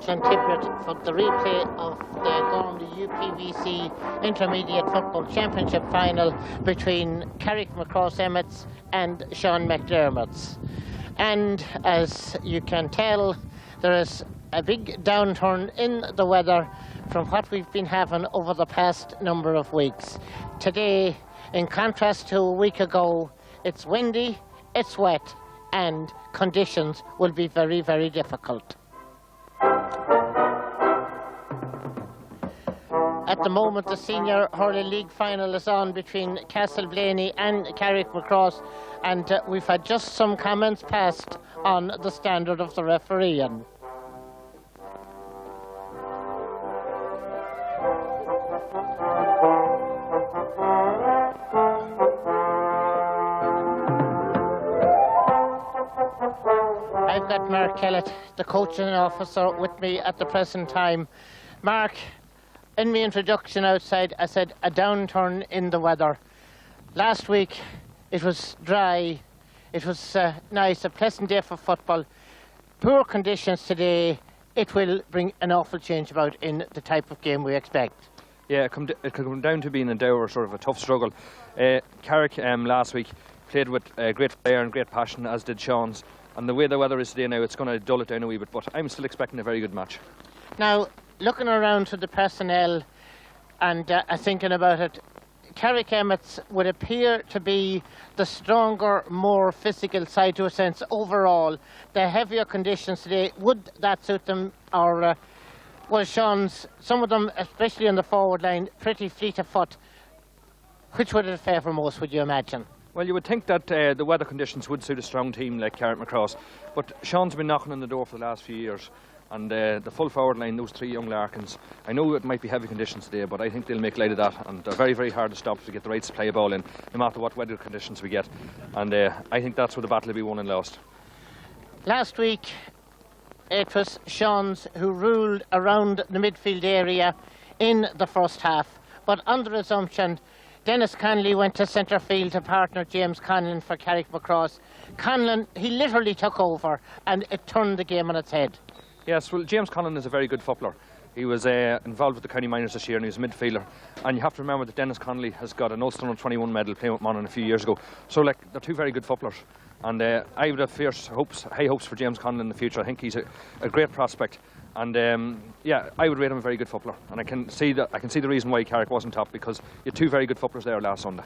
Clontibret for the replay of the Gormley UPVC Intermediate Football Championship final between Carrick Macross Emmets and Sean McDermott's. And as you can tell, there is a big downturn in the weather from what we've been having over the past number of weeks. Today, in contrast to a week ago, it's windy, it's wet, and conditions will be very, very difficult. At the moment, the Senior Hurling League final is on between Castleblaney and Carrick Macross, and we've had just some comments passed on the standard of the refereeing. I've got Mark Kellett, the coaching officer, with me at the present time. Mark, in my introduction outside, I said a downturn in the weather. Last week it was dry, it was nice, a pleasant day for football. Poor conditions today, it will bring an awful change about in the type of game we expect. Yeah, it could come down to being a dour, sort of a tough struggle. Carrick last week played with great flair and great passion, as did Sean's. And the way the weather is today now, it's going to dull it down a wee bit, but I'm still expecting a very good match. Now, looking around to the personnel and thinking about it, Carrick Emmets would appear to be the stronger, more physical side to a sense overall. The heavier conditions today, would that suit them? Or well, Sean's, some of them, especially on the forward line, pretty fleet of foot. Which would it favour most, would you imagine? Well, you would think that the weather conditions would suit a strong team like Carrick Macross, but Sean's been knocking on the door for the last few years, and the full forward line, those three young Larkins, I know it might be heavy conditions today, but I think they'll make light of that, and they're very, very hard to stop if we get the right to play a ball in, no matter what weather conditions we get, and I think that's where the battle will be won and lost. Last week, it was Sean's who ruled around the midfield area in the first half, but under assumption, Dennis Conley went to centre field to partner James Conlon for Carrick Macross. Conlon, he literally took over and it turned the game on its head. Yes, well, James Conlon is a very good footballer. He was involved with the county minors this year and he was a midfielder. And you have to remember that Dennis Conley has got an Ulster 21 medal playing with Monaghan a few years ago. So, like, they're two very good footballers. And I would have high hopes for James Conlon in the future. I think he's a great prospect. And yeah, I would rate him a very good footballer, and I can see the reason why Carrick wasn't top, because you had two very good footballers there last Sunday.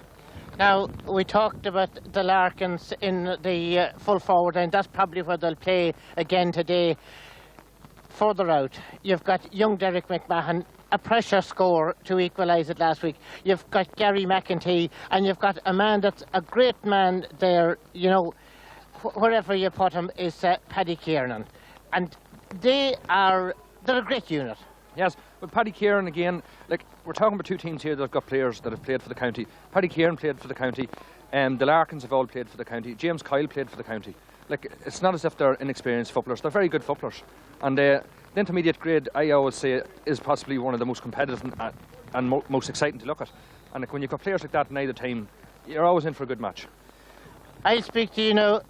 Now, we talked about the Larkins in the full forward line. That's probably where they'll play again today. Further out, you've got young Derek McMahon, a pressure score to equalise it last week. You've got Gary McEntee, and you've got a man that's a great man there, you know, wherever you put him, is Paddy Kiernan. And they're a great unit. Yes, but Paddy Kieran again, like, we're talking about two teams here that have got players that have played for the county. Paddy Kieran played for the county, the Larkins have all played for the county, James Kyle played for the county. Like, it's not as if they're inexperienced footballers, they're very good footballers. And the intermediate grade, I always say, is possibly one of the most competitive and most exciting to look at. And like, when you've got players like that in either team, you're always in for a good match. I'll speak to you now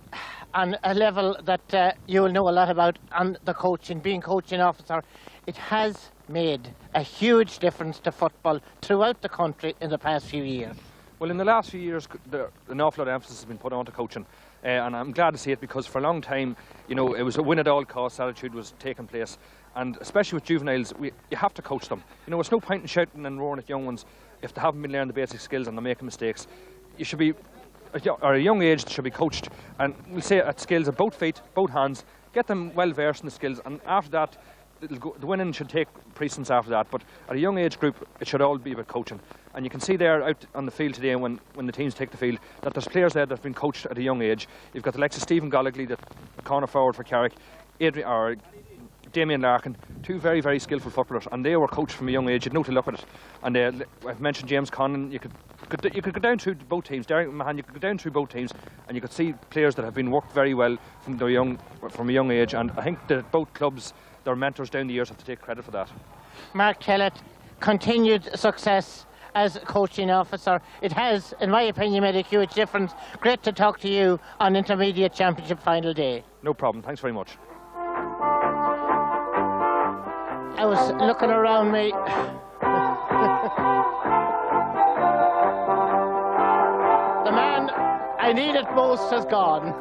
on a level that you'll know a lot about on the coaching, being coaching officer. It has made a huge difference to football throughout the country in the past few years. Well, in the last few years, an awful lot of emphasis has been put onto coaching, and I'm glad to see it, because for a long time, you know, it was a win-at-all-costs attitude was taking place, and especially with juveniles, you have to coach them. You know, it's no point in shouting and roaring at young ones if they haven't been learning the basic skills and they're making mistakes. You should be, or at a young age, they should be coached, and we'll say at skills of both feet, both hands, get them well versed in the skills, and after that, the winning should take precedence after that. But at a young age group, it should all be about coaching. And you can see there out on the field today, when the teams take the field, that there's players there that have been coached at a young age. You've got the likes of Stephen Golligley, the corner forward for Carrick, Damien Larkin, two very, very skillful footballers, and they were coached from a young age. You'd know to look at it. And I've mentioned James Conlon. You could go down through both teams. Derek Mahan, you could go down through both teams, and you could see players that have been worked very well from a young age. And I think that both clubs, their mentors down the years, have to take credit for that. Mark Kellett, continued success as coaching officer. It has, in my opinion, made a huge difference. Great to talk to you on Intermediate Championship final day. No problem. Thanks very much. I was looking around me. The man I needed most has gone.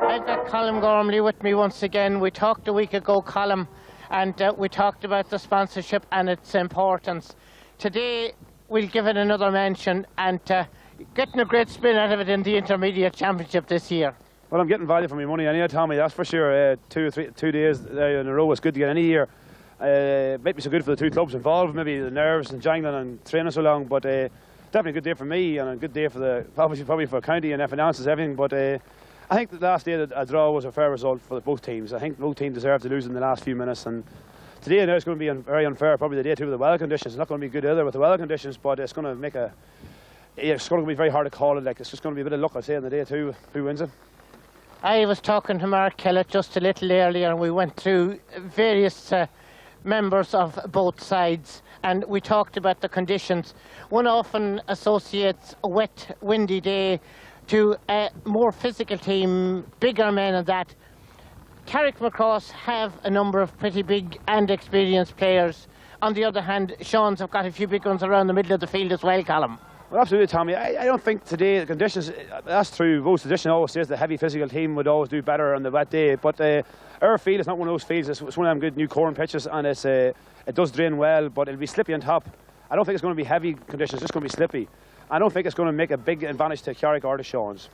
I've got Colm Gormley with me once again. We talked a week ago, Colm, and we talked about the sponsorship and its importance. Today we'll give it another mention, and getting a great spin out of it in the Intermediate Championship this year. Well, I'm getting value for my money anyhow, Tommy, that's for sure. 2 days in a row is good to get any year. Might be so good for the two clubs involved, maybe the nerves and jangling and training so long, but definitely a good day for me and a good day for the probably for county and finances, everything. But I think the last day a draw was a fair result for both teams. I think both teams deserved to lose in the last few minutes, and today now it's going to be very unfair, probably the day too with the weather conditions. It's not going to be good either with the weather conditions, but it's going to make it's going to be very hard to call it. Like, it's just going to be a bit of luck, I'd say, in the day too, who wins it. I was talking to Mark Kellett just a little earlier, and we went through various members of both sides, and we talked about the conditions. One often associates a wet, windy day to a more physical team, bigger men and that. Carrick Macross have a number of pretty big and experienced players. On the other hand, Sean's have got a few big ones around the middle of the field as well, Colm. Well, absolutely, Tommy. I don't think today the conditions, that's true. Most tradition always says the heavy physical team would always do better on the wet day. But our field is not one of those fields. It's one of them good new corn pitches, and it does drain well, but it'll be slippy on top. I don't think it's going to be heavy conditions, it's just going to be slippy. I don't think it's going to make a big advantage to Carrick or to Sean's.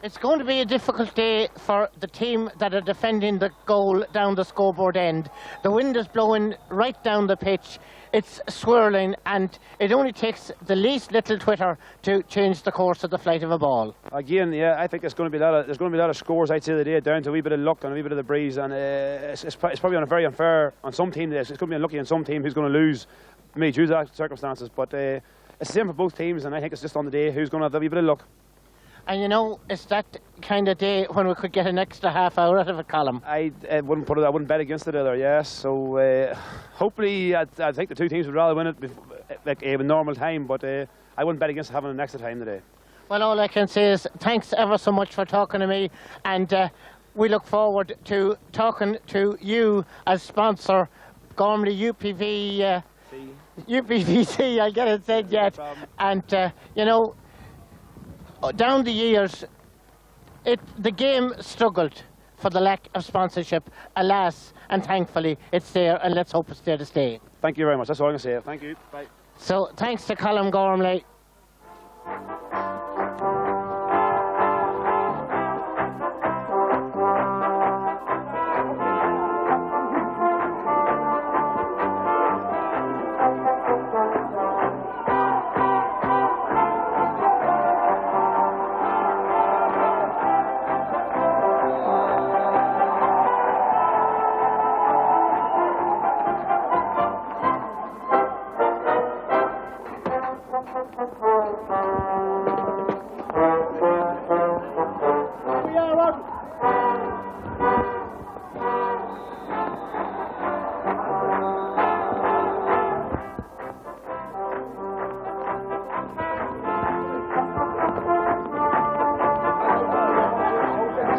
It's going to be a difficult day for the team that are defending the goal down the scoreboard end. The wind is blowing right down the pitch. It's swirling, and it only takes the least little twitter to change the course of the flight of a ball. Again, yeah, I think there's going to be a lot of scores, I'd say, today, down to a wee bit of luck and a wee bit of the breeze, and it's probably on a very unfair on some team. It's going to be unlucky on some team who's going to lose, maybe due to that circumstances. But it's the same for both teams, and I think it's just on the day who's going to have a wee bit of luck. And you know, it's that kind of day when we could get an extra half hour out of a Colm. I wouldn't bet against it either, yes. So hopefully, I think the two teams would rather win it like in normal time, but I wouldn't bet against having an extra time today. Well, all I can say is thanks ever so much for talking to me, and we look forward to talking to you as sponsor, Gormley UPVC, I'll get it said yet. No, and you know, down the years, the game struggled for the lack of sponsorship. Alas, and thankfully, it's there, and let's hope it's there to stay. Thank you very much. That's all I'm going to say. Thank you. Bye. So, thanks to Colm Gormley.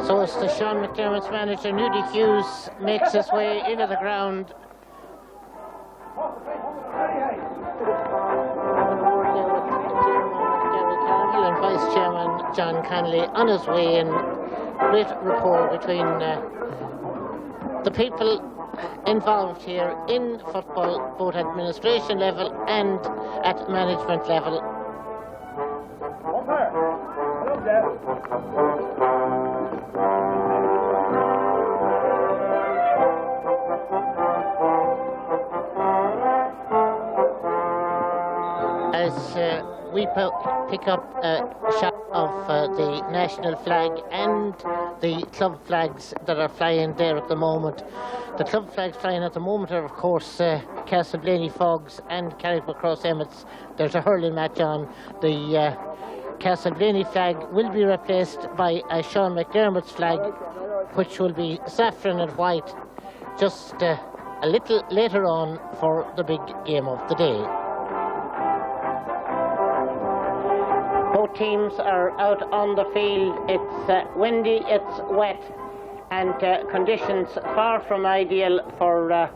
So it's the Sean McDermott's manager, Nudie Hughes, makes his way into the ground. Vice Chairman John Connolly on his way in. Great rapport between the people involved here in football, both at administration level and at management level. As we pick up a shot of the national flag and the club flags that are flying there at the moment. The club flags flying at the moment are, of course, Castleblaney Fogs and Carrick Macross Emmets. There's a hurling match on. The Castleblaney flag will be replaced by a Sean McDermott's flag, which will be saffron and white, just a little later on for the big game of the day. Both teams are out on the field. It's windy, it's wet, and conditions far from ideal for a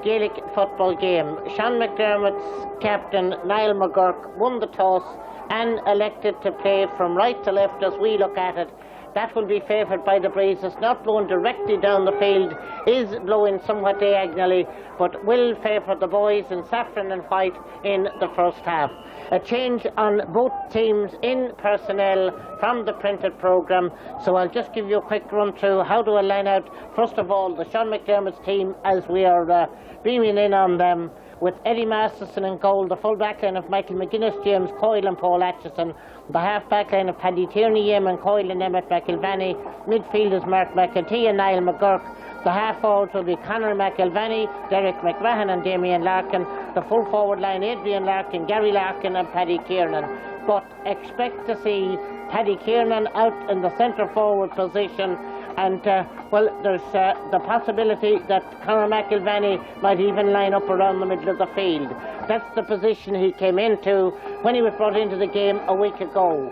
Gaelic football game. Sean McDermott's captain, Niall McGurk, won the toss and elected to play from right to left as we look at it. That will be favoured by the breezes, not blowing directly down the field, is blowing somewhat diagonally, but will favour the boys in saffron and white in the first half. A change on both teams in personnel from the printed programme, so I'll just give you a quick run through how do I line out, first of all, the Sean McDermott's team as we are beaming in on them, with Eddie Masterson in goal, the full back line of Michael McGuinness, James Coyle and Paul Atchison, the half back line of Paddy Tierney, Eamon Coyle and Emmett McIlvany, midfielders Mark McEntee and Niall McGurk, the half forwards will be Conor McIlvany, Derek McMahon and Damien Larkin, the full forward line Adrian Larkin, Gary Larkin and Paddy Kiernan. But expect to see Paddy Kiernan out in the centre forward position, and well, there's the possibility that Conor McIlvany might even line up around the middle of the field. That's the position he came into when he was brought into the game a week ago.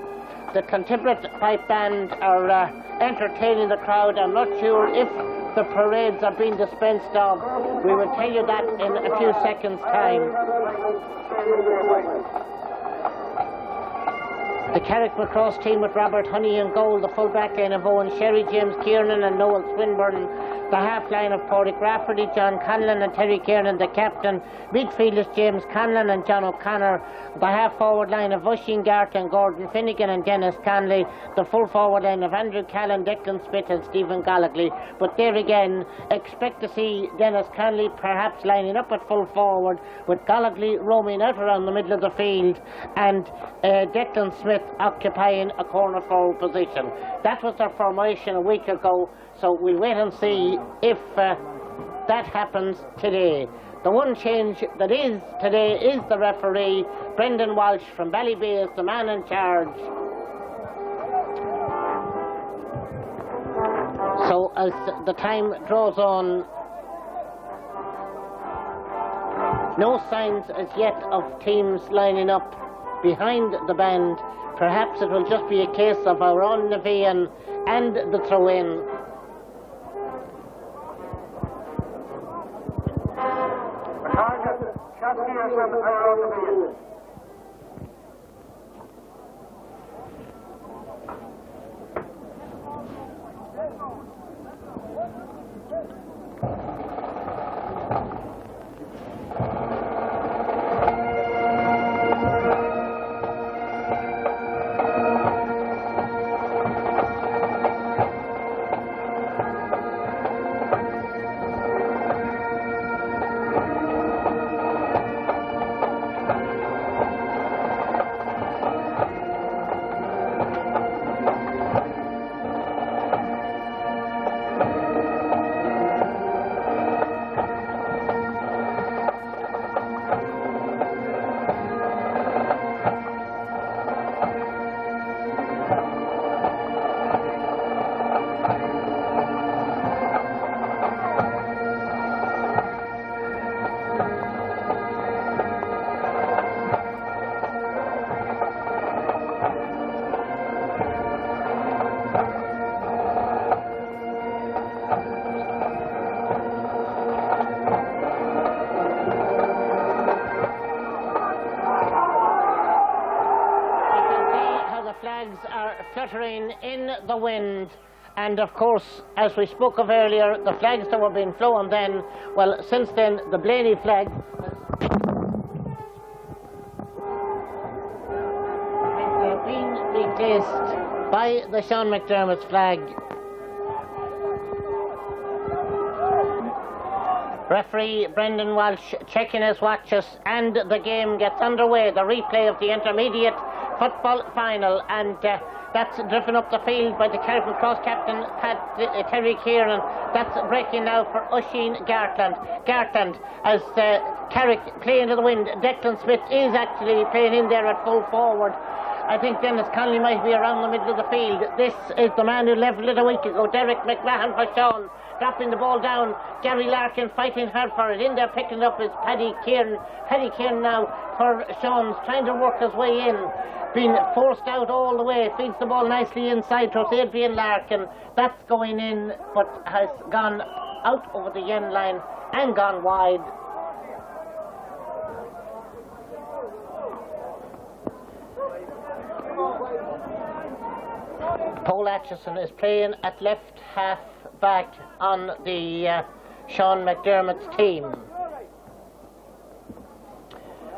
The Clontibret pipe band are entertaining the crowd. I'm not sure if the parades are being dispensed of. We will tell you that in a few seconds' time. The Carrick Macross team with Robert Honey in goal, the full back line of Owen Sherry, James Kiernan and Noel Swinburne, the half line of Pádraig Rafferty, John Conlon and Terry Kiernan, the captain, midfielders James Conlon and John O'Connor, the half forward line of Oisin Gart and Gordon Finnegan and Dennis Conley, the full forward line of Andrew Callan, Declan Smith and Stephen Gollagly. But there again, expect to see Dennis Conley perhaps lining up at full forward, with Gollagly roaming out around the middle of the field and Declan Smith occupying a corner forward position. That was their formation a week ago, so we'll wait and see if that happens today. The one change that is today is the referee, Brendan Walsh from Ballybay, is the man in charge. So as the time draws on, no signs as yet of teams lining up behind the band. Perhaps it will just be a case of our own Nevian and the throw-in. The target, Chad Pearson, our own Nevian. scattering in the wind. And of course, as we spoke of earlier, the flags that were being flown then, well, since then, the Blaney flag has been replaced by the Sean McDermott's flag. Referee Brendan Walsh checking his watches, and the game gets underway. The replay of the intermediate football final, and that's driven up the field by the Carrick Cross captain Terry Kieran. That's breaking now for Oisin Gartland. Gartland, as Carrick play into the wind. Declan Smith is actually playing in there at full forward. I think Dennis Connolly might be around the middle of the field. This is the man who levelled it a week ago, Derek McMahon for Sean. Dropping the ball down, Gary Larkin fighting hard for it. In there picking it up is Paddy Kieran. Paddy Kieran now for Sean's, trying to work his way in. Being forced out all the way, feeds the ball nicely inside to Adrian Larkin. That's going in, but has gone out over the end line and gone wide. Paul Atchison is playing at left half back on the Sean McDermott's team.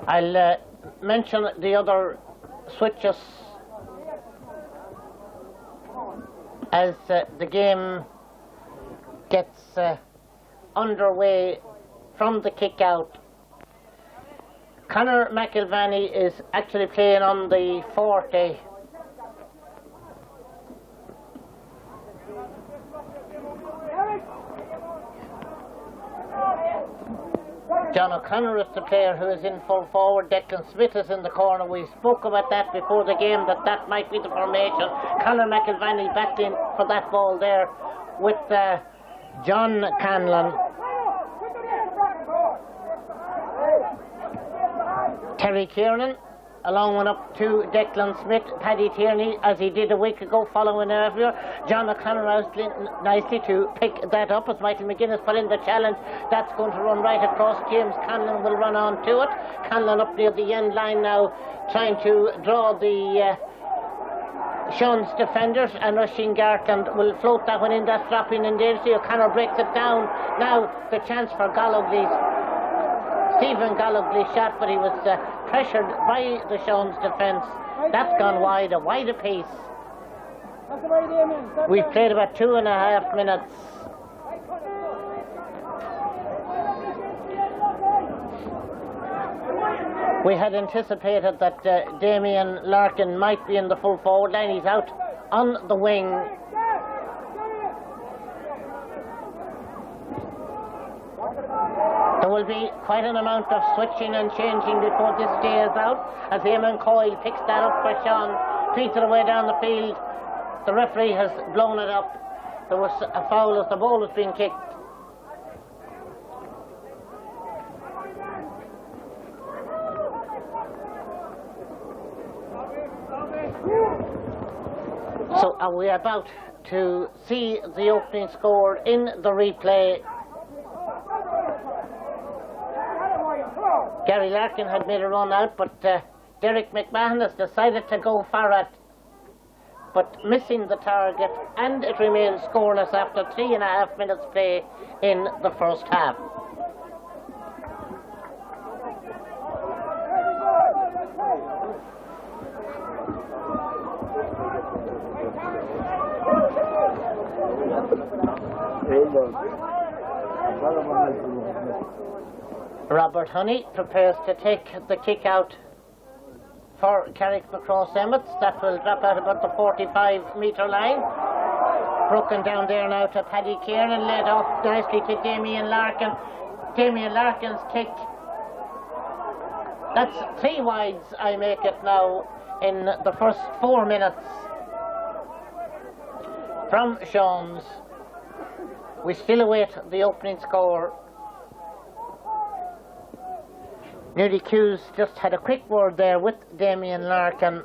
I'll mention the other switches as the game gets underway from the kick out. Conor McIlvany is actually playing on the 40. John O'Connor is the player who is in full forward. Declan Smith is in the corner. We spoke about that before the game, that might be the formation. Conor McIlvany back in for that ball there with John Canlan. Terry Kiernan along went up to Declan Smith. Paddy Tierney, as he did a week ago following earlier. John O'Connor out nicely to pick that up as Michael McGuinness put in the challenge. That's going to run right across. James Conlon will run on to it. Conlon up near the end line now, trying to draw the Sean's defenders, and Oisin Gartland will float that one in. That's dropping in there. O'Connor breaks it down. Now the chance for Gallowgle's. Stephen Gallowgle's shot, but he was pressured by the Sean's defence. That's gone wide, a wide apiece. We've played about 2.5 minutes. We had anticipated that Damien Larkin might be in the full forward line. He's out on the wing. There will be quite an amount of switching and changing before this day is out, as Eamon Coyle picks that up for Sean, feeds it away down the field. The referee has blown it up. There was a foul as the ball was being kicked. So are we about to see the opening score in the replay? Gary Larkin had made a run out, but Derek McMahon has decided to go for it, but missing the target, and it remains scoreless after 3.5 minutes play in the first half. Robert Honey prepares to take the kick out for Carrick Macross Emmets. That will drop out about the 45-metre line. Broken down there now to Paddy Kieran, led off nicely to Damien Larkin. Damien Larkin's kick. That's 3 wides, I make it now, in the first 4 minutes from Sean's. We still await the opening score. Newry Hughes just had a quick word there with Damien Larkin.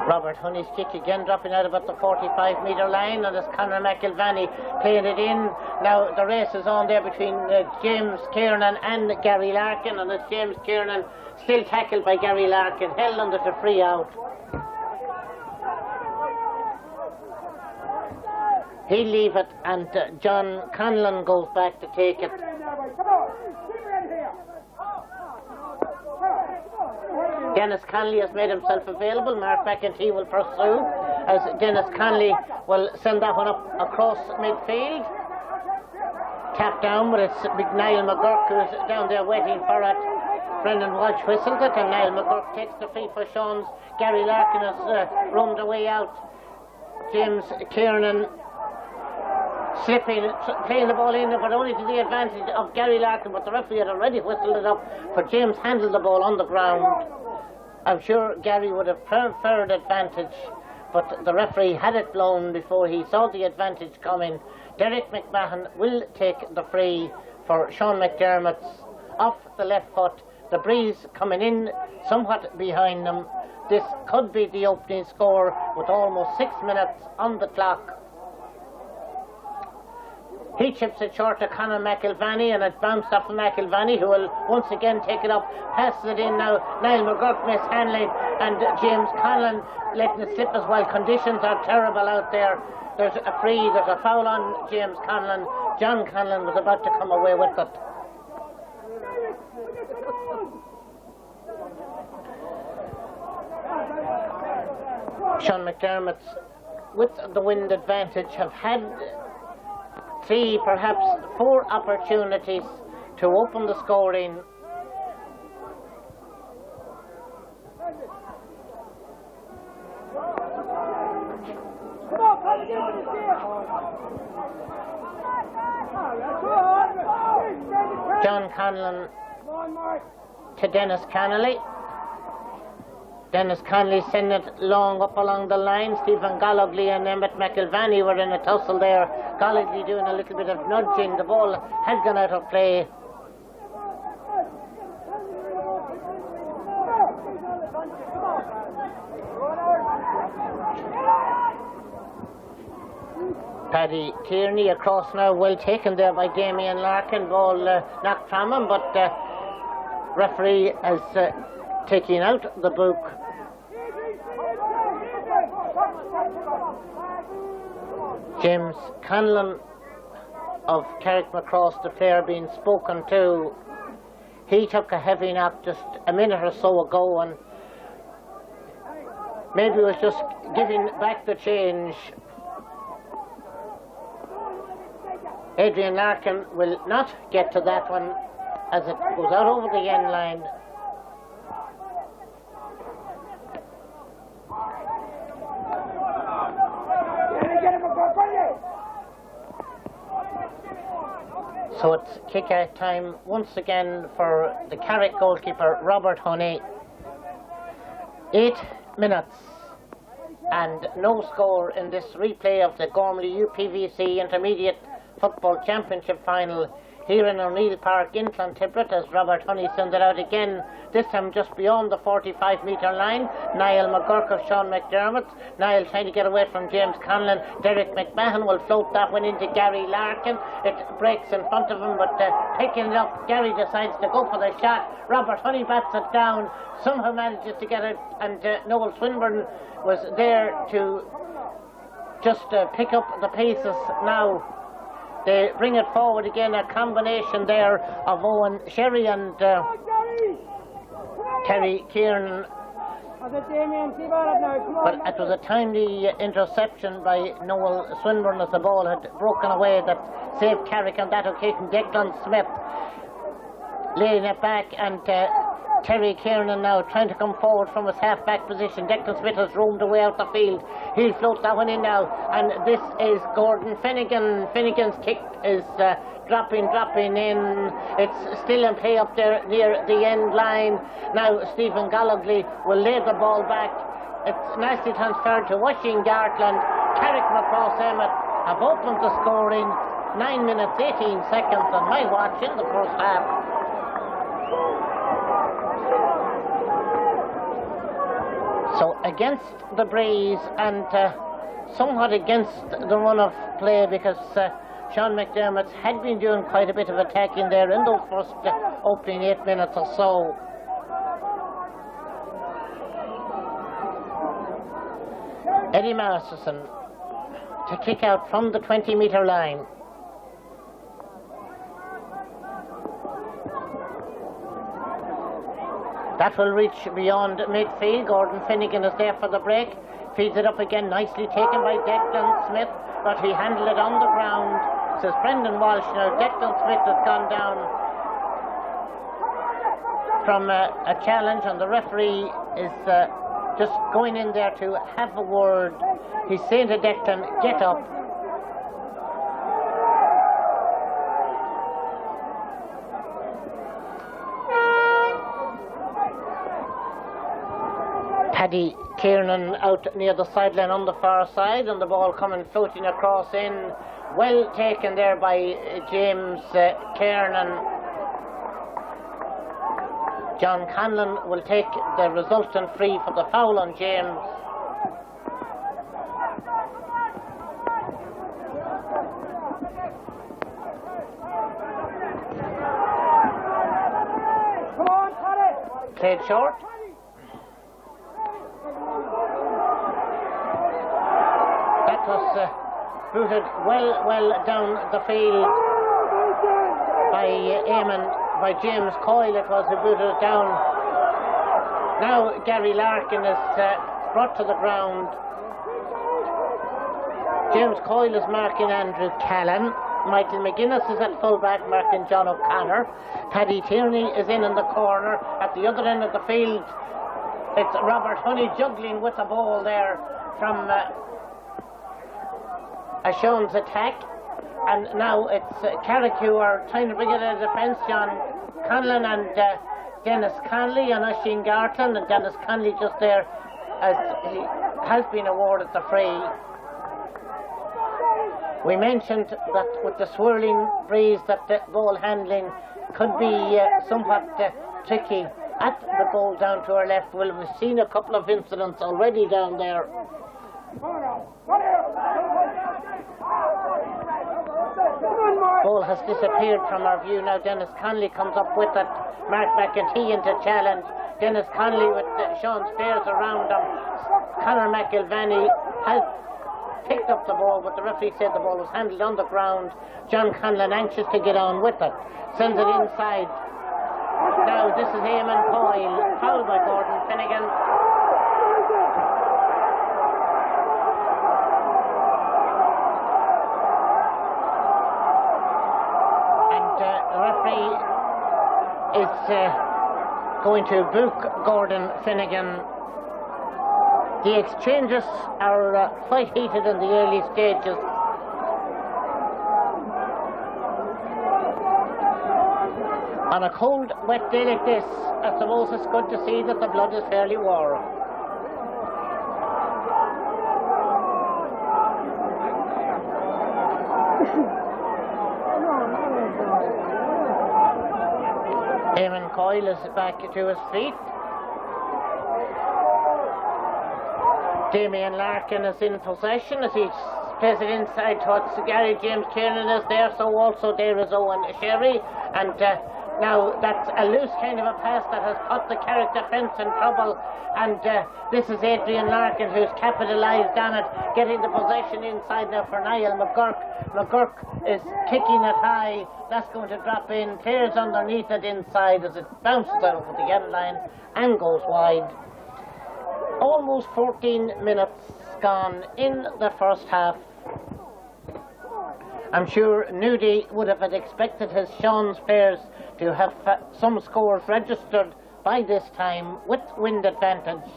Robert Honey's kick again dropping out about the 45-metre line, and there's Conor McIlvany playing it in. Now the race is on there between James Kiernan and Gary Larkin, and it's James Kiernan still tackled by Gary Larkin, held under the free out. He'll leave it, and John Conlon goes back to take it. Dennis Conley has made himself available. Mark McEntee will pursue as Dennis Conley will send that one up across midfield. Tap down, but it's Niall McGurk who's down there waiting for it. Brendan Walsh whistled it, and Niall McGurk takes the free for Sean's. Gary Larkin has roamed away out. James Kiernan slipping, playing the ball in, but only to the advantage of Gary Larkin, but the referee had already whistled it up for James handled the ball on the ground. I'm sure Gary would have preferred advantage, but the referee had it blown before he saw the advantage coming. Derek McMahon will take the free for Sean McDermott off the left foot. The breeze coming in somewhat behind them. This could be the opening score with almost 6 minutes on the clock. He chips it short to Conor McIlvany, and it bounced off of McIlvany, who will once again take it up, passes it in now. Niall McGurk mishandling, and James Conlon letting it slip as well. Conditions are terrible out there. There's a free, there's a foul on James Conlon. John Conlon was about to come away with it. Sean McDermott, with the wind advantage, have had 3, perhaps 4 opportunities to open the scoring. John Conlon to Dennis Connolly. Dennis Connolly sending it long up along the line. Stephen Gollogly and Emmett McIlvany were in a tussle there. Gollogly doing a little bit of nudging. The ball had gone out of play. Paddy Tierney across now, well taken there by Damien Larkin. Ball knocked from him, but referee has taken out the book. James Conlon of Carrick Macross, the player being spoken to, he took a heavy knock just a minute or so ago, and maybe was just giving back the change. Adrian Larkin will not get to that one as it goes out over the end line. So it's kick-out time once again for the Carrick goalkeeper Robert Honey. 8 minutes and no score in this replay of the Gormley UPVC Intermediate Football Championship final here in O'Neill Park in Clontibret, as Robert Honey sends it out again, this time just beyond the 45-metre line. Niall McGurk of Sean McDermott. Niall trying to get away from James Conlon. Derek McMahon will float that one into Gary Larkin. It breaks in front of him, but picking it up, Gary decides to go for the shot. Robert Honey bats it down, somehow manages to get it, and Noel Swinburne was there to just pick up the paces now. They bring it forward again, a combination there of Owen Sherry and Terry Kieran. But it was a timely interception by Noel Swinburne as the ball had broken away that saved Carrick on that occasion. Declan Smith laying it back, and Terry Kiernan now trying to come forward from his half-back position. Declan Smith has roamed away out the field. He'll float that one in now, and this is Gordon Finnegan. Finnegan's kick is dropping in. It's still in play up there near the end line. Now Stephen Gollogly will lay the ball back. It's nicely transferred to Washing Gartland. Carrick Macross Emmett have opened the scoring. 9 minutes 18 seconds on my watch in the first half. So against the breeze and somewhat against the run of play, because Sean McDermott had been doing quite a bit of attacking there in those first opening 8 minutes or so. Eddie Masterson to kick out from the 20-metre line. That will reach beyond midfield. Gordon Finnegan is there for the break. Feeds it up again, nicely taken by Declan Smith, but he handled it on the ground. Says Brendan Walsh. Now Declan Smith has gone down from a challenge, and the referee is just going in there to have a word. He's saying to Declan, get up. Paddy Kiernan out near the sideline on the far side, and the ball coming floating across in. Well taken there by James Kiernan. John Conlon will take the resultant free for the foul on James. Played short. That was booted well down the field by James Coyle. It was who booted it down. Now Gary Larkin is brought to the ground. James Coyle is marking Andrew Callan. Michael McGuinness is at fullback marking John O'Connor. Paddy Tierney is in the corner. At the other end of the field, it's Robert Honey juggling with the ball there from Sean's attack. And now it's Carrick who are trying to bring it out of defence. John Conlon and Dennis Conley and Oisin Garton, and Dennis Conley just there as he has been awarded the free. We mentioned that with the swirling breeze that the ball handling could be somewhat tricky at the goal down to our left. Well, we've seen a couple of incidents already down there. Ball has disappeared from our view. Now Dennis Conley comes up with it. Mark McEntee into challenge. Dennis Conley with Sean Spears around him. Conor McIlvany has picked up the ball, but the referee said the ball was handled on the ground. John Conlon anxious to get on with it. Sends it inside. Now this is Eamon Coyle. Fouled by Gordon Finnegan. The referee is going to book Gordon Finnegan. The exchanges are quite heated in the early stages. On a cold, wet day like this, I suppose it's good to see that the blood is fairly warm. Eamon Coyle is back to his feet. Damien Larkin is in possession as he plays it inside towards Gary. James Kiernan is there, so also there is Owen Sherry. And now that's a loose kind of a pass that has put the Carrick defence in trouble. And this is Adrian Larkin who's capitalised on it, getting the possession inside now for Niall McGurk. McGurk is kicking it high. That's going to drop in. Players underneath it inside as it bounces out over the end line and goes wide. Almost 14 minutes gone in the first half. I'm sure Nudie would have expected his Sean Spears to have some scores registered by this time with wind advantage.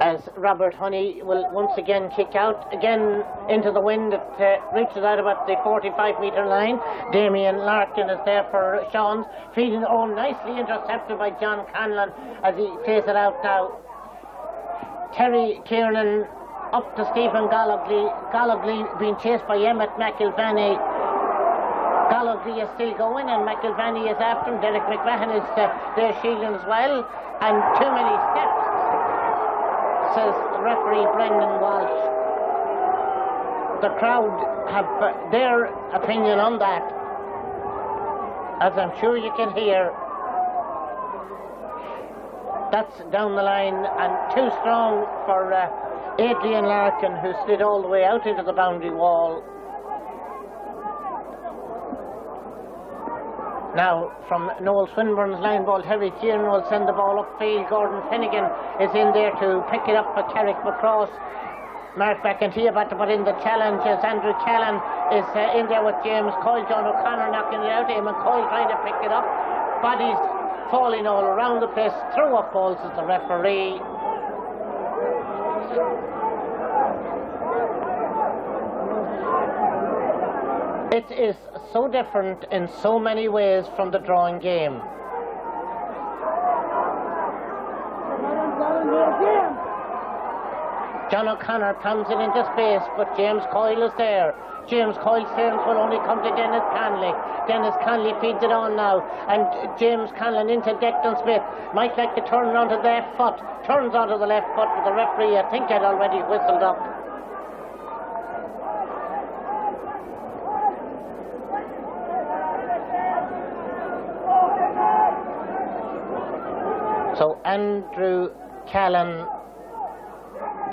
As Robert Honey will once again kick out again into the wind. It reaches out about the 45-metre line. Damien Larkin is there for Sean, feeding on, nicely intercepted by John Conlon as he plays it out now. Terry Kiernan up to Stephen Gallagly. Gallagly being chased by Emmett McIlvany. Gallagly is still going and McIlvany is after him. Derek McMahon is there shielding as well. And too many steps, says referee Brendan Walsh. The crowd have their opinion on that, as I'm sure you can hear. That's down the line and too strong for Adrian Larkin, who slid all the way out into the boundary wall. Now from Noel Swinburne's line ball, Terry Kieran will send the ball upfield. Gordon Finnegan is in there to pick it up for Carrick McCross. Mark McEntee about to put in the challenge as Andrew Callan is in there with James Coyle. John O'Connor knocking it out. Eamon Coyle trying to pick it up. Bodies falling all around the place. Throw up balls as the referee. It is so different in so many ways from the drawing game. John O'Connor comes it into space, but James Coyle is there. James Coyle's clearance will only come to Dennis Conley. Dennis Conley feeds it on now, and James Conlon into Declan Smith. Might like to turn onto the left foot. Turns onto the left foot, but the referee, I think, had already whistled up. So Andrew Callan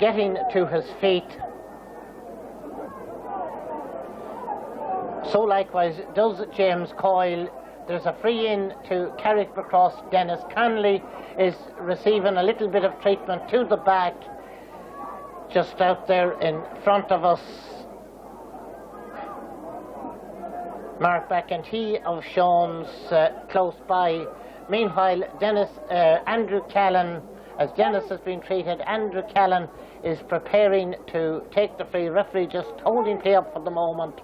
getting to his feet. So likewise does James Coyle. There's a free in to Carrick across. Dennis Conley is receiving a little bit of treatment to the back, just out there in front of us. Mark McEntee of Sean's close by. Meanwhile, Andrew Callan, as Dennis has been treated, Andrew Callan is preparing to take the free. Referee just holding play up for the moment.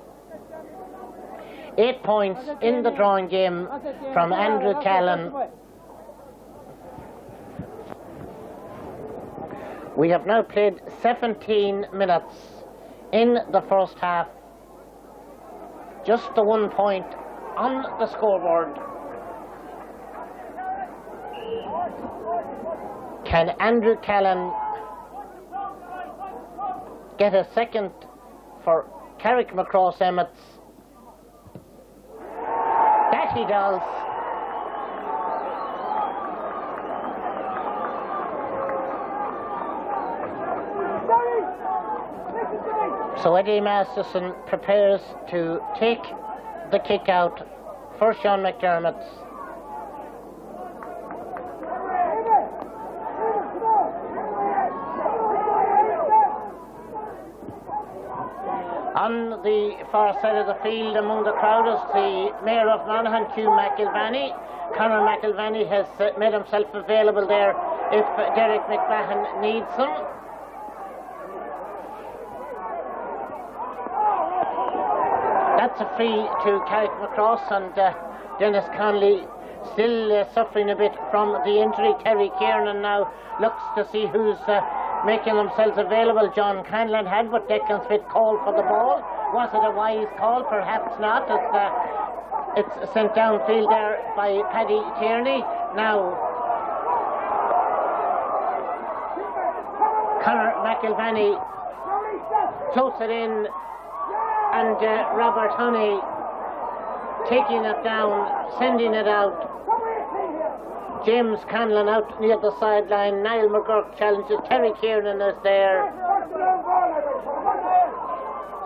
8 points in the drawing game from Andrew Callan. We have now played 17 minutes in the first half. Just the 1 point on the scoreboard. Can Andrew Callan get a second for Carrick McCross Emmets? That he does. So Eddie Masterson prepares to take the kick out for Sean McDermott. On the far side of the field among the crowd is the Mayor of Monaghan, Hugh McIlvany. Conor McIlvany has made himself available there if Derek McMahon needs him. That's a free to Carrick McCross, and Dennis Conley still suffering a bit from the injury. Terry Kiernan now looks to see who's making themselves available. John Canlan had, but Declan Smith called for the ball. Was it a wise call? Perhaps not. It's sent downfield there by Paddy Tierney. Now Conor McIlvany floats it in, and Robert Honey taking it down, sending it out. James Canlan out near the sideline. Niall McGurk challenges. Terry Kiernan is there.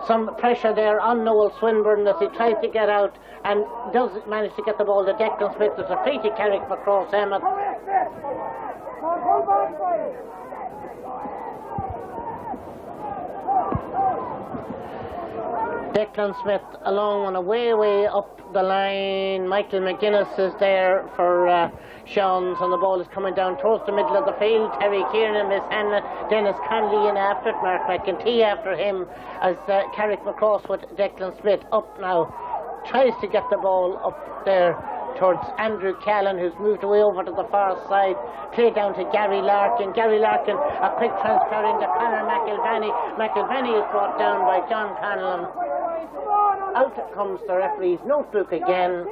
Some pressure there on Noel Swinburne as he tries to get out and does manage to get the ball to Declan Smith. There's a free to Carrick McCross Emmett. Declan Smith along and way up the line. Michael McGuinness is there for Sean's, and the ball is coming down towards the middle of the field. Terry Kiernan, Miss Hannah, Dennis Conley in after it, Mark McEntee after him, as Carrick McCross with Declan Smith up now. Tries to get the ball up there towards Andrew Callan, who's moved away over to the far side. Play down to Gary Larkin. Gary Larkin, a quick transfer into Conor McIlvany. McIlvany is brought down by John Conlon. Out comes the referee's notebook again.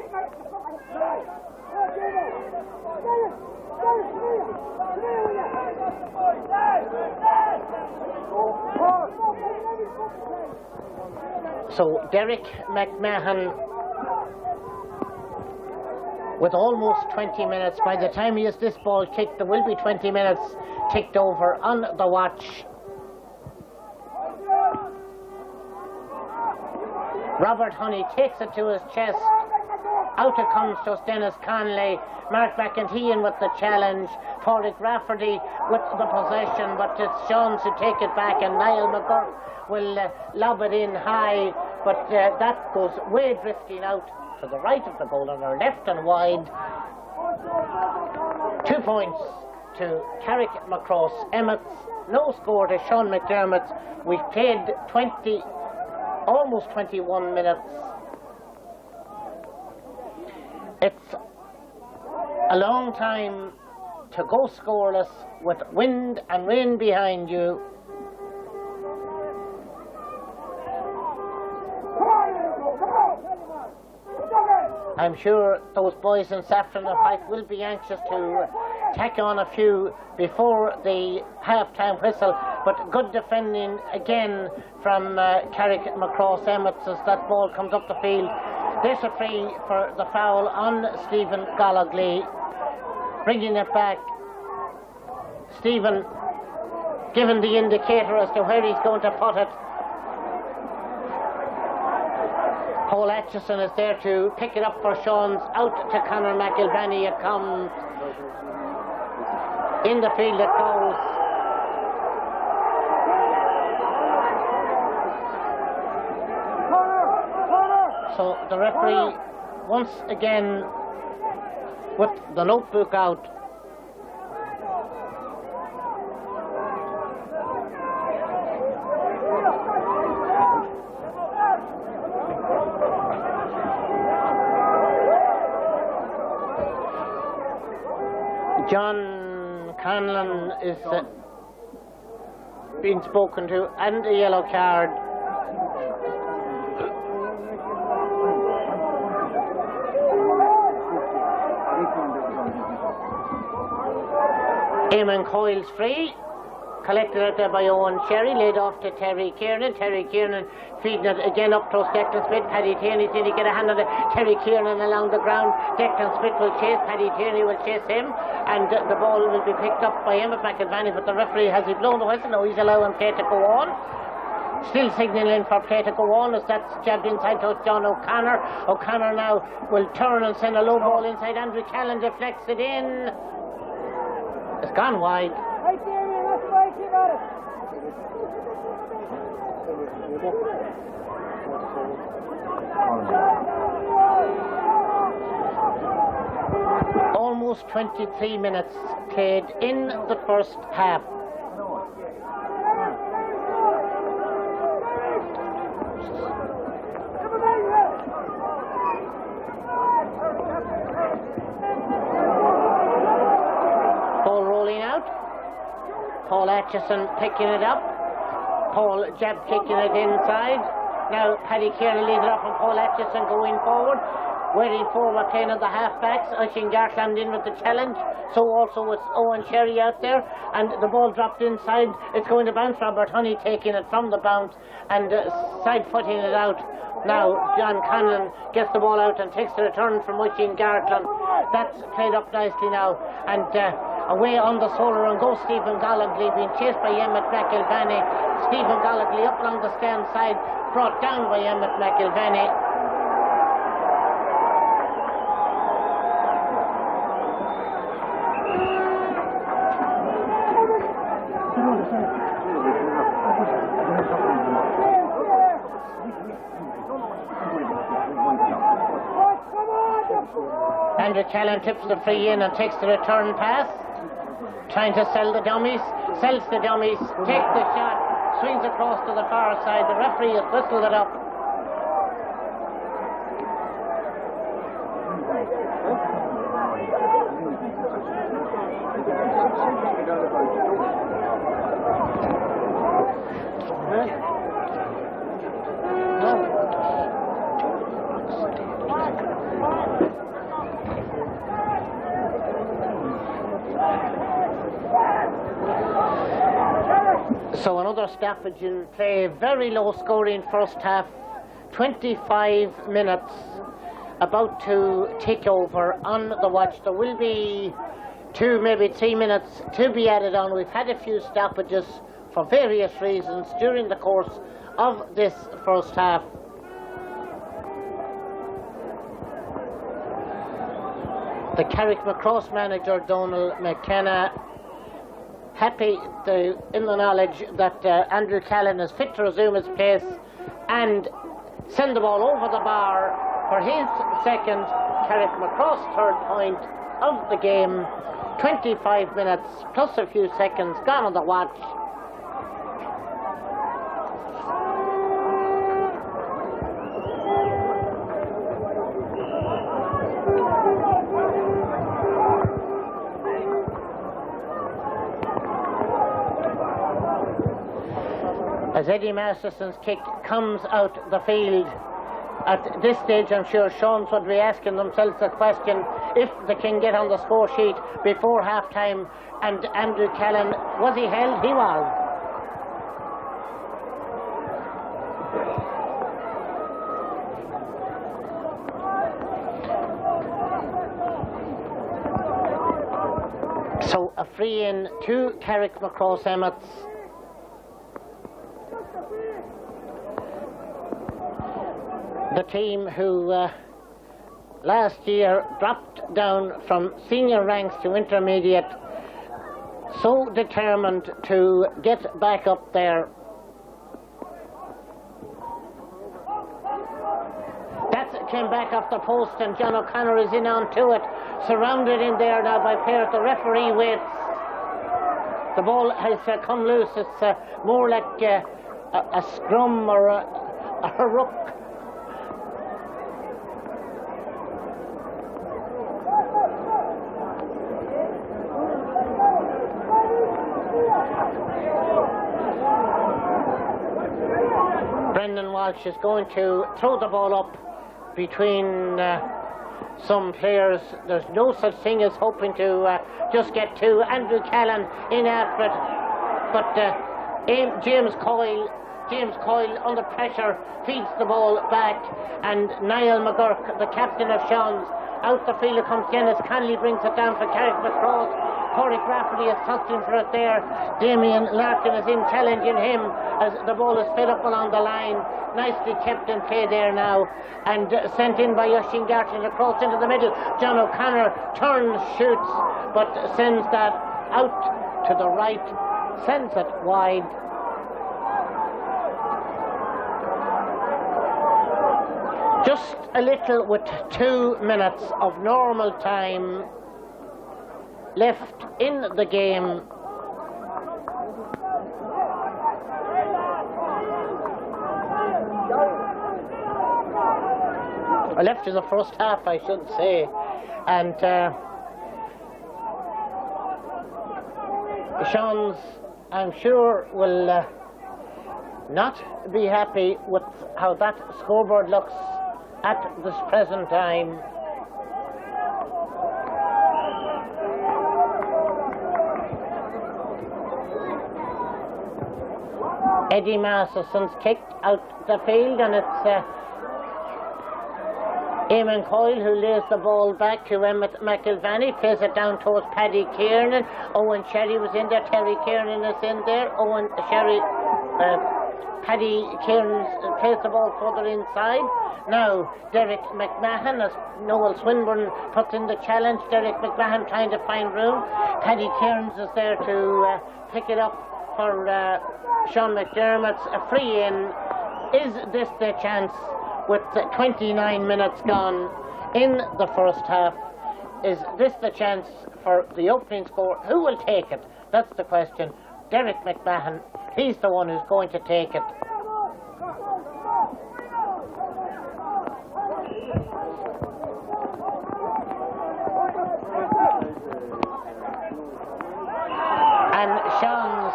So Derek McMahon, with almost 20 minutes, by the time he has this ball kicked, there will be 20 minutes ticked over on the watch. Robert Honey takes it to his chest. Out it comes to Dennis Conley. Mark McEntee with the challenge. Padraig Rafferty with the possession, but it's Sean's who take it back, and Niall McGurk will lob it in high, but that goes way drifting out to the right of the goal, and are left and wide. 2 points to Carrick Macross Emmets. No score to Sean McDermott. We've played almost 21 minutes. It's a long time to go scoreless with wind and rain behind you. I'm sure those boys in Saffron and White will be anxious to tack on a few before the half-time whistle, but good defending again from Carrick Macross Emmets as that ball comes up the field. There's a free for the foul on Stephen Gollagly. Bringing it back. Stephen given the indicator as to where he's going to put it. Paul Atchison is there to pick it up for Sean's. Out to Conor McIlvany it comes. In the field it goes. So the referee once again with the notebook out. John Conlon is being spoken to, and a yellow card. Eamon Coyle's free. Collected out there by Owen Sherry, laid off to Terry Kiernan. Terry Kiernan feeding it again up to Declan Smith. Paddy Tierney's in to get a hand on it. Terry Kiernan along the ground. Declan Smith will chase. Paddy Tierney will chase him. And the ball will be picked up by Emmett McIlvany. But the referee, has he blown the whistle? No, he's allowing play to go on. Still signalling for play to go on as that's jabbed inside to John O'Connor. O'Connor now will turn and send a low ball inside. Andrew Callan deflects it in. It's gone wide. Almost 23 minutes played in the first half. Ball rolling out. Paul Atchison picking it up. Paul jab kicking it inside. Now Paddy Kiernan leads it up and Paul Atchison going forward. Waiting forward, playing on the half-backs. Oisin Gartland in with the challenge. So also with Owen Sherry out there. And the ball dropped inside. It's going to bounce. Robert Honey taking it from the bounce and side-footing it out. Now John Conlon gets the ball out and takes the return from Oisin Gartland. That's played up nicely now. And away on the solar and goes Stephen Gollagly, being chased by Emmett McIlvany. Stephen Gollagly up along the stand side, brought down by Emmett McIlvany. Andrew Callan tips the free in and takes the return pass. Trying to sell the dummies. Sells the dummies. Takes the shot. Swings across to the far side. The referee has whistled it up. So another stoppage in play, very low scoring first half, 25 minutes about to take over on the watch. There will be 2, maybe 3 minutes to be added on. We've had a few stoppages for various reasons during the course of this first half. The Carrick Macross manager, Donal McKenna, happy in the knowledge that Andrew Callan is fit to resume his place and send the ball over the bar for his second Carrick Macross third point of the game. 25 minutes plus a few seconds gone on the watch. As Eddie Masterson's kick comes out the field, at this stage I'm sure Sean's would be asking themselves the question if they can get on the score sheet before half time. And Andrew Callan, was he held? He was. So a free in to Carrick Macross Emmets. The team who last year dropped down from senior ranks to intermediate, so determined to get back up there. That came back off the post and John O'Connor is in on to it, surrounded in there now by players. The referee waits. The ball has come loose. It's more like a scrum or a ruck. Brendan Walsh is going to throw the ball up between some players. There's no such thing as hoping to just get to Andrew Callan in after it, but James Coyle under pressure feeds the ball back, and Niall McGurk, the captain of Sean's, out the field comes Dennis Connolly, brings it down for Carrick Macross. Corey Rafferty is tussling for it there. Damien Larkin is in challenging him as the ball is fed up along the line. Nicely kept in play there now and sent in by Oisín Garton across into the middle. John O'Connor turns, shoots, but sends that out to the right, sends it wide. Just a little with 2 minutes of normal time left in the game. Left in the first half, I should say, and Sean's, I'm sure, will not be happy with how that scoreboard looks at this present time. Eddie Masterson's kicked out the field, and it's Eamon Coyle who lays the ball back to Emmett McIlvany, plays it down towards Paddy Kiernan. Owen Sherry was in there, Terry Kiernan is in there. Paddy Kiernan plays the ball further inside. Now Derek McMahon, as Noel Swinburne puts in the challenge. Derek McMahon trying to find room. Paddy Kiernan is there to pick it up for Sean McDermott's a free in. Is this the chance with 29 minutes gone in the first half? Is this the chance for the opening score? Who will take it? That's the question. Derek McMahon, he's the one who's going to take it. And Sean's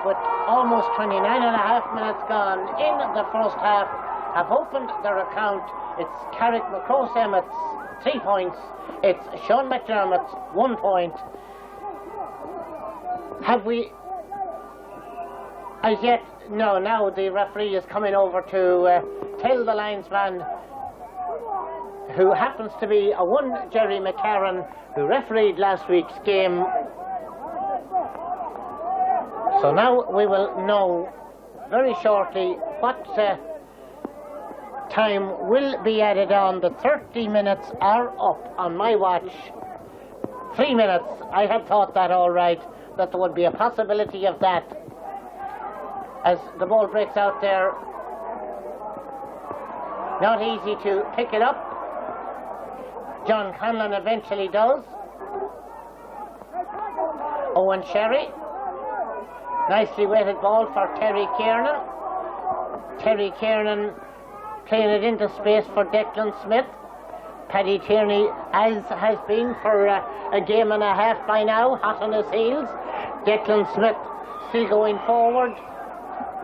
with almost 29 and a half minutes gone in the first half, have opened their account. It's Carrick Macross Emmets 3 points. It's Sean McDermott 1 point. Have we as yet? No, now the referee is coming over to tell the linesman, who happens to be a one Jerry McCarran, who refereed last week's game. So now we will know very shortly what time will be added on. The 30 minutes are up on my watch. 3 minutes. I had thought that all right, that there would be a possibility of that. As the ball breaks out there, not easy to pick it up. John Conlon eventually does. Owen Sherry. Nicely weighted ball for Terry Kiernan. Terry Kiernan playing it into space for Declan Smith. Paddy Tierney, as has been for a game and a half by now, hot on his heels. Declan Smith still going forward.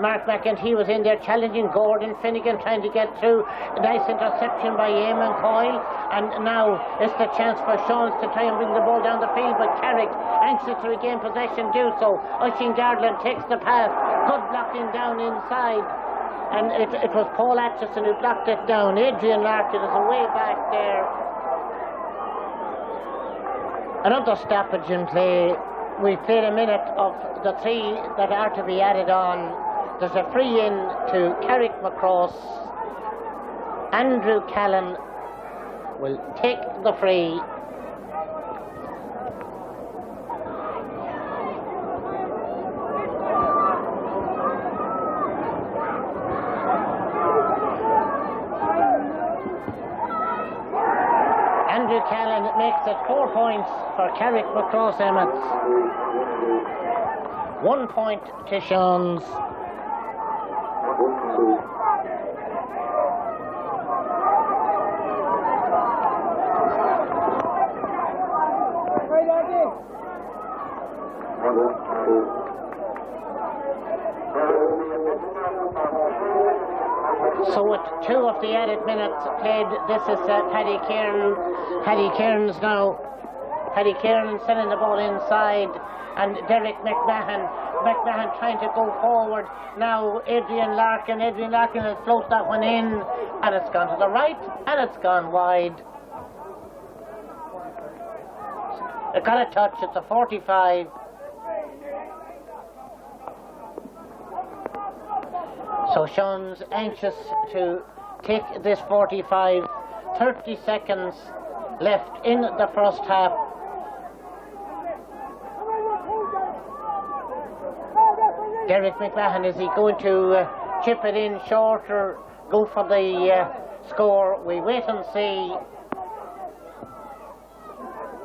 Mark McEntee was in there challenging Gordon Finnegan, trying to get through. A nice interception by Eamon Coyle, and now it's the chance for Shawns to try and bring the ball down the field, but Carrick, anxious to regain possession, do so. Oisin Garland takes the pass, good blocking down inside, and it was Paul Atchison who blocked it down. Adrian Larkin is away back there. Another stoppage in play. We played a minute of the 3 that are to be added on. There's a free in to Carrick Macross. Andrew Callan will take the free. Andrew Callan makes it 4 points for Carrick Macross Emmets. 1 point to Shawns. So with 2 of the added minutes played, this is Paddy Kieran. Paddy Kieran's now. Paddy Kieran sending the ball inside, and Derek McMahon. McMahon trying to go forward. Now Adrian Larkin. Adrian Larkin has floated that one in, and it's gone to the right, and it's gone wide. It got a touch. It's a 45. So Sean's anxious to take this 45. 30 seconds left in the first half. Derek McMahon, is he going to chip it in short or go for the score? We wait and see.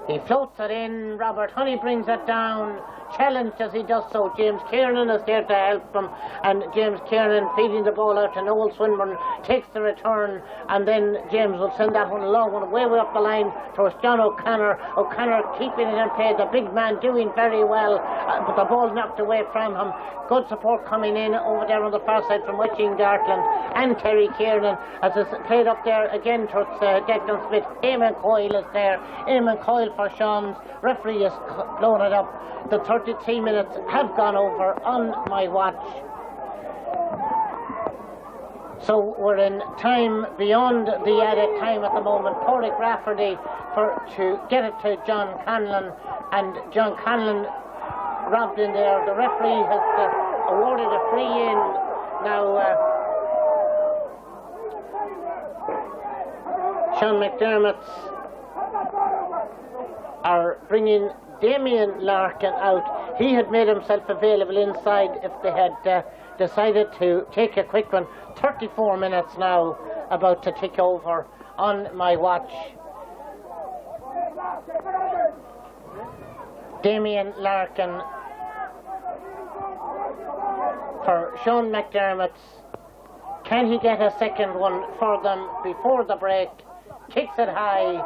He floats it in. Robert Honey brings it down. Challenged as he does so. James Kiernan is there to help him, and James Kiernan feeding the ball out to Noel Swinburne, takes the return, and then James will send that one along, one way up the line towards John O'Connor. O'Connor keeping it in play, the big man doing very well, but the ball knocked away from him. Good support coming in over there on the far side from Oisin Garland and Terry Kiernan, as it's played up there again towards Declan Smith. Eamon Coyle is there. Eamon Coyle for Shawns. Referee has blown it up. The 33 minutes have gone over on my watch. So we're in time beyond the added time at the moment. Porrick Rafferty to get it to John Conlon, and John Conlon robbed in there. The referee has awarded a free in. Now Sean McDermott's are bringing Damien Larkin out. He had made himself available inside if they had decided to take a quick one. 34 minutes now about to tick over on my watch. Damien Larkin for Sean McDermott's. Can he get a second one for them before the break? Kicks it high,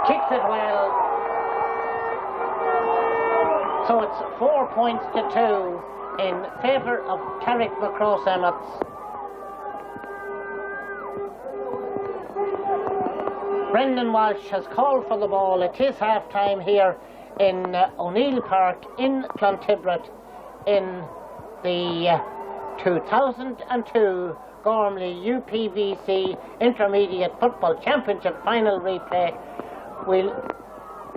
kicks it well. So it's 4 points to 2 in favour of Carrick Macross Emmets. Brendan Walsh has called for the ball. It is half-time here in O'Neill Park in Clontibret in the 2002 Gormley UPVC Intermediate Football Championship final replay. We'll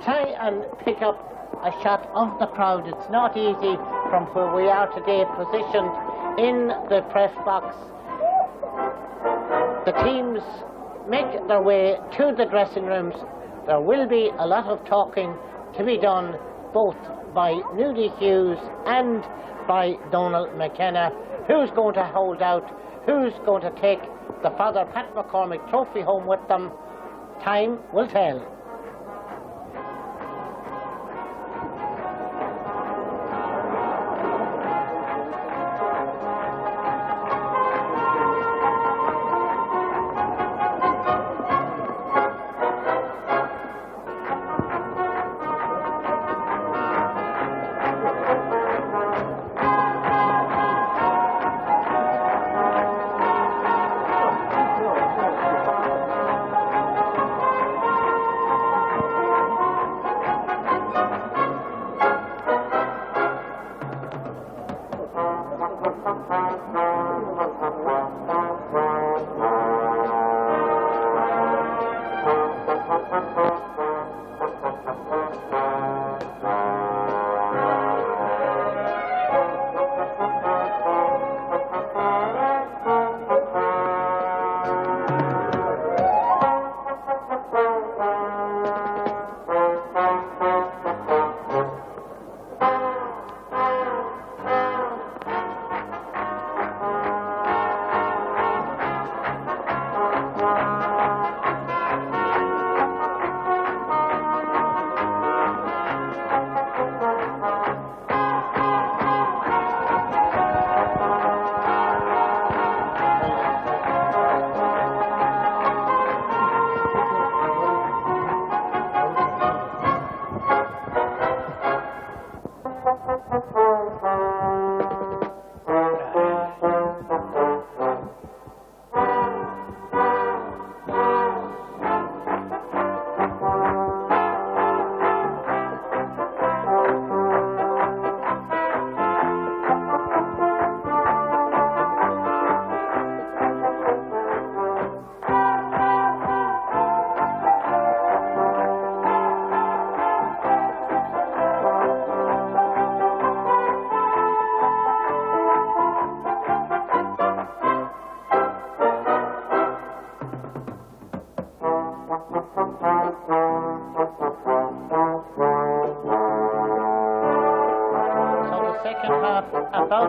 try and pick up a shot of the crowd. It's not easy from where we are today, positioned in the press box. The teams make their way to the dressing rooms. There will be a lot of talking to be done both by Nudie Hughes and by Donald McKenna. Who's going to hold out? Who's going to take the Father Pat McCormick trophy home with them? Time will tell.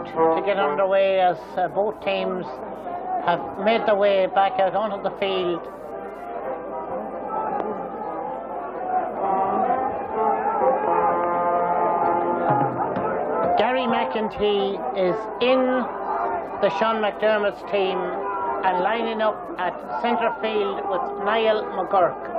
To get underway as both teams have made their way back out onto the field. Gary McEntee is in the Sean McDermott's team and lining up at centre field with Niall McGurk.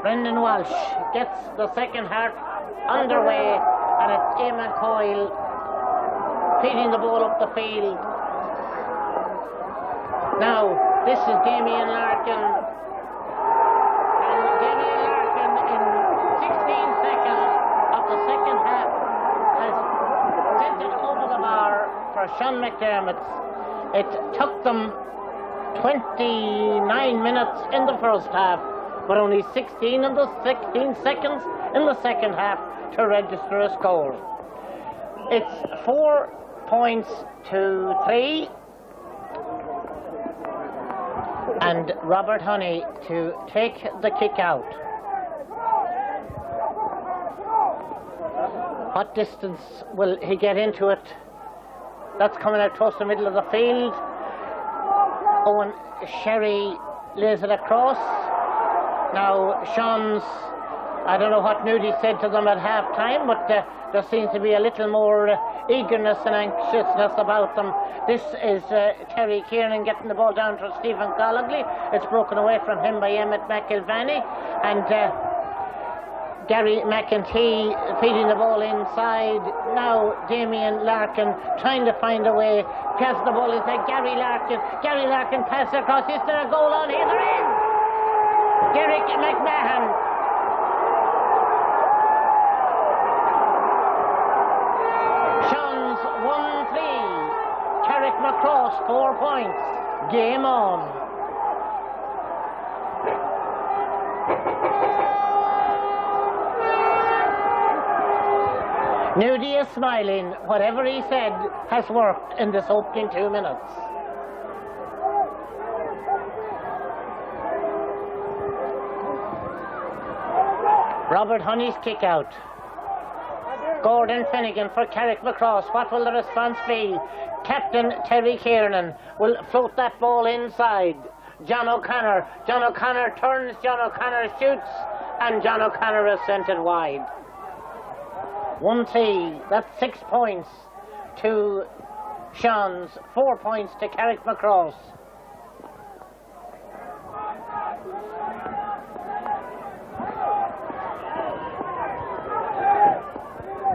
Brendan Walsh gets the second half underway, and it's Eamon Coyle feeding the ball up the field. Now, this is Damien Larkin. And Damien Larkin, in 16 seconds of the second half, has sent it over the bar for Sean McDermott. It took them 29 minutes in the first half, but only 16 seconds in the second half to register a score. It's 4 points to 3, and Robert Honey to take the kick out. What distance will he get into it? That's coming out towards the middle of the field. Owen Sherry lays it across. Now Sean's I don't know what Nudie said to them at half-time, but there seems to be a little more eagerness and anxiousness about them. This is Terry Kiernan getting the ball down to Stephen Collegley. It's broken away from him by Emmett McIlvany, and Gary McEntee feeding the ball inside. Now Damien Larkin trying to find a way. Pass the ball inside. Gary Larkin passes across. Is there a goal on here? There is! Derek McMahon. Sean's 1-3. Carrick Macross 4 points. Game on. Nudie is smiling. Whatever he said has worked in this opening 2 minutes. Robert Honey's kick out. Gordon Finnegan for Carrick Macross. What will the response be? Captain Terry Kiernan will float that ball inside. John O'Connor. John O'Connor turns. John O'Connor shoots. And John O'Connor is sent it wide. 1-3. That's 6 points to Sean's, 4 points to Carrick Macross.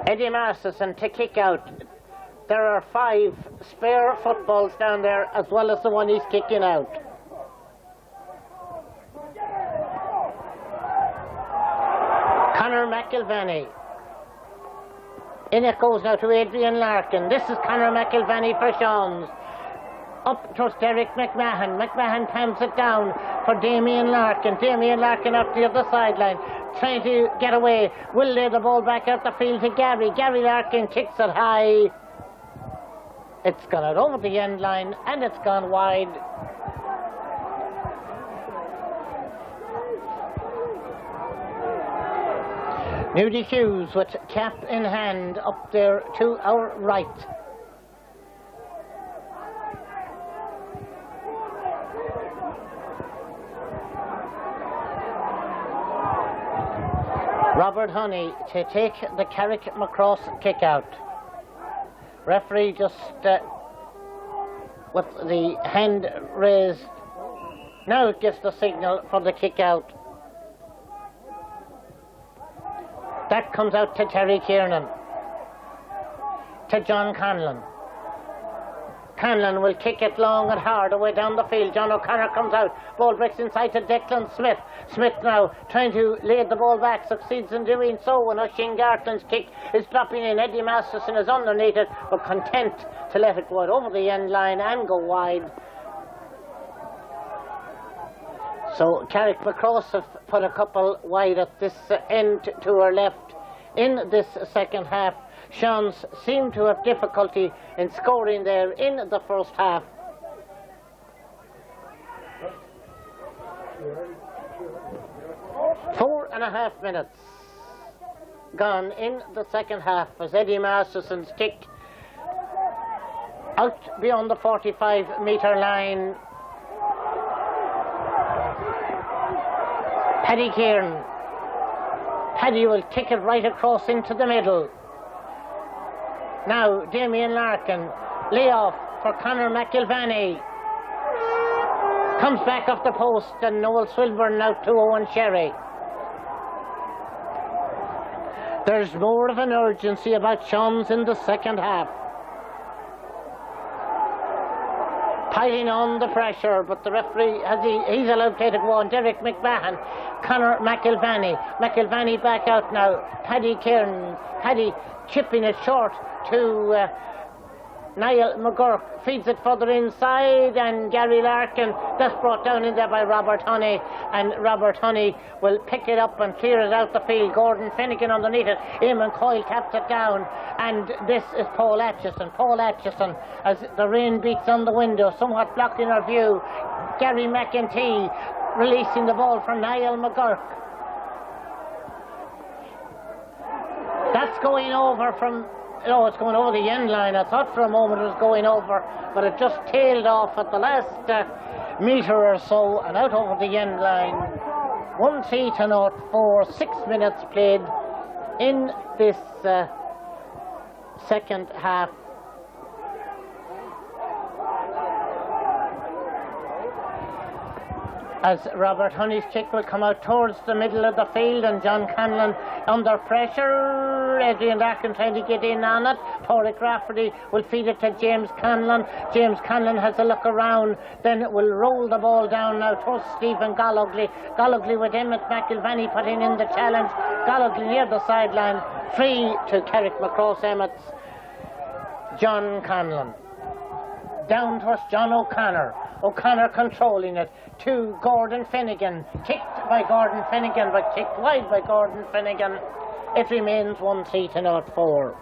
Eddie Masterson to kick out. There are 5 spare footballs down there as well as the one he's kicking out. Conor McIlvany. In it goes now to Adrian Larkin. This is Conor McIlvany for Sean's. Up towards Derek McMahon. McMahon pams it down for Damien Larkin. Damien Larkin up the other sideline, trying to get away. Will lay the ball back out the field to Gary. Gary Larkin kicks it high. It's gone out over the end line and it's gone wide. Nudie Hughes with cap in hand up there to our right. Robert Honey to take the Carrick Macross kick out. Referee just with the hand raised. Now it gives the signal for the kick out. That comes out to Terry Kiernan. To John Conlon. Conlon will kick it long and hard away down the field. John O'Connor comes out. Ball breaks inside to Declan Smith. Smith now trying to lay the ball back. Succeeds in doing so when Oisin Gartland's kick is dropping in. Eddie Masterson is underneath it, but content to let it go out over the end line and go wide. So Carrick Macross have put a couple wide at this end to our left in this second half. Sean's seemed to have difficulty in scoring there in the first half. Four and a half minutes gone in the second half as Eddie Masterson's kick out beyond the 45-metre line. Paddy Kieran. Paddy will kick it right across into the middle. Now Damien Larkin, layoff for Conor McIlvany. Comes back off the post and Noel Swilburne out to Owen Sherry. There's more of an urgency about Sean's in the second half. Piling on the pressure, but the referee he's allowed to play to go on. Derek McMahon, Conor McIlvany. McIlvany back out now. Paddy Kieran. Paddy chipping it short to Niall McGurk. Feeds it further inside, and Gary Larkin. That's brought down in there by Robert Honey, and Robert Honey will pick it up and clear it out the field. Gordon Finnegan underneath it. Eamon Coyle taps it down, and this is Paul Atchison. Paul Atchison, as the rain beats on the window, somewhat blocking our view. Gary McEntee releasing the ball from Niall McGurk. That's going over from... No, it's going over the end line. I thought for a moment it was going over, but it just tailed off at the last metre or so and out over the end line. 1-3 to 0-4, 6 minutes played in this second half. As Robert Honey's kick will come out towards the middle of the field, and John Conlon under pressure. Adrian Larkin trying to get in on it. Porrick Rafferty will feed it to James Conlon. James Conlon has a look around, then it will roll the ball down now towards Stephen Gallogly. Gallogly with Emmett McIlvany putting in the challenge. Gallogly near the sideline, free to Carrick Macross Emmett's John Conlon. Down towards John O'Connor. O'Connor controlling it to Gordon Finnegan. Kicked by Gordon Finnegan, but kicked wide by Gordon Finnegan. It remains 1-3 to 0-4.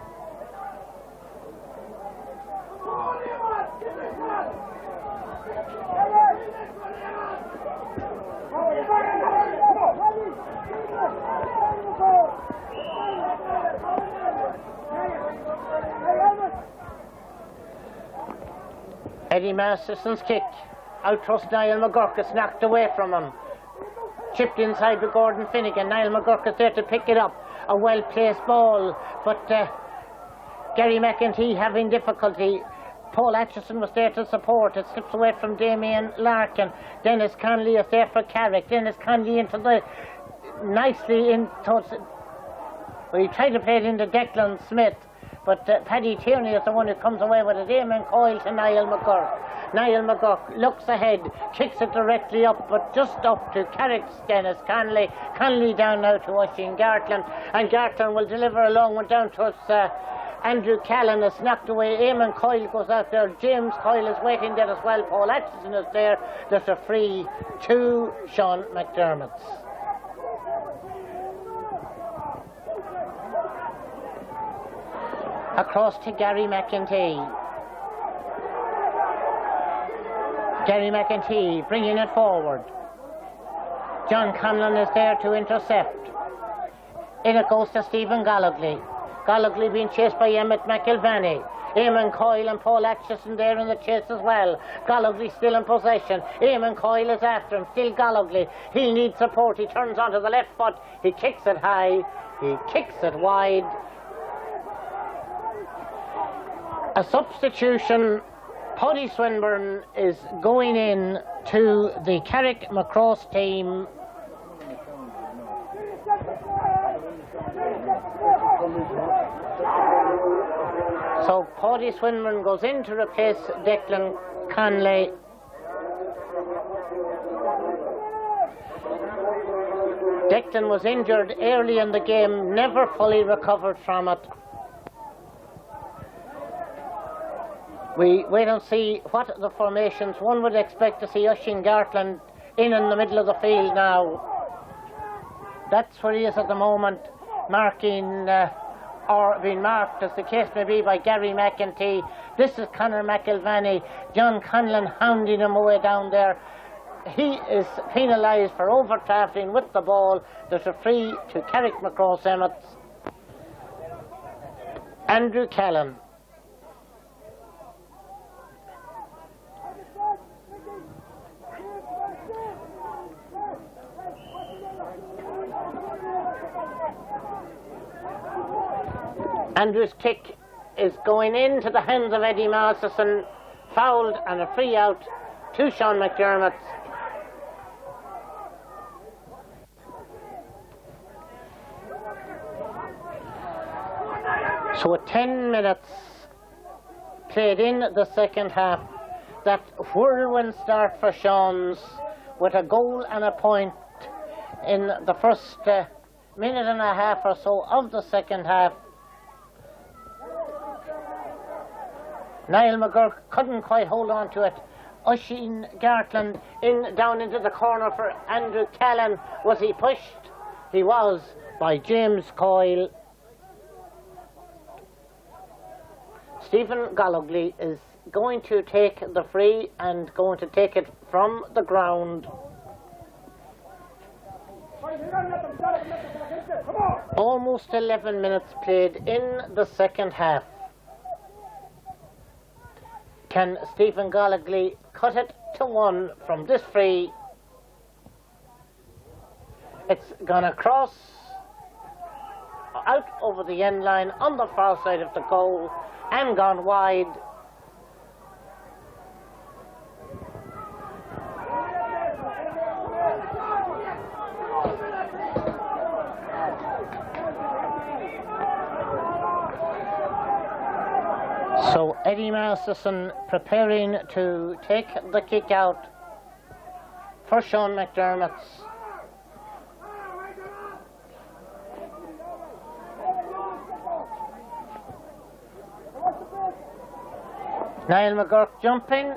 Eddie Masterson's kick. Out towards Niall McGurk. It's knocked away from him. Chipped inside with Gordon Finnegan. Niall McGurk is there to pick it up. A well-placed ball. But Gary McEntee having difficulty. Paul Atchison was there to support. It slips away from Damien Larkin. Dennis Conley is there for Carrick. Dennis Conley into the... nicely in towards... Well, he tried to play it into Declan Smith. But Paddy Tierney is the one who comes away with it. Eamon Coyle to Niall McGurk. Niall McGurk looks ahead, kicks it directly up, but just up to Carrick's Dennis Conley. Conley down now to Oisin Gartland. And Gartland will deliver a long one down to Andrew Callan. Is knocked away. Eamon Coyle goes out there. James Coyle is waiting there as well. Paul Atchison is there. There's a free to Sean McDermott's. Across to Gary McEntee. Gary McEntee bringing it forward. John Conlon is there to intercept. In it goes to Stephen Gallogly. Gallogly being chased by Emmett McIlvany. Eamon Coyle and Paul Atchison there in the chase as well. Gallogly still in possession. Eamon Coyle is after him. Still Gallogly. He'll need support. He turns onto the left foot. He kicks it high. He kicks it wide. A substitution. Paddy Swinburne is going in to the Carrick Macross team. So Paddy Swinburne goes in to replace Declan Conley. Declan was injured early in the game, never fully recovered from it. We wait and see what the formations. One would expect to see Oisin Gartland in the middle of the field now. That's where he is at the moment, marking or being marked, as the case may be, by Gary McEntee. This is Conor McIlvany. John Conlon hounding him away down there. He is penalised for over-travelling with the ball. There's a free to Carrick Macross Emmett's Andrew Callan. Andrew's kick is going into the hands of Eddie Masterson, fouled, and a free out to Sean McDermott. So with 10 minutes played in the second half, that whirlwind start for Sean's with a goal and a point in the first minute and a half or so of the second half. Niall McGurk couldn't quite hold on to it. Oisin Gartland down into the corner for Andrew Callan. Was he pushed? He was, by James Coyle. Stephen Gallogly is going to take the free and going to take it from the ground. Almost 11 minutes played in the second half. Can Stephen Gallogly cut it to one from this free? It's gone across, out over the end line on the far side of the goal and gone wide. So Eddie Masterson preparing to take the kick out for Sean McDermott's. Niall McGurk jumping,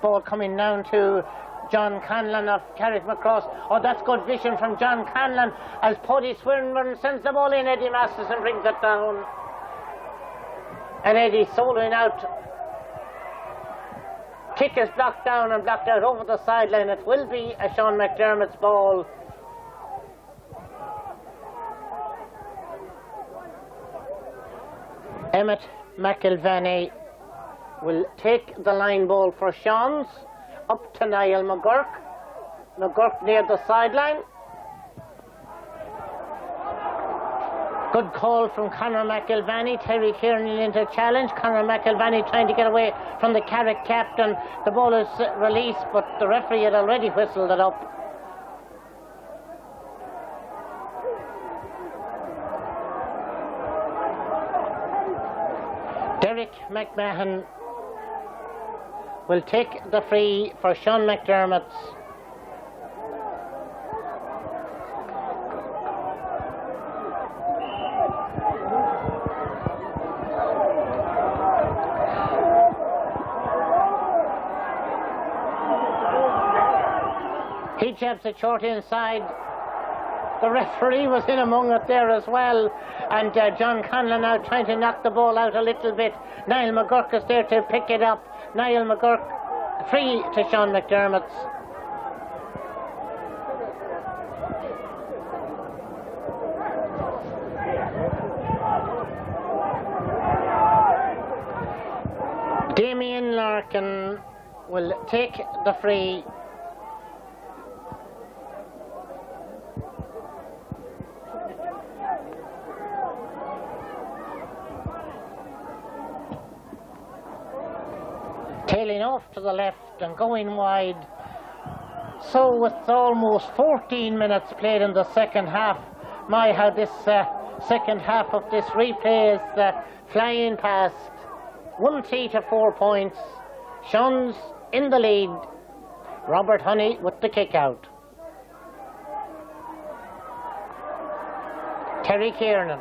ball coming down to John Conlon of Carrick Macross. Oh, that's good vision from John Conlon as Paddy Swinburne sends the ball in. Eddie Masterson brings it down. And Eddie soloing out. Kick is blocked down and blocked out over the sideline. It will be a Sean McDermott's ball. Emmett McIlvanney will take the line ball for Sean's. Up to Niall McGurk. McGurk near the sideline. Good call from Conor McIlvanney. Terry Kiernan into challenge. Conor McIlvanney trying to get away from the Carrick captain. The ball is released, but the referee had already whistled it up. Derek McMahon will take the free for Sean McDermott's. He jabs it short inside. The referee was in among it there as well. And John Conlon now trying to knock the ball out a little bit. Niall McGurk is there to pick it up. Niall McGurk free to Sean McDermott's. Damien Larkin will take the free. Tailing off to the left and going wide. So with almost 14 minutes played in the second half, my how this second half of this replay is flying past. 1-3 to 4 points. Sean's in the lead. Robert Honey with the kick out. Terry Kiernan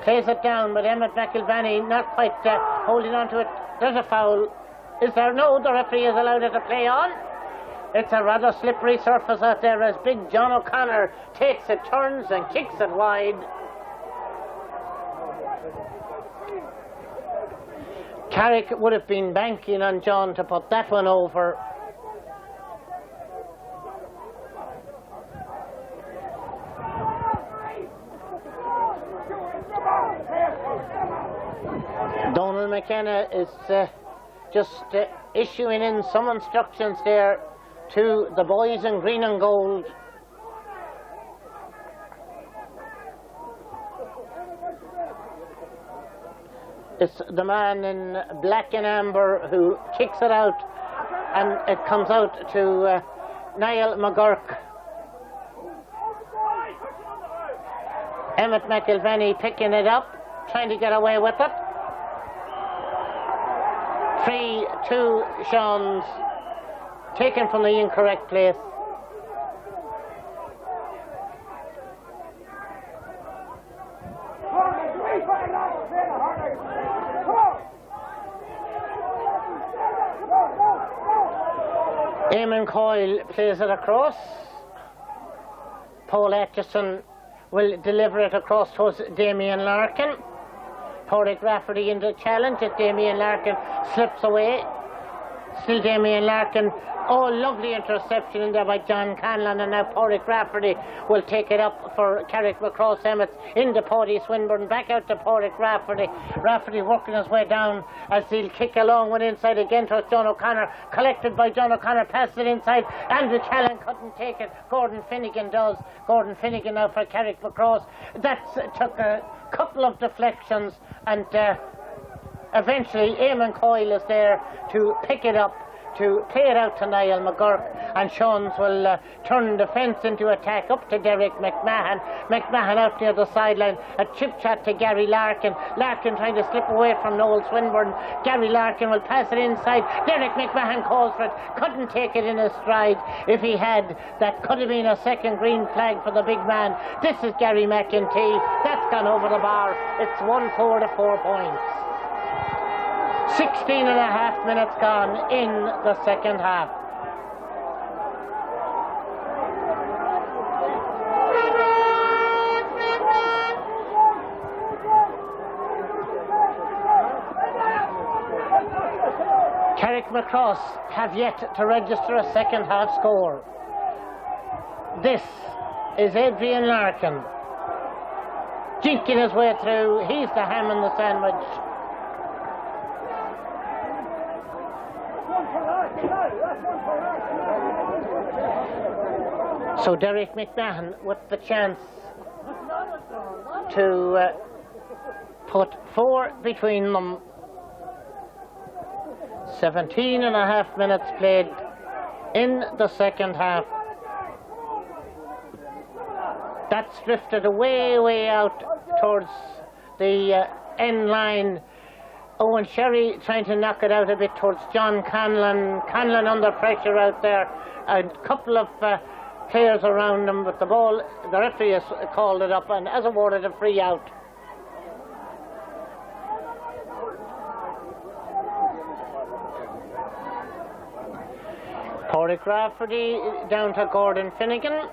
plays it down, but Emmett McIlvanney not quite holding on to it. There's a foul. Is there? No, the referee has allowed it to play on. It's a rather slippery surface out there as big John O'Connor takes it, turns and kicks it wide. Carrick would have been banking on John to put that one over. Donald McKenna is just issuing in some instructions there to the boys in green and gold. It's the man in black and amber who kicks it out, and it comes out to Niall McGurk. Emmett McIlvanney picking it up, trying to get away with it. 3-2 Sean's, taken from the incorrect place. Eamon Coyle plays it across. Paul Atchison will deliver it across towards Damien Larkin. Porrick Rafferty into challenge as Damien Larkin slips away. Still Damien Larkin. Oh, lovely interception in there by John Canlan, and now Pádraig Rafferty will take it up for Carrick Macross Emmets into Paddy Swinburne, back out to Pádraig Rafferty. Rafferty working his way down as he'll kick along one inside again to John O'Connor, collected by John O'Connor, passes it inside. Andrew Callan couldn't take it. Gordon Finnegan does. Gordon Finnegan now for Carrick Macross. That took a couple of deflections, and eventually Eamon Coyle is there to pick it up, to play it out to Niall McGurk, and Seans will turn defence into attack up to Derek McMahon. McMahon out near the sideline, a chip chat to Gary Larkin. Larkin trying to slip away from Noel Swinburne. Gary Larkin will pass it inside. Derek McMahon calls for it, couldn't take it in his stride. If he had, that could have been a second green flag for the big man. This is Gary McEntee. That's gone over the bar. It's 1-4 to 4 points. 16 and a half minutes gone in the second half. Carrick Macross have yet to register a second half score. This is Adrian Larkin jinking his way through. He's the ham in the sandwich. So Derek McMahon with the chance to put 4 between them. 17 and a half minutes played in the second half. That's drifted way out towards the end line. Owen Sherry trying to knock it out a bit towards John Canlan. Canlan under pressure out there. A couple of players around him, but the ball, the referee has called it up and has awarded a free out. Pádraig Rafferty down to Gordon Finnegan.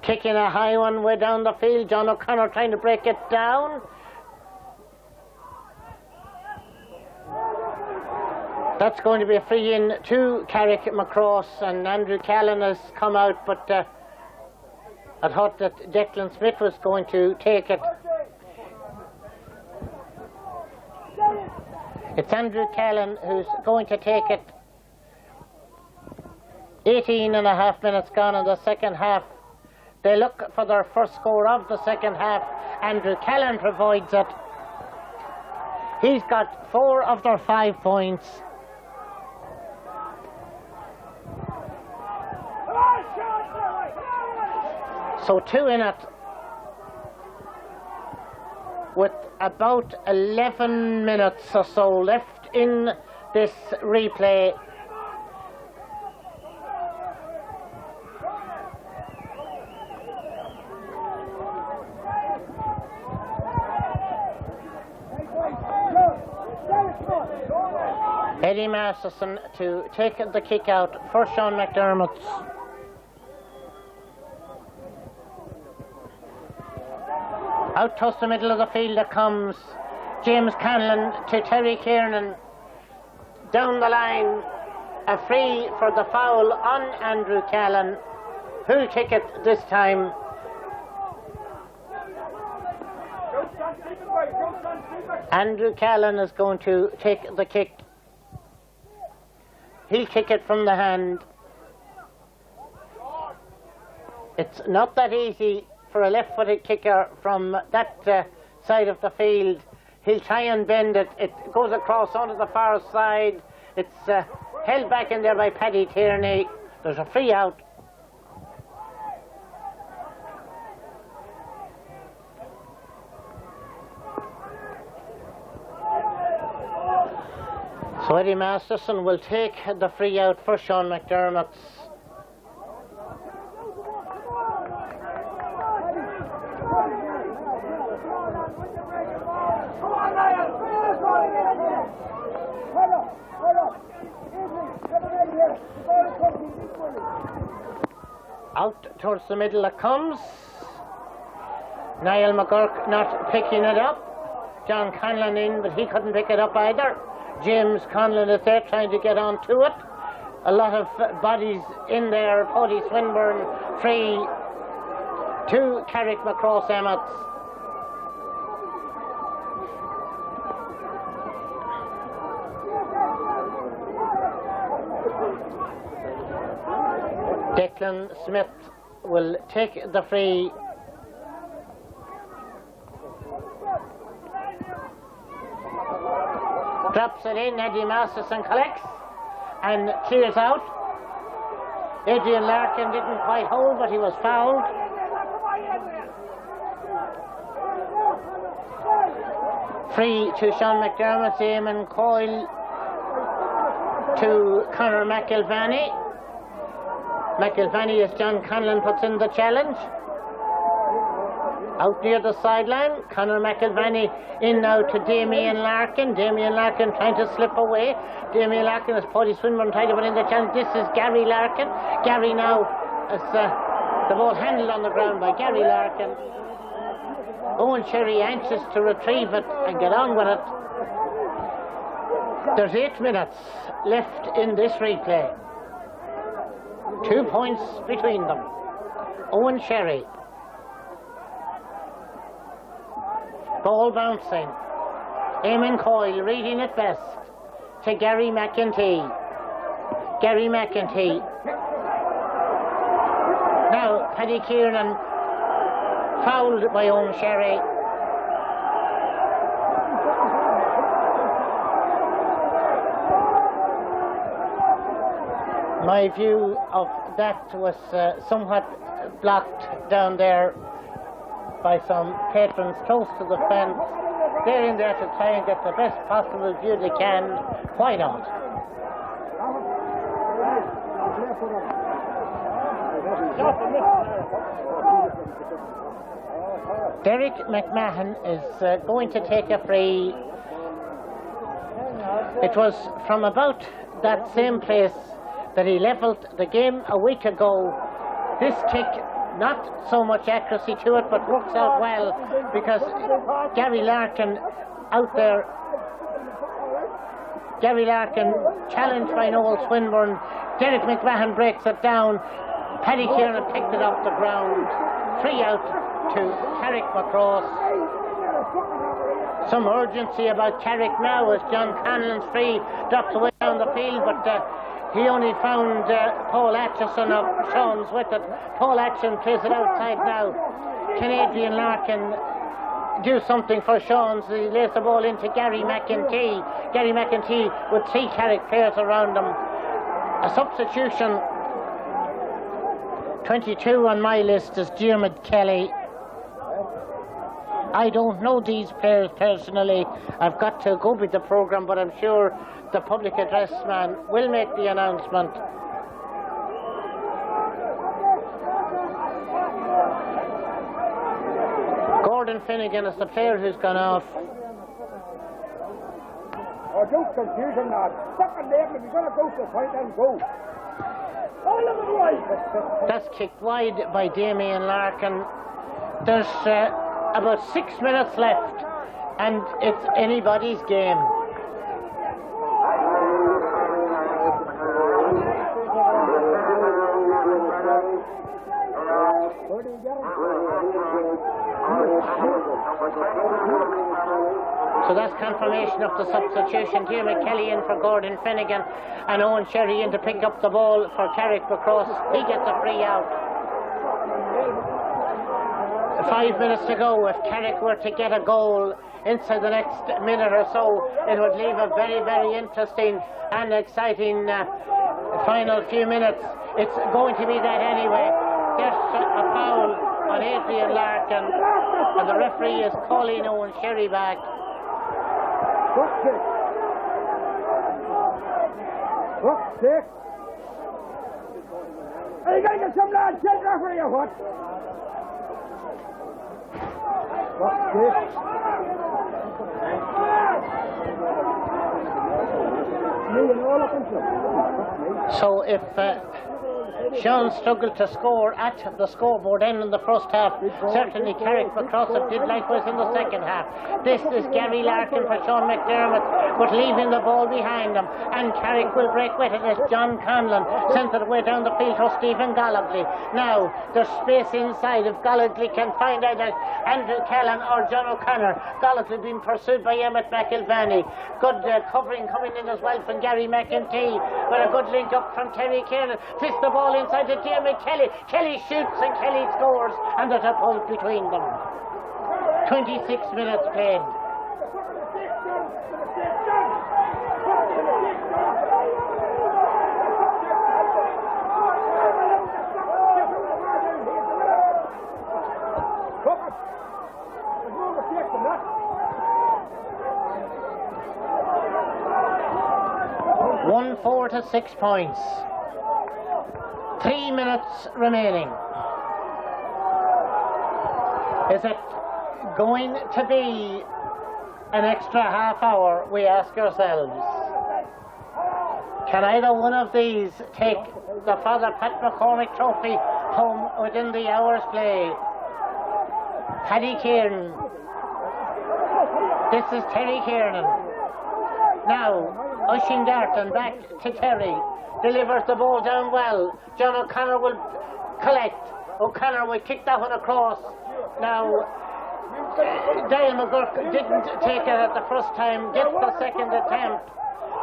Kicking a high one way down the field. John O'Connor trying to break it down. That's going to be a free in to Carrick Macross, and Andrew Callan has come out, but I thought that Declan Smith was going to take it. It's Andrew Callan who's going to take it. 18 and a half minutes gone in the second half. They look for their first score of the second half. Andrew Callan provides it. He's got 4 of their 5 points. So 2 in it, with about 11 minutes or so left in this replay. Eddie Masterson to take the kick out for Sean McDermott. Out towards the middle of the field it comes. James Canlan to Terry Kiernan. Down the line, a free for the foul on Andrew Callan. Who'll kick it this time? Andrew Callan is going to take the kick. He'll kick it from the hand. It's not that easy for a left-footed kicker from that side of the field. He'll try and bend it. It goes across onto the far side. It's held back in there by Paddy Tierney. There's a free out. So Eddie Masterson will take the free out for Sean McDermott. Out towards the middle it comes. Niall McGurk not picking it up. John Canlan in, but he couldn't pick it up either. James Conlon is there trying to get on to it. A lot of bodies in there. Paddy Swinburne free to Carrick Macross Emmets. Declan Smith will take the free. Drops it in, Eddie Masterson collects and clears out. Adrian Larkin didn't quite hold, but he was fouled. Free to Sean McDermott, Eamon Coyle to Conor McIlvany. McIlvany, as John Conlon puts in the challenge. Out near the sideline, Conor McIlvany in now to Damien Larkin. Damien Larkin trying to slip away. Damien Larkin as Paddy Swinburne trying to put in the challenge. This is Gary Larkin. Gary now as the ball handled on the ground by Gary Larkin. Owen Sherry anxious to retrieve it and get on with it. There's 8 minutes left in this replay. 2 points between them. Owen Sherry. Ball bouncing. Eamon Coyle reading it best to Gary McEntee. Gary McEntee. Now Paddy Kiernan fouled by Owen Sherry. My view of that was somewhat blocked down there by some patrons close to the fence. They're in there to try and get the best possible view they can. Why not? Derek McMahon is going to take a free. It was from about that same place that he levelled the game a week ago. This kick, not so much accuracy to it, but works out well because Gary Larkin out there. Gary Larkin challenged by Noel Swinburne. Derek McMahon breaks it down. Paddy Kieran picked it off the ground. 3 out to Carrick Macross. Some urgency about Carrick now as John Conlon's free drops away down the field, but he only found Paul Atchison of Sean's with it. Paul Atchison plays it outside now. Can Adrian Larkin do something for Sean's? He lays the ball into Gary McEntee. Gary McEntee with 3 Carrick players around him. A substitution. 22 on my list is Diarmuid Kelly. I don't know these players personally. I've got to go with the programme, but I'm sure the public address man will make the announcement. Gordon Finnegan is the player who's gone off. Oh, don't confuse him now. Stuck in there, if you're going to go to the point, then go. That's kicked wide by Damien Larkin. There's about 6 minutes left, and it's anybody's game. So that's confirmation of the substitution. Diarmuid Kelly in for Gordon Finnegan and Owen Sherry in to pick up the ball for Carrick Macross. He gets a free out. 5 minutes to go. If Carrick were to get a goal inside the next minute or so, it would leave a very, very interesting and exciting final few minutes. It's going to be that anyway. There's a foul on Adrian Larkin, and the referee is calling Owen Sherry back. What's this? Are you going to get some lads check referee or what? What's this? So if Sean struggled to score at the scoreboard end in the first half, certainly Carrick Macross did likewise in the second half. This is Gary Larkin for Sean McDermott, but leaving the ball behind them. And Carrick will break with it as John Conlon sends it away down the field to Stephen Gollagly. Now there's space inside if Gollagly can find either Andrew Callan or John O'Connor. Gollagly being pursued by Emmett McIlvany. Good covering coming in as well from Gary McEntee, with a good link up from Terry Kiernan. Fist the ball inside to Diarmuid Kelly. Kelly shoots and Kelly scores, and there's a point between them. 26 minutes played. One 4 to 6 points. 3 minutes remaining. Is it going to be an extra half hour, we ask ourselves? Can either one of these take the Father Pat McCormick Trophy home within the hour's play? Paddy Kieran. This is Terry Kiernan. Now, Oisín Darton back to Terry. Delivers the ball down well. John O'Connor will collect. O'Connor will kick that one across. Now, Dale McGurk didn't take it at the first time, gets the second attempt,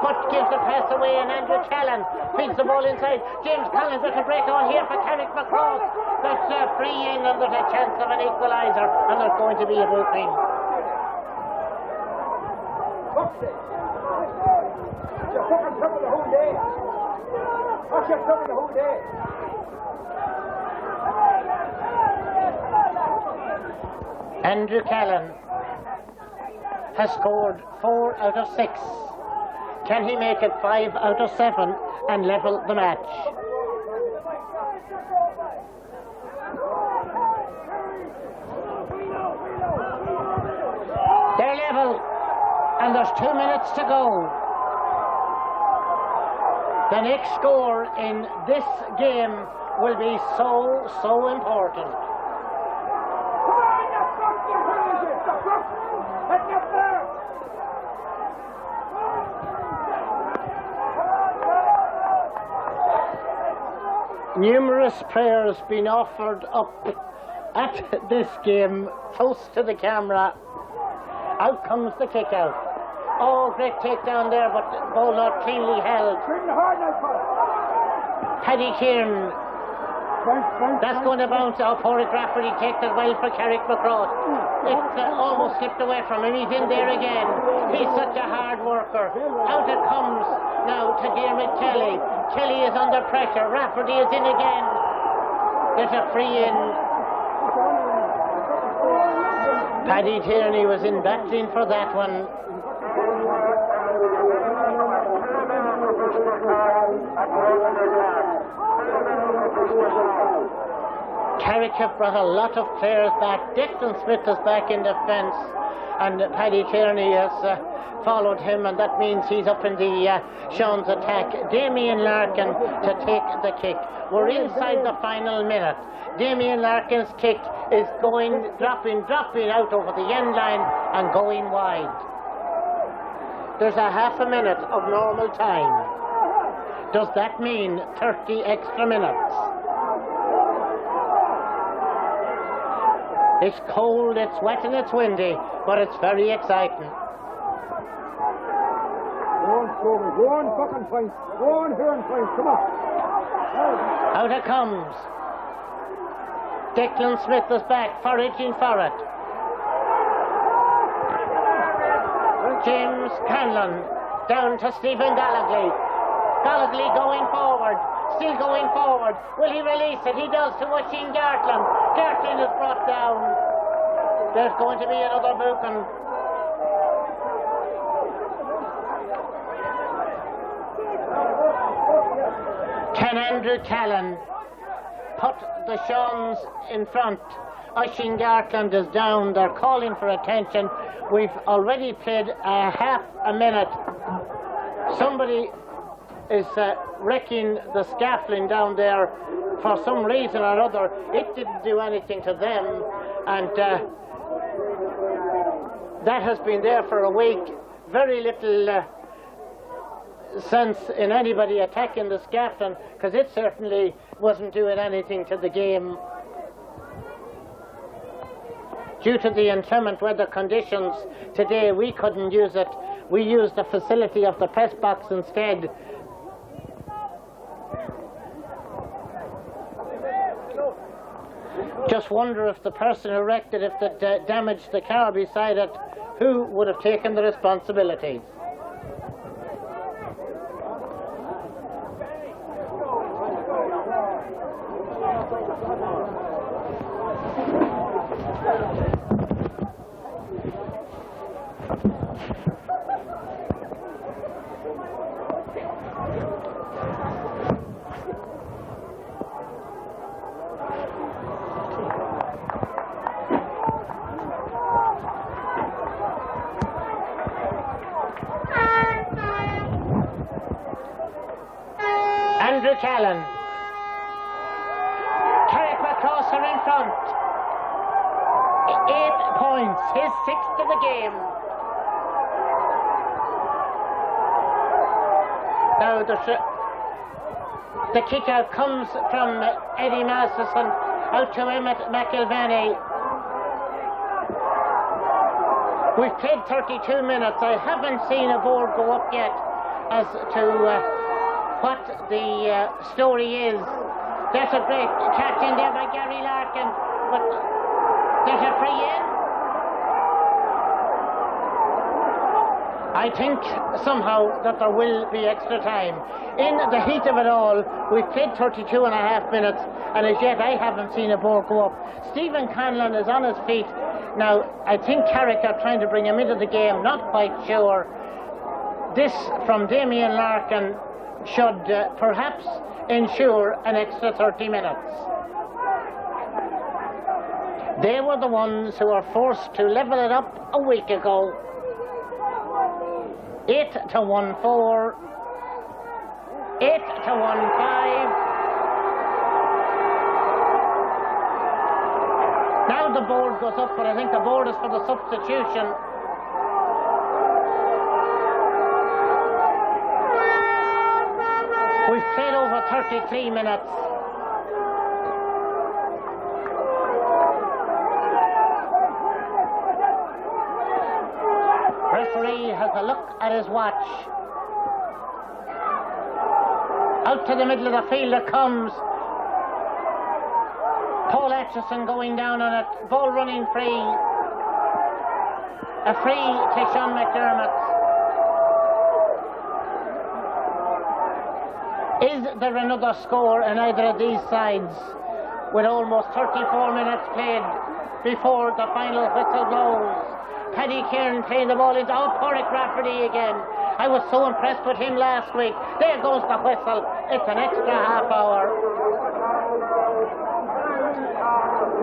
but gives the pass away, and Andrew Callan feeds the ball inside. James Collins with a break on here for Carrick McCross. That's a free in, and there's a chance of an equaliser, and there's going to be a booking. You're fucking trouble the whole day. What's your trouble the whole day? Andrew Callan has scored 4 out of 6. Can he make it 5 out of 7 and level the match? They're level, and there's 2 minutes to go. The next score in this game will be so important. Numerous prayers been offered up at this game, close to the camera. Out comes the kick out. Oh, great takedown there, but ball not cleanly held. Paddy Kieran. That's going to bounce out. Porrick Rafferty takes it well for Carrick McCross. It almost slipped away from him. He's in there again. He's such a hard worker. Out it comes now to Diarmuid Kelly. Kelly is under pressure. Rafferty is in again. There's a free in. Paddy Tierney was in battling for that one. Carrick have brought a lot of players back. Declan Smith is back in defence, and Paddy Tierney has followed him, and that means he's up in the Sean's attack. Damien Larkin to take the kick. We're inside the final minute. Damien Larkin's kick is dropping out over the end line and going wide. There's a half a minute of normal time. Does that mean 30 extra minutes? It's cold, it's wet and it's windy, but it's very exciting. Go on, fucking fight. Go on here and fight. Come on. Out it comes. Declan Smith is back, foraging for it. James Conlon down to Stephen Gollagly. Gollagly going forward, still going forward. Will he release it? He does to Oisín Gartland. Gartland is brought down. There's going to be another booking. Can Andrew Callan put the Seans in front? Oisín Gartland is down. They're calling for attention. We've already played a half a minute. Somebody is wrecking the scaffolding down there for some reason or other. It didn't do anything to them, and that has been there for a week. very little sense in anybody attacking the Scafton, because it certainly wasn't doing anything to the game. Due to the inclement weather conditions today, we couldn't use it. We used the facility of the press box instead. Just wonder if the person who wrecked it, if that damaged the car beside it, who would have taken the responsibility? Callan. Carrick McCross are in front. 8 points, his 6th of the game. Now the kick out comes from Eddie Masterson out to Emmett McIlvany. We've played 32 minutes. I haven't seen a board go up yet as to what the story is. There's a great catch in there by Gary Larkin, but there's a free in. I think somehow that there will be extra time. In the heat of it all, we've played 32 and a half minutes, and as yet I haven't seen a ball go up. Stephen Conlon is on his feet. Now, I think Carrick are trying to bring him into the game, not quite sure. This from Damien Larkin should perhaps ensure an extra 30 minutes. They were the ones who were forced to level it up a week ago. 8-1-4, 8-1-5. Now the board goes up, but I think the board is for the substitution. We've played over 33 minutes. Referee has a look at his watch. Out to the middle of the field it comes. Paul Atchison going down on it. Ball running free. A free to Sean McDermott. Is there another score in either of these sides with almost 34 minutes played before the final whistle blows? Paddy Kieran playing the ball into Carrick Rafferty again. I was so impressed with him last week. There goes the whistle. It's an extra half hour.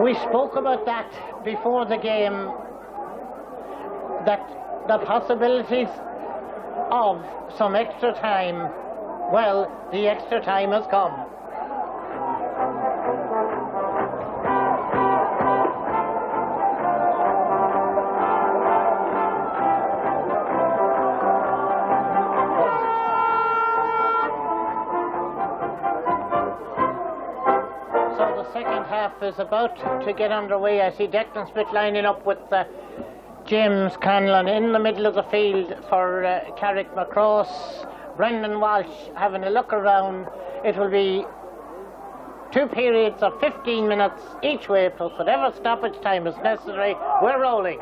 We spoke about that before the game, that the possibilities of some extra time. Well, the extra time has come. So the second half is about to get underway. I see Declan Smith lining up with James Conlon in the middle of the field for Carrick Macross. Brendan Walsh having a look around. It will be 2 periods of 15 minutes each way, plus whatever stoppage time is necessary. We're rolling.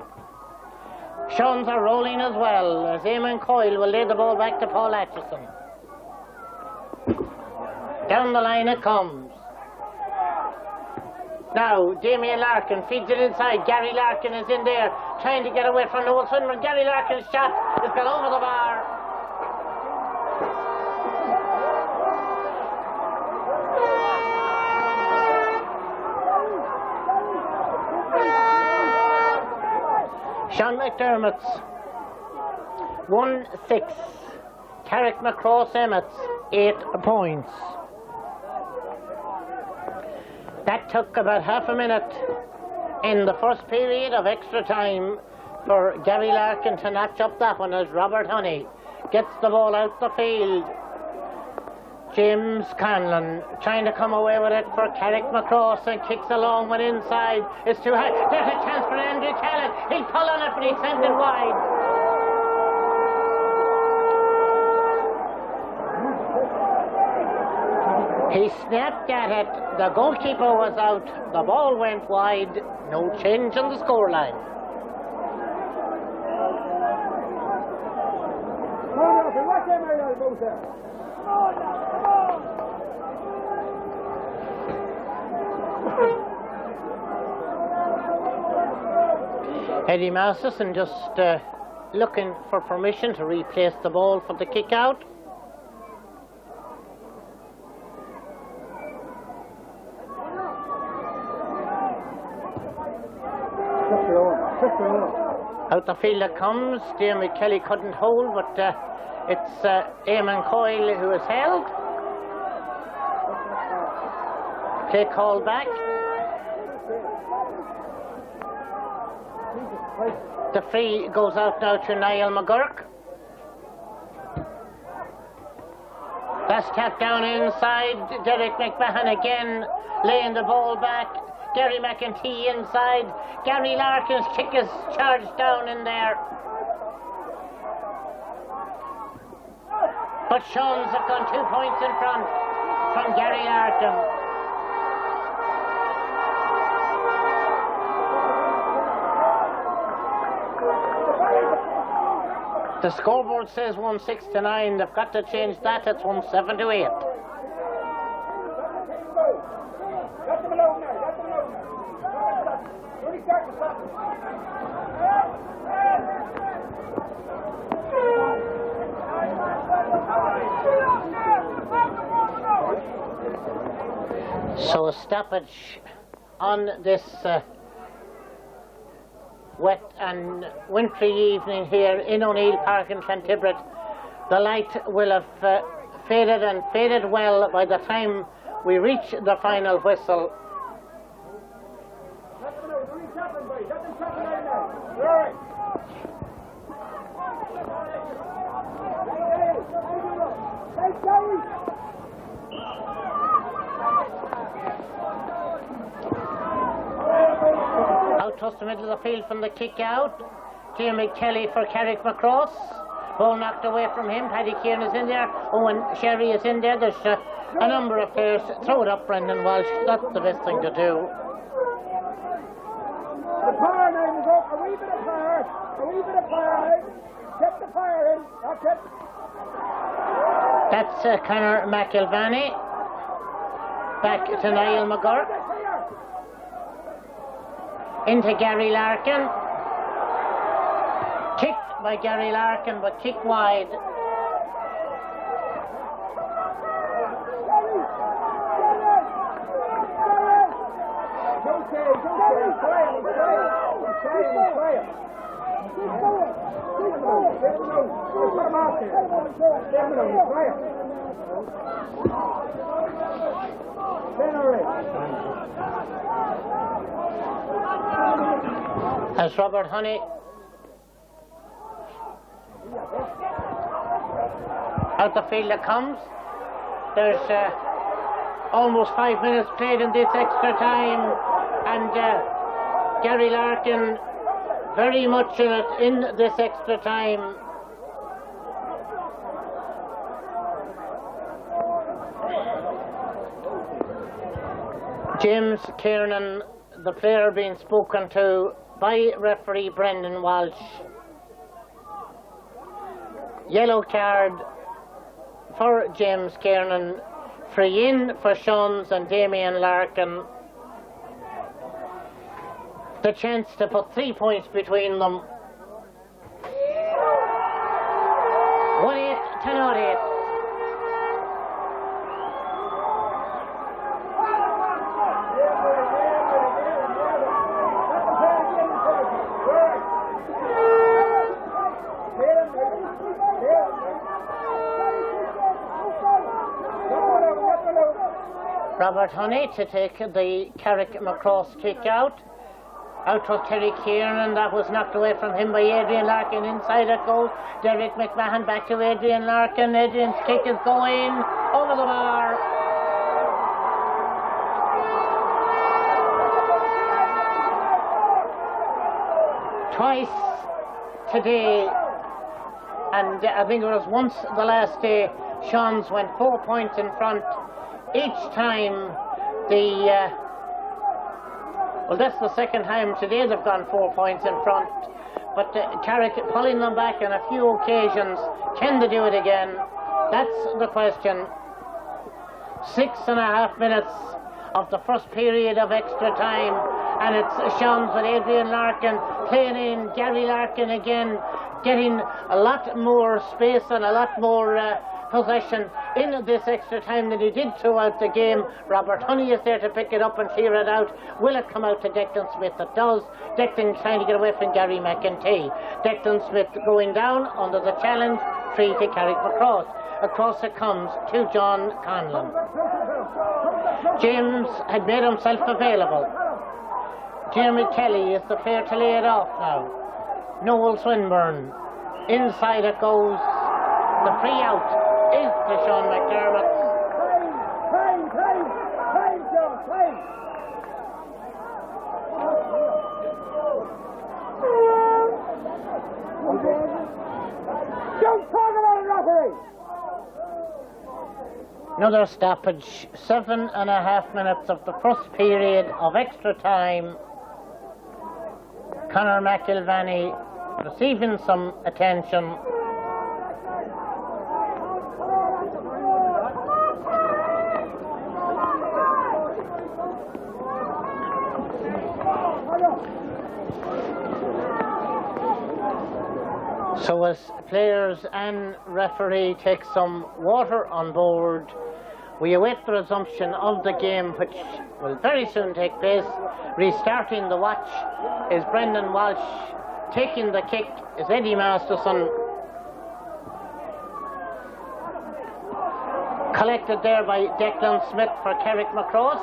Shawns are rolling as well, as Eamon Coyle will lay the ball back to Paul Atchison. Down the line it comes. Now, Damien Larkin feeds it inside. Gary Larkin is in there, trying to get away from Noel Swinburne. Gary Larkin's shot has gone over the bar. Sean McDermott's 1-6. Carrick Macross Emmett's 8 points. That took about half a minute in the first period of extra time for Gary Larkin to notch up that one as Robert Honey gets the ball out the field. James Conlon trying to come away with it for Carrick McCross and kicks a long one inside. It's too high. There's a chance for Andrew Callan. He'll pull on it, but he sent it wide. He snapped at it. The goalkeeper was out. The ball went wide. No change on the scoreline. Eddie Masterson just looking for permission to replace the ball for the kick out. Out the field it comes. Dermot Kelly couldn't hold, but it's Eamon Coyle who is held. Play call back. The free goes out now to Niall McGurk. That's tapped down inside. Derek McMahon again laying the ball back. Gary McEntee inside. Gary Larkin's kick is charged down in there. But Shawns have gone 2 points in front from Gary Larkin. The scoreboard says 1-6-9. They've got to change that. It's 1-7-8. So a stoppage on this wet and wintry evening here in O'Neill Park in Clontibret. The light will have faded and faded well by the time we reach the final whistle. Across the middle of the field from the kick out. Dermot Kelly for Carrick McCross. Ball knocked away from him. Paddy Kieran is in there. Owen Sherry is in there. There's a number of players. Throw it up, Brendan Walsh. That's the best thing to do. The power name is up. A wee bit of power. A wee bit of power. Get the fire in. That's it. That's Conor McIlvany. Back to Niall McGurk. Into Gary Larkin. Kicked by Gary Larkin, but kicked wide. As Robert Honey out the field it comes. There's almost 5 minutes played in this extra time, and Gary Larkin very much in it in this extra time. James Kiernan, the player being spoken to by referee Brendan Walsh. Yellow card for James Kiernan. Free in for Shawns and Damien Larkin. The chance to put 3 points between them. 1-8 to 0-8. Robert Honey to take the Carrick McCross kick out. Out was Terry Kieran, that was knocked away from him by Adrian Larkin. Inside it goes Derek McMahon, back to Adrian Larkin. Adrian's kick is going over the bar. Twice today, and I think it was once the last day, Sean's went 4 points in front. Each time well, that's the second time today they've gone 4 points in front. But Carrick pulling them back on a few occasions. Can they do it again? That's the question. 6.5 minutes of the first period of extra time, and it's Sean's with Adrian Larkin playing in. Gary Larkin again getting a lot more space and a lot more possession in this extra time than he did throughout the game. Robert Honey is there to pick it up and clear it out. Will it come out to Declan Smith? It does. Declan trying to get away from Gary McEntee. Declan Smith going down under the challenge, 3 to Carrick McCross. Across it comes to John Conlon. James had made himself available. Jeremy Kelly is the player to lay it off now. Noel Swinburne. Inside it goes. The free out is to Sean McDermott. Don't talk about it, referee! Another stoppage. 7.5 minutes of the first period of extra time. Conor McIlvany receiving some attention. So as players and referee take some water on board, we await the resumption of the game, which will very soon take place. Restarting the watch is Brendan Walsh. Taking the kick is Eddie Masterson. Collected there by Declan Smith for Carrick McCross.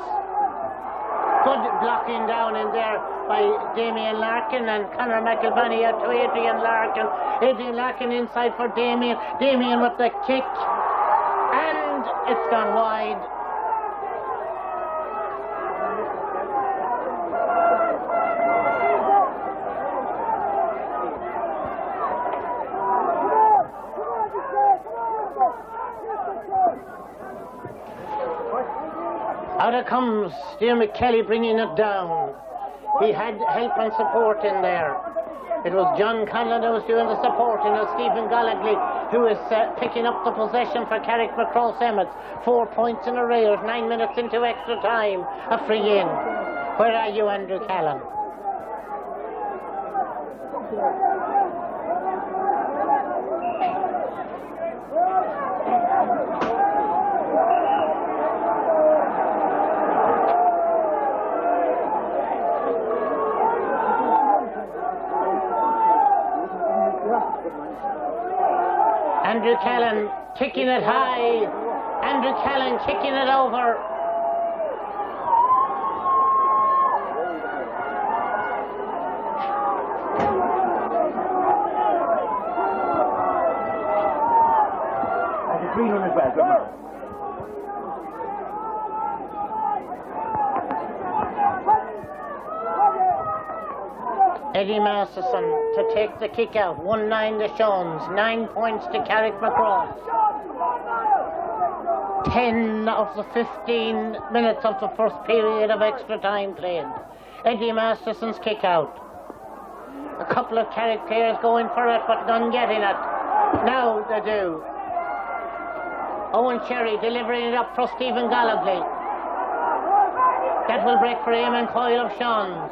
Good blocking down in there by Damien Larkin, and Conor McIlvany out to Adrian Larkin. Adrian Larkin inside for Damien. Damien with the kick, and it's gone wide. Out it comes, Dermot Kelly bringing it down. He had help and support in there. It was John Conlon who was doing the supporting, and Stephen Gollagly who is picking up the possession for Carrick McCross Emmets. 4 points in arrears, 9 minutes into extra time. A free in. Where are you, Andrew Callan? Andrew Callan kicking it high. Andrew Callan kicking it over. Eddie Masterson to take the kick out. 1-9 to Sean's. 9 points to Carrick McCross. 10 of the 15 minutes of the first period of extra time played. Eddie Masterson's kick out. A couple of Carrick players going for it, but none getting it. Now they do. Owen Cherry delivering it up for Stephen Gollagly. That will break for Eamon Coyle of Sean's.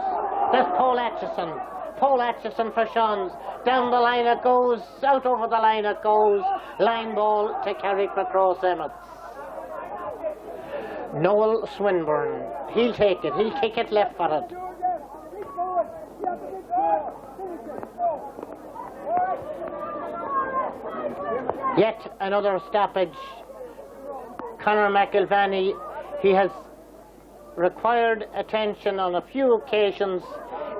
There's Paul Atchison. Paul Atchison for Sean's. Down the line it goes. Out over the line it goes. Line ball to Carrick McCross Emmets. Noel Swinburne. He'll take it. He'll kick it left-footed. Yet another stoppage. Conor McIlvany. He has required attention on a few occasions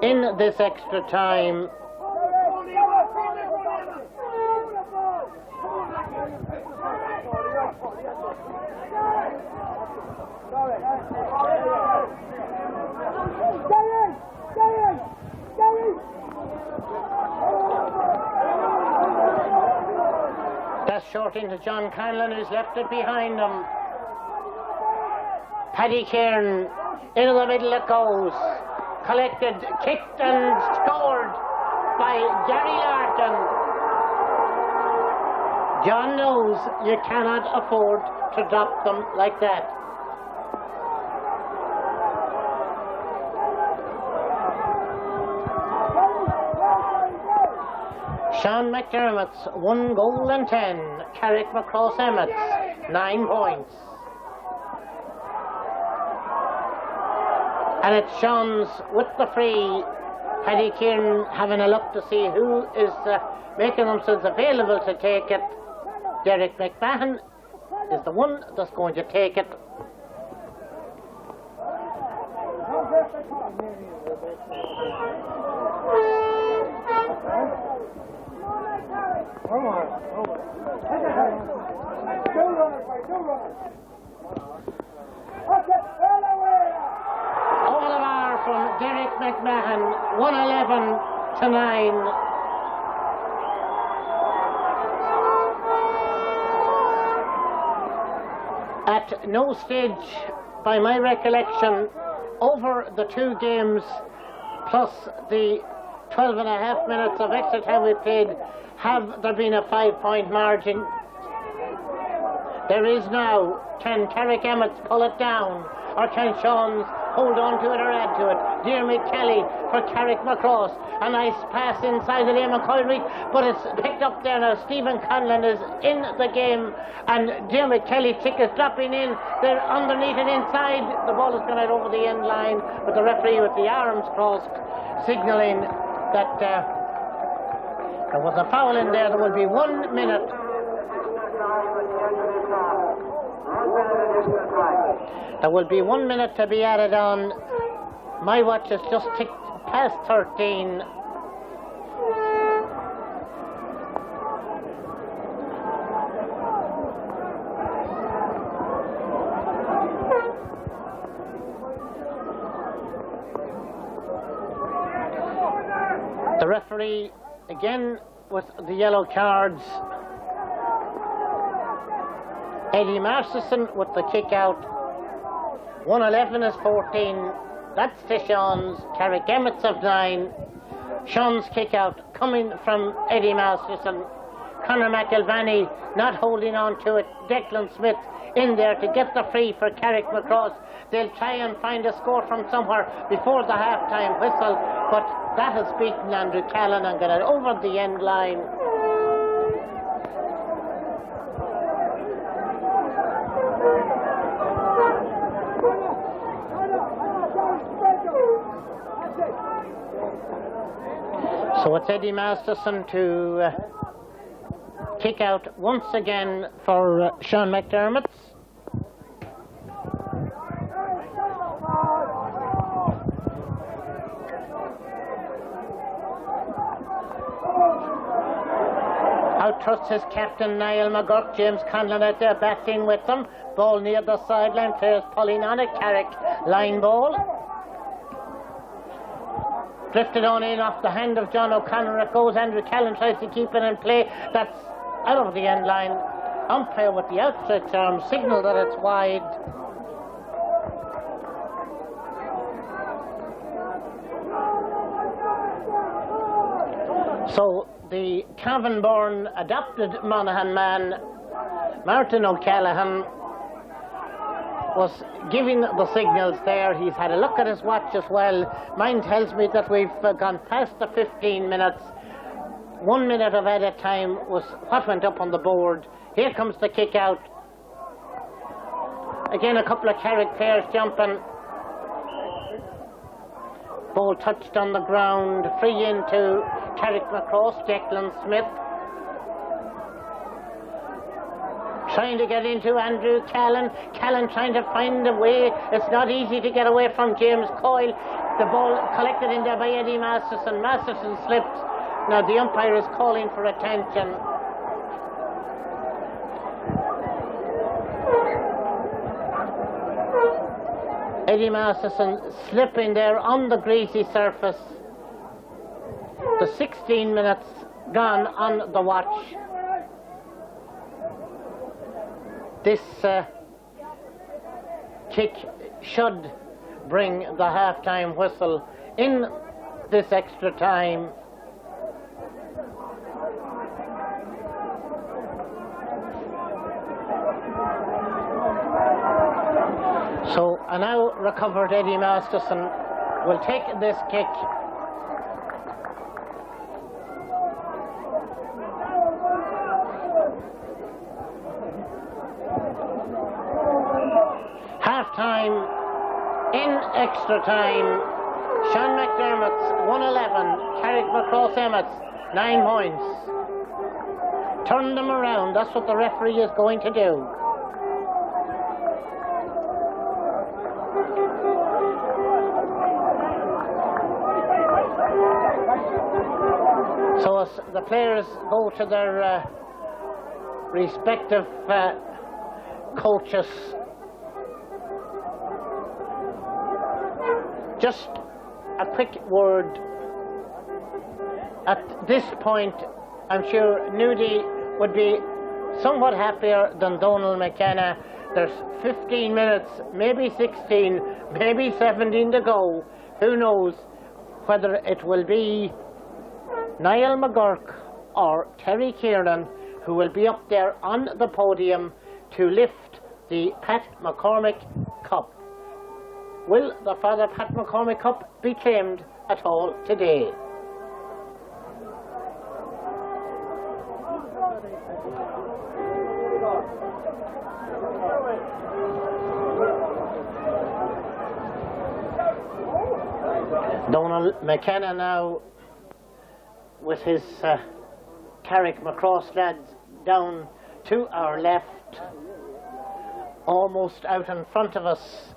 in this extra time. That's short into John Conlon, who's left it behind him. Paddy Kieran, into the middle it goes. Collected, kicked and scored by Gary Larkin. John knows you cannot afford to drop them like that. Sean McDermott's 1 goal and 10. Carrick Macross Emmett's 9 points. And it's Sean's with the free. Paddy Kieran having a look to see who is making themselves available to take it. Derek McMahon is the one that's going to take it. Oliver from Derek McMahon, 111 to 9. At no stage, by my recollection, over the 2 games plus the 12 and a half minutes of extra time we played, have there been a 5-point margin? There is now. Can Carrick Emmett's pull it down, or can Sean's hold on to it or add to it? Diarmuid Kelly for Carrick Macross. A nice pass inside the Liam McCoy, but it's picked up there now. Stephen Conlon is in the game, and Diarmuid Kelly tick is dropping in. They're underneath it inside. The ball is going out over the end line, but the referee with the arms crossed, signalling that there was a foul in there. There will be 1 minute. There will be 1 minute to be added on. My watch has just ticked past 13. The referee again with the yellow cards. Eddie Masterson with the kick out. 111 is 14. That's to Sean's. Carrick Emmett's of 9. Sean's kick out coming from Eddie Masterson. Conor McElvaney not holding on to it. Declan Smith in there to get the free for Carrick Macross. They'll try and find a score from somewhere before the half-time whistle, but that has beaten Andrew Callan and got it over the end line. So it's Eddie Masterson to kick out once again for Sean McDermott. Out trusts his captain Niall McGurk. James Conlon out there batting with them. Ball near the sideline. Players pulling on it. Carrick line ball. Drifted on in off the hand of John O'Connor. It goes. Andrew Callan tries to keep it in play. That's out of the end line. Umpire with the outstretched arm signal that it's wide. So the Cavan-born adopted Monaghan man, Martin O'Callaghan, was giving the signals there. He's had a look at his watch as well. Mine tells me that we've gone past the 15 minutes. 1 minute of added time was what went up on the board. Here comes the kick out. Again, a couple of Carrick players jumping. Ball touched on the ground. Free into Carrick Macross, Declan Smith. trying to get into Andrew Callan. Callan trying to find a way. It's not easy to get away from James Coyle. The ball collected in there by Eddie Masterson. Masterson slipped. Now the umpire is calling for attention. Eddie Masterson slipping there on the greasy surface. The 16 minutes gone on the watch. This kick should bring the half-time whistle in this extra time. So a now recovered Eddie Masterson will take this kick. Half-time in extra time. Sean McDermott's 111, Carrick Macross Emmett's 9 points. Turn them around, that's what the referee is going to do. So as the players go to their respective coaches, just a quick word. At this point, I'm sure Nudie would be somewhat happier than Donald McKenna. There's 15 minutes, maybe 16, maybe 17 to go. Who knows whether it will be Niall McGurk or Terry Kieran who will be up there on the podium to lift the Pat McCormick Cup. Will the Father Pat McCormick Cup be claimed at all today? Donald McKenna now with his Carrick Macross lads down to our left. Almost out in front of us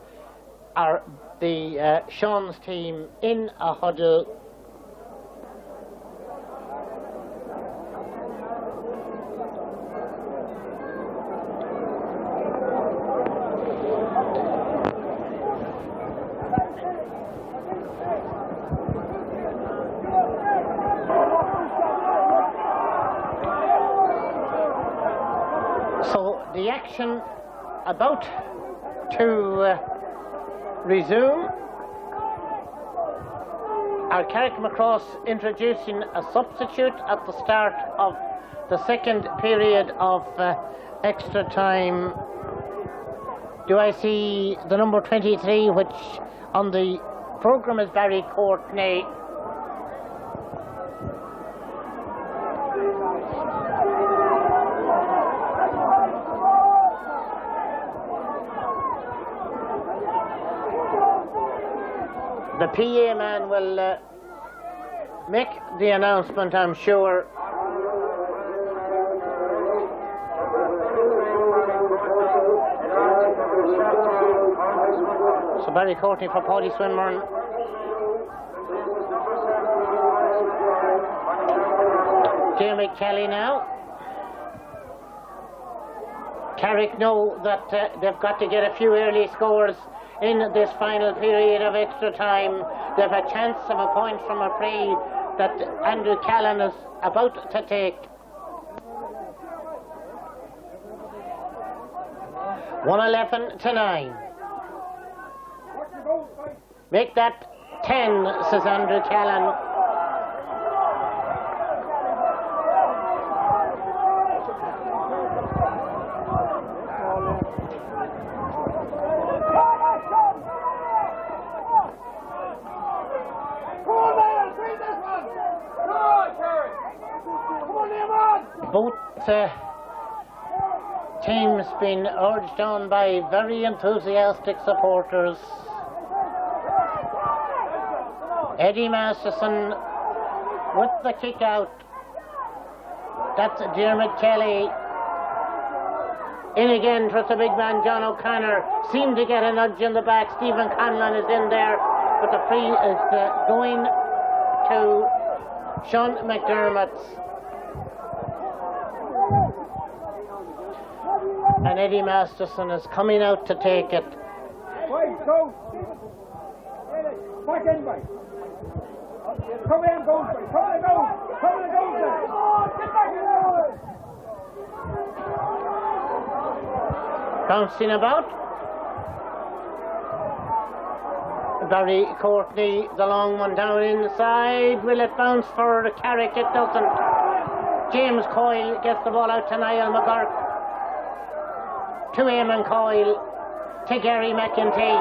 are the Sean's team in a huddle. So the action about to resume. Our Carrick Macross introducing a substitute at the start of the second period of extra time. Do I see the number 23, which on the programme is Barry Courtney. The PA man will make the announcement, I'm sure. So Barry Courtney for Paddy Swinburne. Jamie Kelly now. Carrick know that they've got to get a few early scores in this final period of extra time. They've a chance of a point from a free that Andrew Callan is about to take. 111-9. Make that 10, says Andrew Callan. Both teams been urged on by very enthusiastic supporters. Eddie Masterson with the kick out. That's Dermot Kelly. In again, trust the big man, John O'Connor. Seemed to get a nudge in the back. Stephen Conlon is in there, but the free is going to Sean McDermott. And Eddie Masterson is coming out to take it. Wait, go. Back in, way. Come in, go. Come in, go. Come in, go. Get back in. Bouncing about. Barry Courtney, the long one down inside. Will it bounce for Carrick? It doesn't. James Coyle gets the ball out to Niall McGurk. To Eamon Coyle. To Gary McEntee.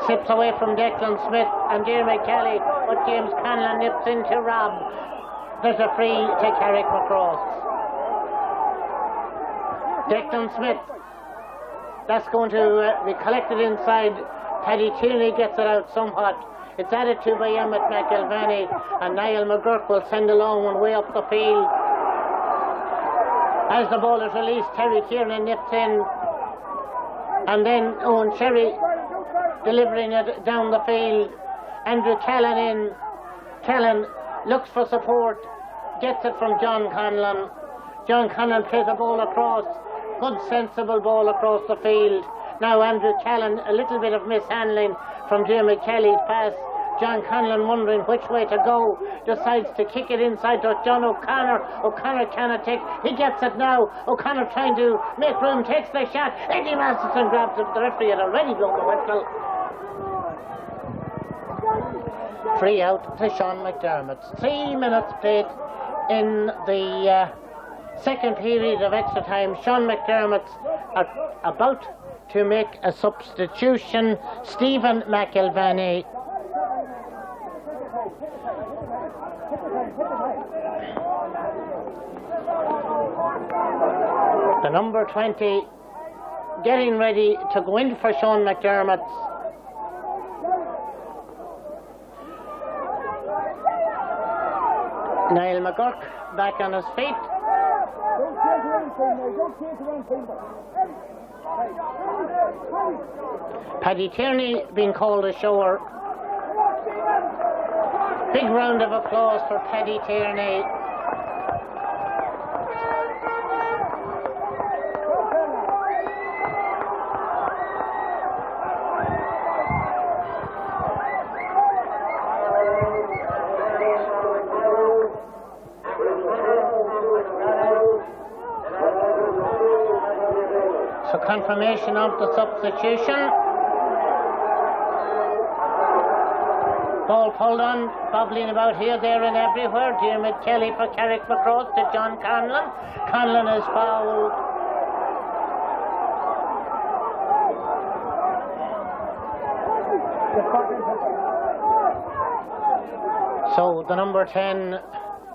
Slips away from Declan Smith and Diarmaid Kelly, but James Conlon nips into Rob. There's a free to Carrick McCross. Declan Smith. That's going to be collected inside. Paddy Tierney gets it out somewhat. It's added to by Emmett McElvaney, and Niall McGurk will send a long one way up the field. As the ball is released, Terry Tierney nips in, and then Owen Cherry delivering it down the field. Andrew Callan in. Callan looks for support, gets it from John Conlon. John Conlon plays the ball across. Good sensible ball across the field. Now Andrew Callan, a little bit of mishandling from Diarmaid Kelly's pass. John Conlon wondering which way to go, decides to kick it inside to John O'Connor. O'Connor cannot take, he gets it now. O'Connor trying to make room, takes the shot. Eddie Masterson grabs it, the referee had already blown the whistle. Free out to Sean McDermott. 3 minutes played in the second period of extra time. Sean McDermott about to make a substitution. Stephen McElvaney. The number 20 getting ready to go in for Sean McDermott. Niall McGurk back on his feet. Paddy Tierney being called ashore. Big round of applause for Paddy Tierney. So confirmation of the substitution. Ball pulled on, bobbling about here, there and everywhere. Diarmaid Kelly for Carrick McCross to John Conlon. Conlon is fouled. So the number 10,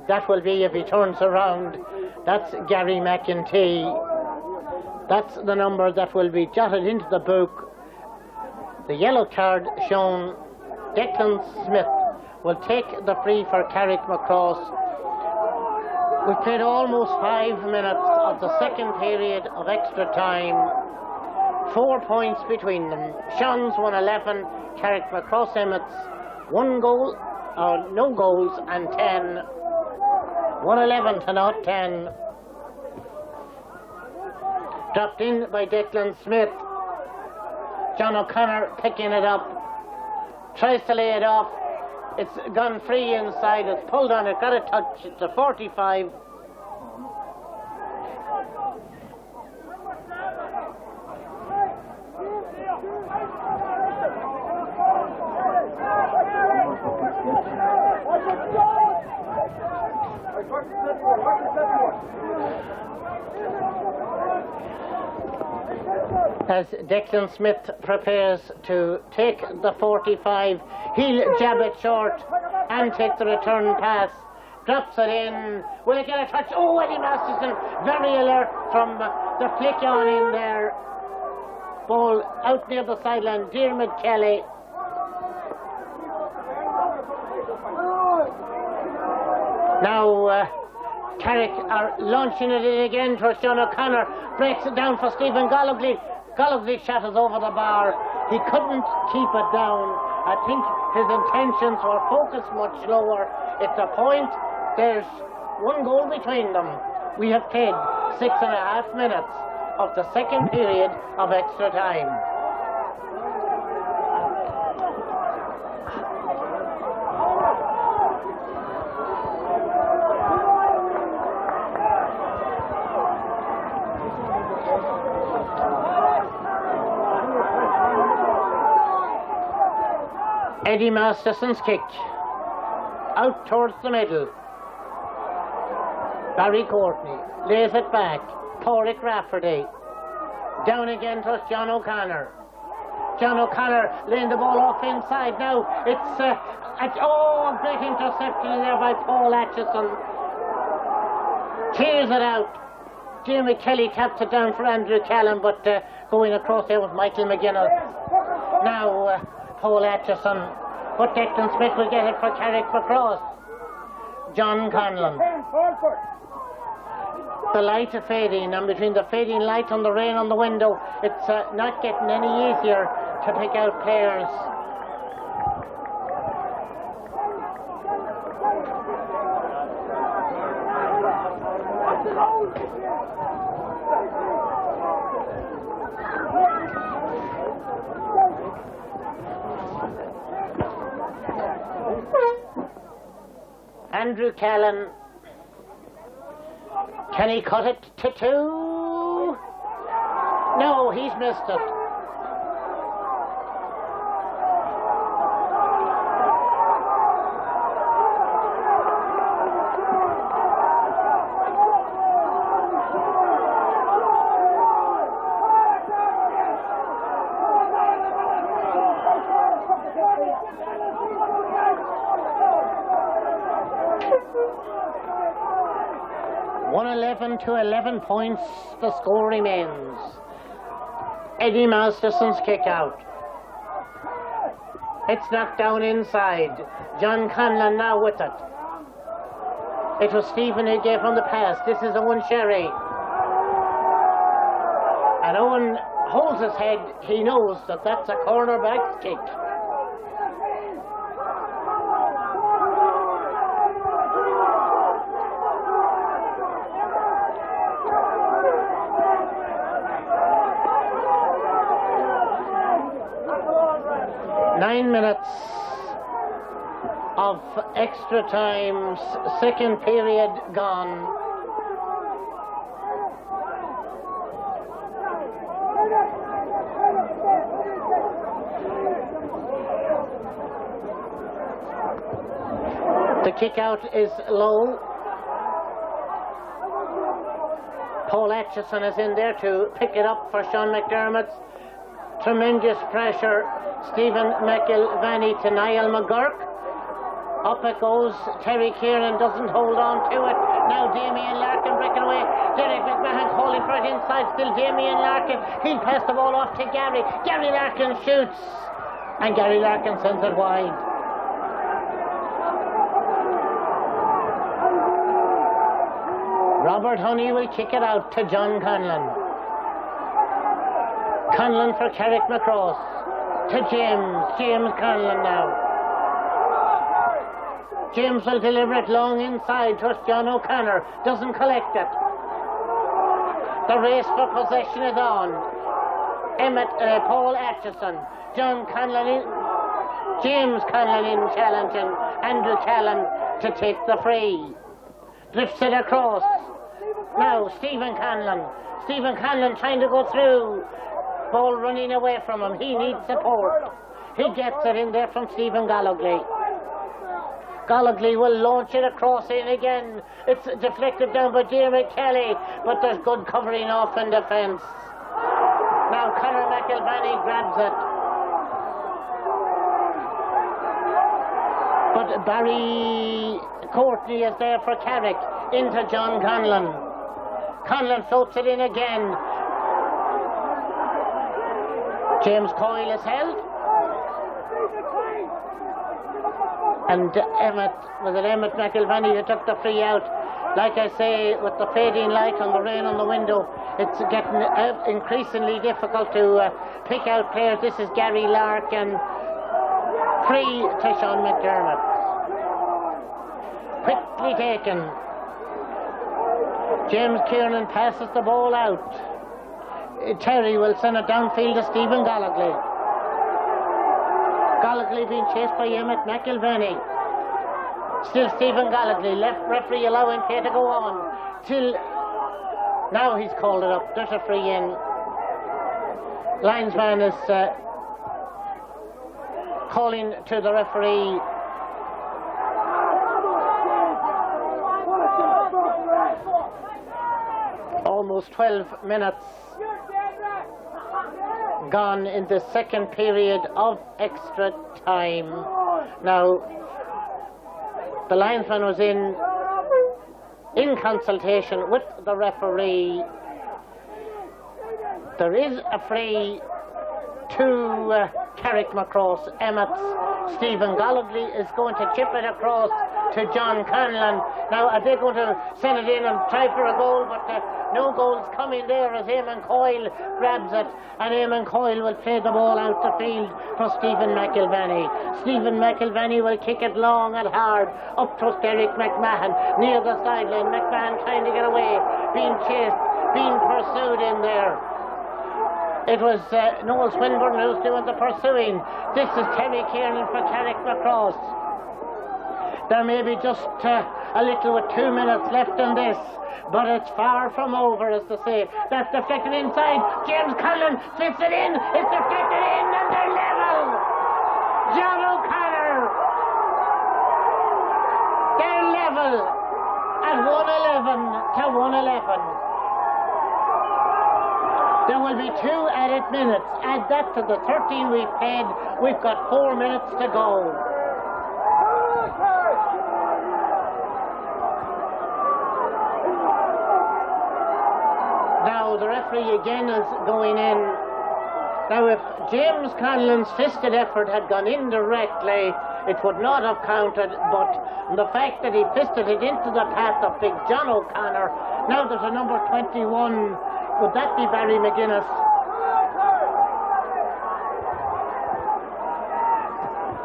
that will be, if he turns around, that's Gary McEntee. That's the number that will be jotted into the book. The yellow card shown. Declan Smith will take the free for Carrick McCross. We've played almost 5 minutes of the second period of extra time. 4 points between them. Sean's 111, Carrick McCross Emmett's 1 goal, or no goals, and 10. 111 to not 10. Dropped in by Declan Smith. John O'Connor picking it up. Tries to lay it off. It's gone free inside. It's pulled on. It got a touch. It's a 45. As Declan Smith prepares to take the 45, he'll jab it short and take the return pass. Drops it in. Will he get a touch? Oh, Eddie Masterson, very alert from the flick on in there. Ball out near the sideline. Diarmaid Kelly. Now Carrick are launching it in again towards John O'Connor. Breaks it down for Stephen Gallogly. Gallogly shot it over the bar. He couldn't keep it down. I think his intentions were focused much lower. It's a point. There's one goal between them. We have played 6.5 minutes of the second period of extra time. Eddie Masterson's kick out towards the middle. Barry Courtney lays it back. Porrick Rafferty down again to John O'Connor. John O'Connor laying the ball off inside. Now it's a great interception there by Paul Atchison. Clears it out. Jamie Kelly taps it down for Andrew Callan, but going across there was Michael McGuinness. Now Paul Atchison, but Declan Smith will get it for Carrick across. John Conlon. The light is fading, and between the fading light and the rain on the window, it's not getting any easier to pick out players. Andrew Callan, can he cut it to 2? No, he's missed it. To 11 points, the score remains. Eddie Masterson's kick out. It's knocked down inside. John Conlon now with it. It was Stephen who gave him the pass. This is Owen Sherry. And Owen holds his head. He knows that that's a cornerback's kick. Minutes of extra time, second period gone. The kick out is low. Paul Atchison is in there to pick it up for Sean McDermott. Tremendous pressure. Stephen McIlvany to Niall McGurk. Up it goes. Terry Kieran doesn't hold on to it. Now Damien Larkin breaking away. Derek McMahon calling for it inside. Still Damien Larkin. He'll pass the ball off to Gary. Gary Larkin shoots. And Gary Larkin sends it wide. Robert Honey will kick it out to John Conlon. Conlon for Carrick Macross. To James Conlon now. James will deliver it long inside towards John O'Connor. Doesn't collect it. The race for possession is on. Paul Atchison. John Conlon in. James Conlon in challenging Andrew Callan to take the free. Drifts it across. Now Stephen Conlon. Stephen Conlon trying to go through. Ball running away from him. He needs support. He gets it in there from Stephen Gallogly. Gallogly will launch it across in again. It's deflected down by Jeremy Kelly, but there's good covering off in defence. Now Conor McIlvany grabs it. But Barry Courtney is there for Carrick. Into John Conlon. Conlon floats it in again. James Coyle is held. And Emmett McIlvany who took the free out. Like I say, with the fading light and the rain on the window, it's getting increasingly difficult to pick out players. This is Gary Larkin, free to Sean McDermott. Quickly taken. James Kiernan passes the ball out. Terry will send it downfield to Stephen Gollagly. Gollagly being chased by Emmett McIlvany. Still Stephen Gollagly, left referee allowing play to go on. Till now he's called it up. There's a free in. Linesman is calling to the referee. Almost 12 minutes gone in the second period of extra time. Now, the linesman was in consultation with the referee. There is a free to Carrick Macross. Emmett's Stephen Gollagly is going to chip it across to John Conlon. Now, are they going to send it in and try for a goal? But no goals coming there as Eamon Coyle grabs it, and Eamon Coyle will play the ball out the field for Stephen McIlvany. Stephen McIlvany will kick it long and hard up to Derek McMahon near the sideline. McMahon trying to get away, being chased, being pursued in there. It was Noel Swinburne who's doing the pursuing. This is Terry Kiernan for Carrick Macross. There may be just a little with 2 minutes left in this, but it's far from over, as to say. That's deflected inside. James Conlon fits it in. It's deflected in, and they're level. John O'Connor. They're level at 111 to 111. There will be 2 added minutes. Add that to the 13 we've played. We've got 4 minutes to go. Now the referee again is going in. Now if James Conlon's fisted effort had gone in directly, it would not have counted, but the fact that he fisted it into the path of big John O'Connor. Now there's a number 21. Would that be Barry McGuinness?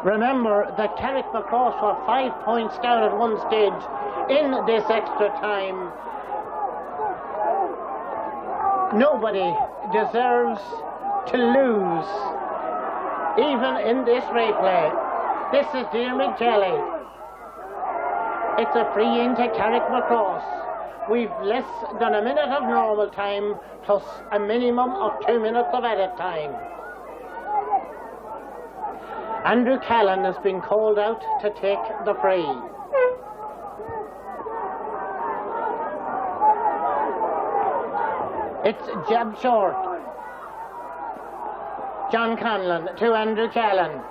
Remember that Carrick Macross were 5 points down at one stage in this extra time. Nobody deserves to lose, even in this replay. This is Diarmaid Kelly. It's a free in to Carrick Macross. We've less than a minute of normal time plus a minimum of 2 minutes of added time. Andrew Callan has been called out to take the free. It's jab short. John Conlon to Andrew Callan.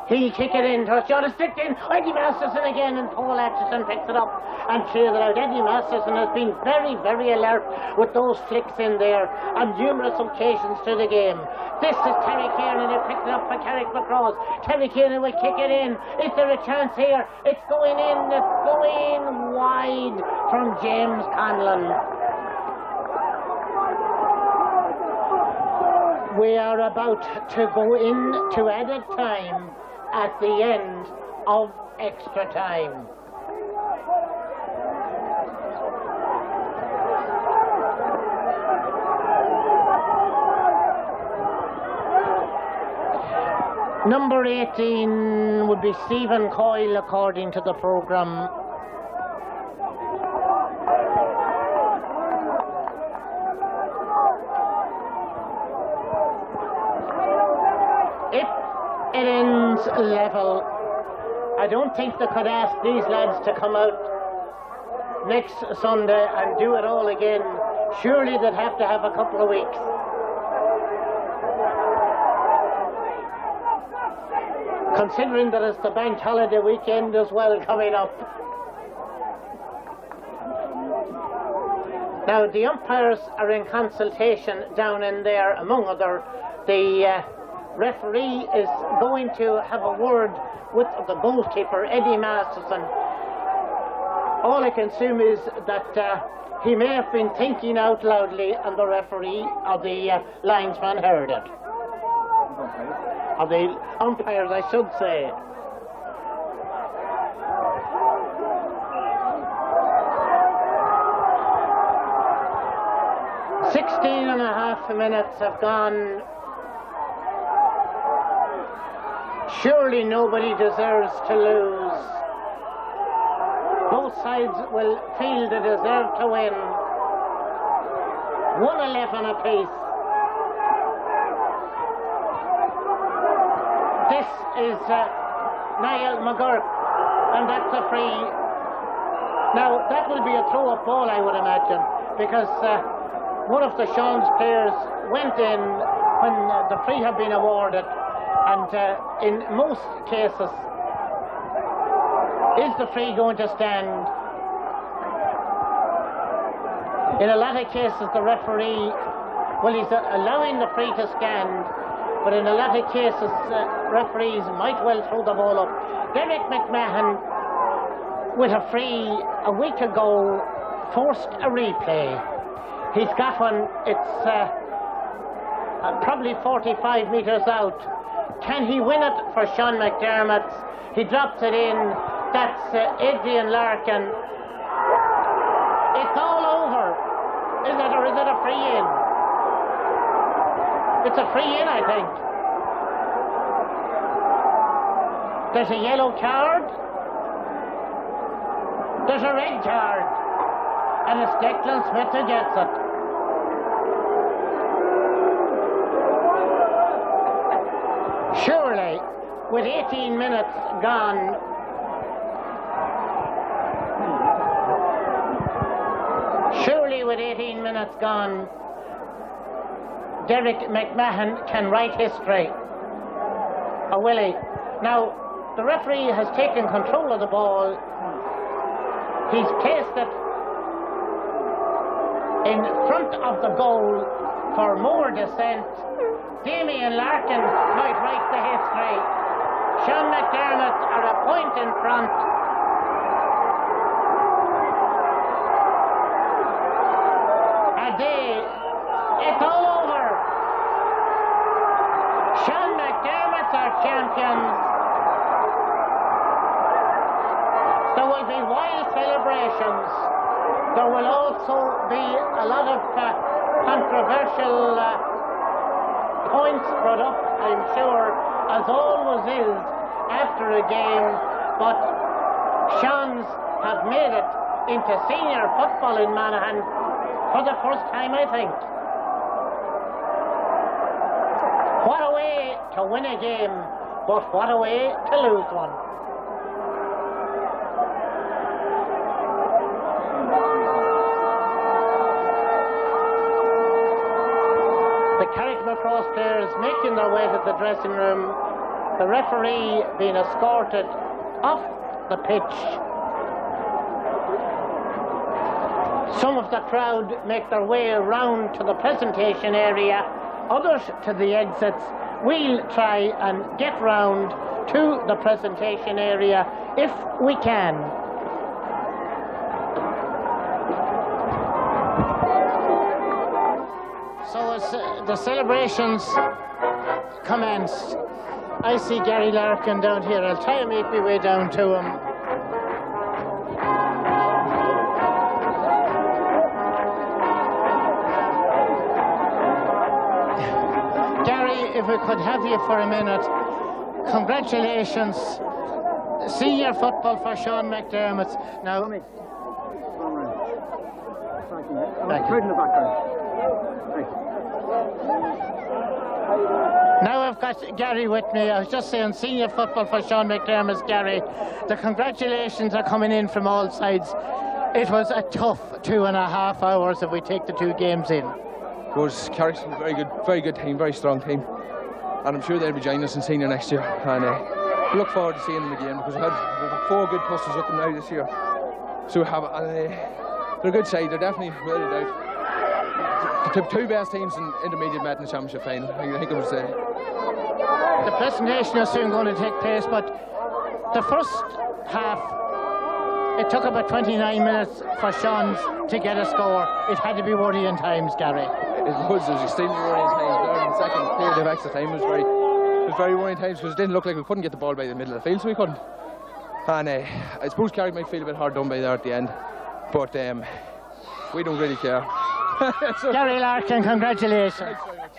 He'll kick it in to a shot. It's flicked in. Eddie Masterson again, and Paul Atchison picks it up and clears it out. Eddie Masterson has been very, very alert with those flicks in there on numerous occasions to the game. This is Terry Kiernan who picked it up for Carrick Macross. Terry Kiernan will kick it in. Is there a chance here? It's going in. It's going wide from James Conlon. We are about to go into added time at the end of extra time. Number 18 would be Stephen Coyle, according to the programme. If it ends level, I don't think they could ask these lads to come out next Sunday and do it all again. Surely they'd have to have a couple of weeks. Considering that it's the bank holiday weekend as well coming up. Now the umpires are in consultation down in there. Among other, the referee is going to have a word with the goalkeeper, Eddie Masterson. all I can assume is that he may have been thinking out loudly and the referee or the linesman heard it. Or the umpires, I should say. Sixteen and a half minutes have gone. Surely nobody deserves to lose. Both sides will feel they deserve to win. 1-11 apiece. This is Niall McGurk, and that's a free. Now, that will be a throw-up ball, I would imagine, because one of the Sean's players went in when the free had been awarded, and in most cases, is the free going to stand? In a lot of cases, the referee, well, he's allowing the free to stand, but in a lot of cases, referees might well throw the ball up. Derek McMahon, with a free a week ago, forced a replay. He's got one, it's probably 45 metres out. Can he win it for Sean McDermott? He drops it in. That's Adrian Larkin. It's all over. Is it, or is it a free in? It's a free in, I think. There's a yellow card. There's a red card. And it's Declan Smith who gets it. Surely, with 18 minutes gone, Derek McMahon can write history. Or will he? Now, the referee has taken control of the ball. He's placed it in front of the goal for more descent. Damien Larkin might write the history. Sean McDermott are a point in front. It's all over. Sean McDermott are champions. There will be wild celebrations. There will also be a lot of controversial points brought up, I'm sure, as always is after a game, but Sean's have made it into senior football in Monaghan for the first time, I think. What a way to win a game, but what a way to lose one. The Carrick Macross players making their way to the dressing room. The referee being escorted off the pitch. Some of the crowd make their way around to the presentation area, others to the exits. We'll try and get round to the presentation area if we can. So as the celebrations commenced, I see Gary Larkin down here. I'll try and make my way down to him. If we could have you for a minute. Congratulations. Senior football for Sean McDermott. Now, Thank you. Right in the background. now I've got Gary with me. I was just saying senior football for Sean McDermott, Gary. The congratulations are coming in from all sides. It was a tough 2.5 hours if we take the two games in. Of course, Carrick's a very good team, very strong team. And I'm sure they'll be joining us in senior next year. And we look forward to seeing them again because we've had 4 good clusters with them now this year. So we have, they're a good side. They're definitely without a doubt the 2 best teams in intermediate met in the championship final. I think I would say. The presentation is soon going to take place, but the first half It took about 29 minutes for Sean's to get a score. It had to be worrying times, Gary. It was extremely worrying times there in the second period of extra time. It was very worrying times because it didn't look like we couldn't get the ball by the middle of the field, so we couldn't. And I suppose Carrick might feel a bit hard done by there at the end, but we don't really care. So, Gary Larkin, congratulations. thanks very much.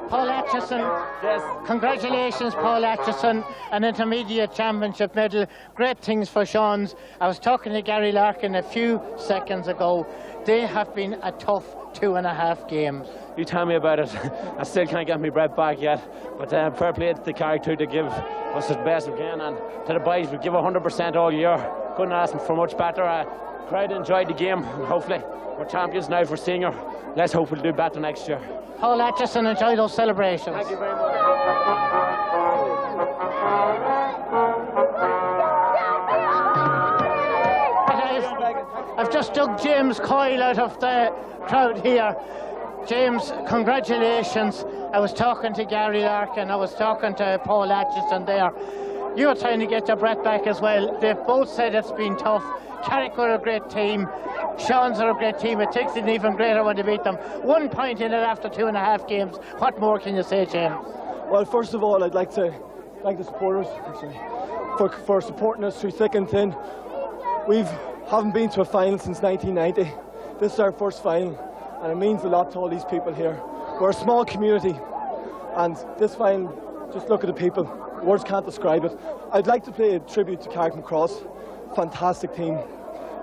Paul Atchison. Yes. Congratulations, Paul Atchison, an intermediate championship medal. Great things for Sean's. I was talking to Gary Larkin a few seconds ago. They have been a tough 2.5 games. You tell me about it. I still can't get my breath back yet. But fair play to the Carrick too to give us the best we can, and to the boys, we give 100% all year. Couldn't ask for much better. Crowd enjoyed the game, and hopefully we're champions now for senior. Let's hope we'll do better next year. Paul Atchison, enjoy those celebrations. Thank you very much. I've just dug James Coyle out of the crowd here. James, congratulations. I was talking to Gary Larkin, I was talking to Paul Atchison there. You were trying to get your breath back as well. They've both said it's been tough. Carrick were a great team. Sean's are a great team. It takes it even greater when they beat them. 1 point in it after 2.5 games. What more can you say, James? Well, first of all, I'd like to thank the supporters for supporting us through thick and thin. We haven't been to a final since 1990. This is our first final, and it means a lot to all these people here. We're a small community, and this final, just look at the people. Words can't describe it. I'd like to pay a tribute to Carrick Macross. Fantastic team.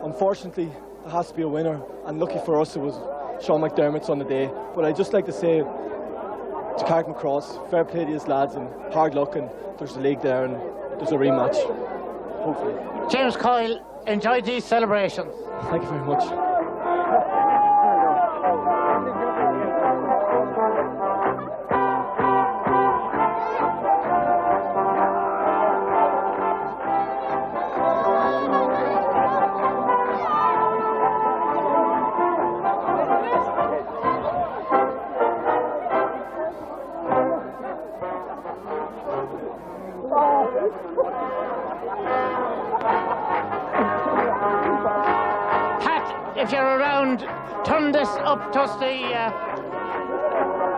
Unfortunately, there has to be a winner, and lucky for us it was Sean McDermott's on the day. But I'd just like to say to Carrick Macross, fair play to these lads, and hard luck, and there's the league there, and there's a rematch, hopefully. James Coyle, enjoy these celebrations. Thank you very much. If you're around, turn this up just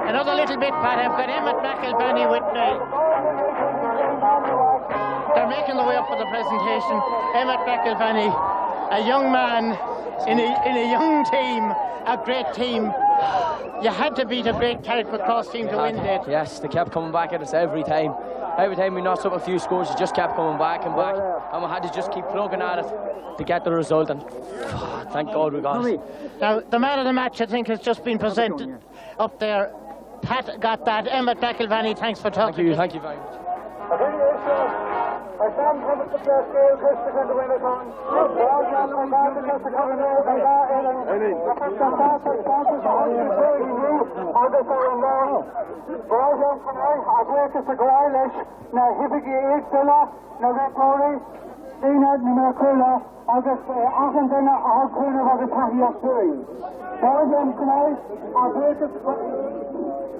another little bit, Pat. I've got Emmett McElvanny with me. They're making the way up for the presentation. Emmett McElvanny, a young man in a young team, a great team. You had to beat a great Carrick Macross team to win it. Yes, they kept coming back at us every time. Every time we notched up a few scores, they just kept coming back and back, and we had to just keep plugging at it to get the result, and thank God we got it. Now, the man of the match, I think, has just been presented up there. Pat got that. Emmett McElvanny, thanks for talking. Thank you very much.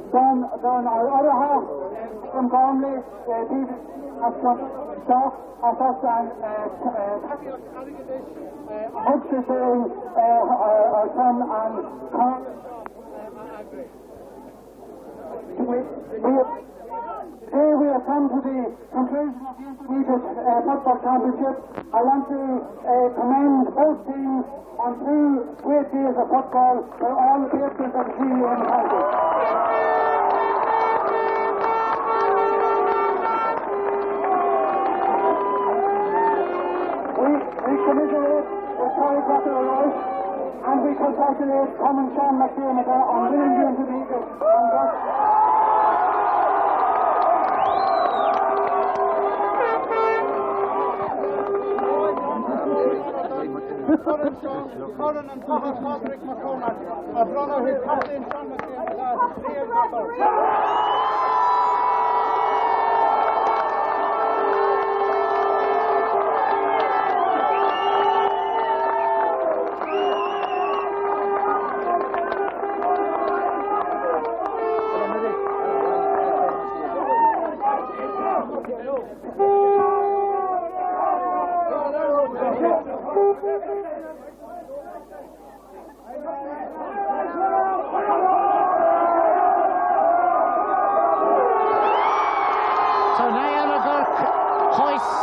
Then our other half from Gormley, has got stock, has got Hutchison, our son, and Carl. Today we have come to the conclusion of the Intermediate Football Championship. I want to commend both teams on 2 great days of football for all the patrons of the team in the country. We commiserate with Carrick Macross, and we congratulate Tom and Sean McDermott on winning the Intermediate. Colin and Carrick Macross, my brother, his captain, Sean McDermott, last 3 years ago. So Niall McGurk hoists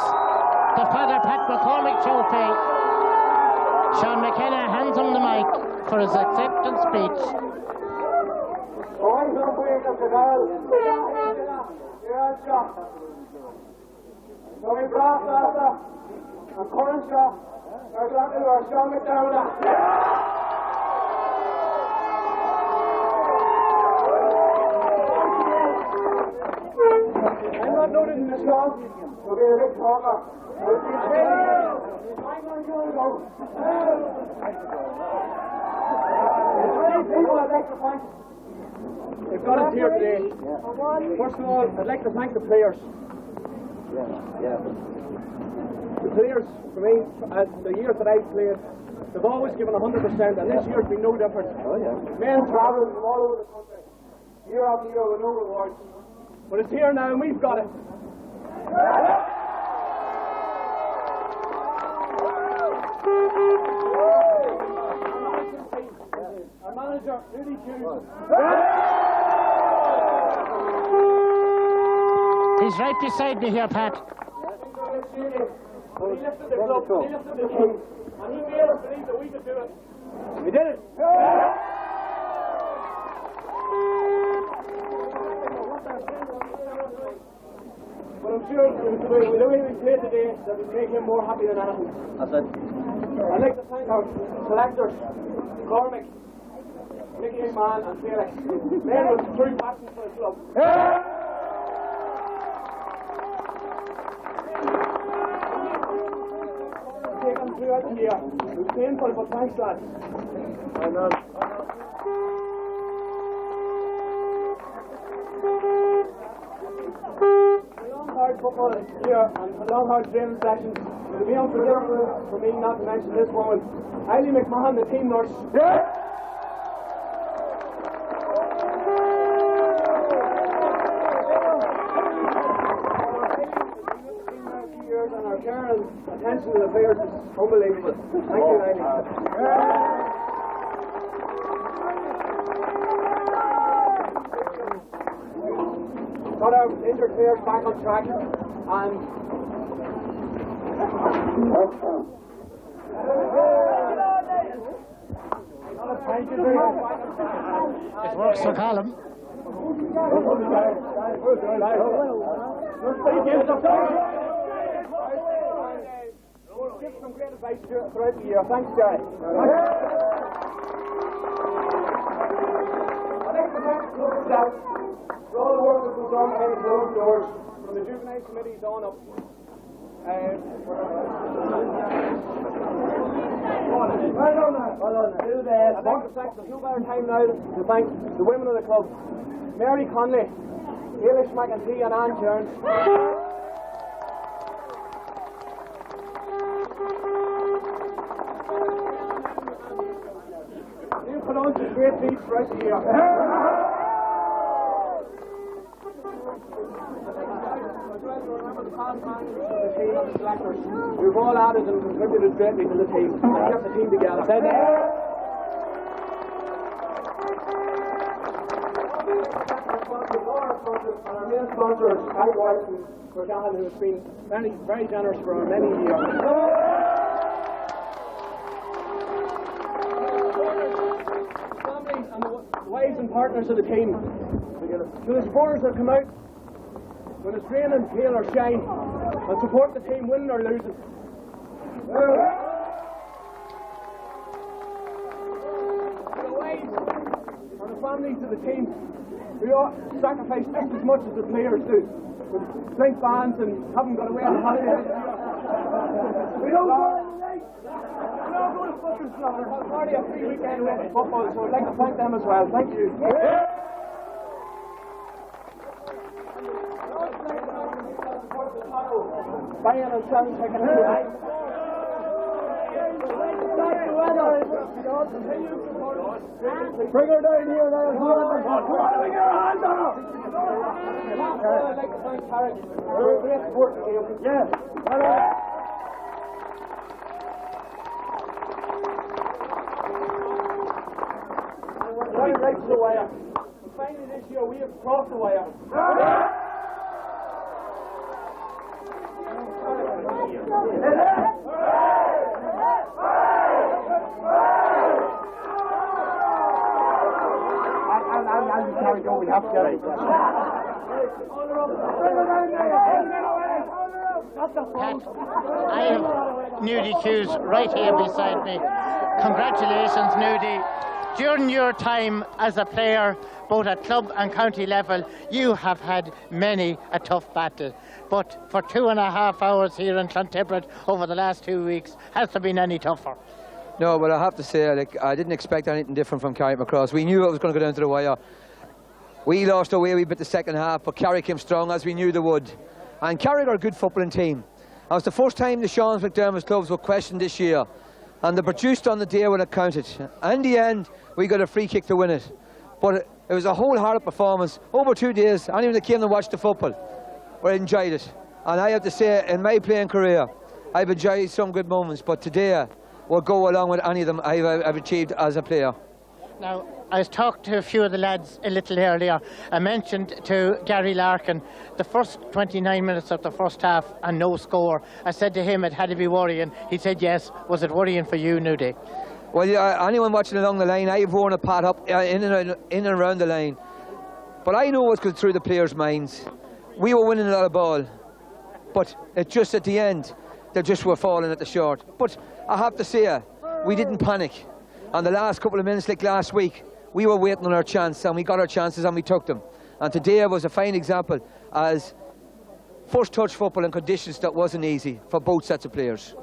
the Father Pat McCormick trophy. Sean McKenna hands him the mic for his acceptance speech. I'm not noted in this song. We'll be a big talker. They've got us here today. First of all, I'd like to thank the players. The players, for me, the years that I've played, they've always given 100%, and this year's been no different. Men travel from all over the country, year after year with no rewards. But it's here now, and we've got it. Our manager, Rudy Hughes. He's right beside me here, Pat. He lifted the club, he lifted the team, and he made us believe that we could do it. We did it. But I'm sure with the way we played today, that will make him more happy than anything. That's it. I'd like to thank our selectors, Cormac, Mickey McMahon and Felix. Men with true passion for the club. Taken throughout the year. It was painful, but thanks, lads. Hard football here and a long hard training sessions. It would be unforgivable for me not to mention this woman, Eileen McMahon, the team nurse. And our care and attention to the players is unbelievable. Thank you, Eileen. Got our injured players back on track and It works for Colin. Give some great advice throughout the year. Thanks, Jerry. I'd like to thank the club staff for all the work that was done behind closed doors, from the juvenile committees on up. Well done. I'd like to thank, there's no better time now to thank the women of the club, Mary Conley, Ailish McEntee and Anne Jones. You've put on some great beats throughout the year. We've all added and contributed greatly to the team. Kept the team together. Our main sponsors, Carrick and Corgan, who has been very generous for many years. Families and the wives and partners of the team. To the supporters that come out when it's raining, hail or shine, and support the team winning or losing. The wives and the families of the team who sacrifice just as much as the players do. With drink bans and haven't got away on holidays. We don't go to football club. We're already a free weekend away to football, so I'd like to thank them as well. Thank you. Buying and selling tickets tonight. Bring her down here now. Come on, bring your hands up. I'd like to thank Carrick for a great support to you. Yes. year we have crossed the wire. We have to get it. Pat, I have Nudie Hughes right here beside me. Congratulations, Nudie. During your time as a player, both at club and county level, you have had many a tough battle. But for 2.5 hours here in Clontibret over the last 2 weeks, has there been any tougher? No, but I have to say, like, I didn't expect anything different from Carrick Macross. We knew it was going to go down to the wire. We lost our way a wee bit the second half, but Carrick came strong as we knew they would. And Carrick are a good footballing team. It was the first time the Sean McDermott clubs were questioned this year, and they produced on the day when it counted. In the end, we got a free kick to win it. But it was a wholehearted performance. Over 2 days, anyone that came to watch the football, we enjoyed it. And I have to say, in my playing career, I've enjoyed some good moments, but today will go along with any of them I've achieved as a player. Now, I was talking to a few of the lads a little earlier. I mentioned to Gary Larkin the first 29 minutes of the first half and no score. I said to him it had to be worrying. He said yes. Was it worrying for you, Nudie? Well, yeah, anyone watching along the line, I've worn a pad up in and around the line. But I know what's going through the players' minds. We were winning a lot of ball, but it just at the end, they just were falling at the short. But I have to say, we didn't panic. And the last couple of minutes, like last week, we were waiting on our chance, and we got our chances and we took them. And today was a fine example as first touch football in conditions that wasn't easy for both sets of players.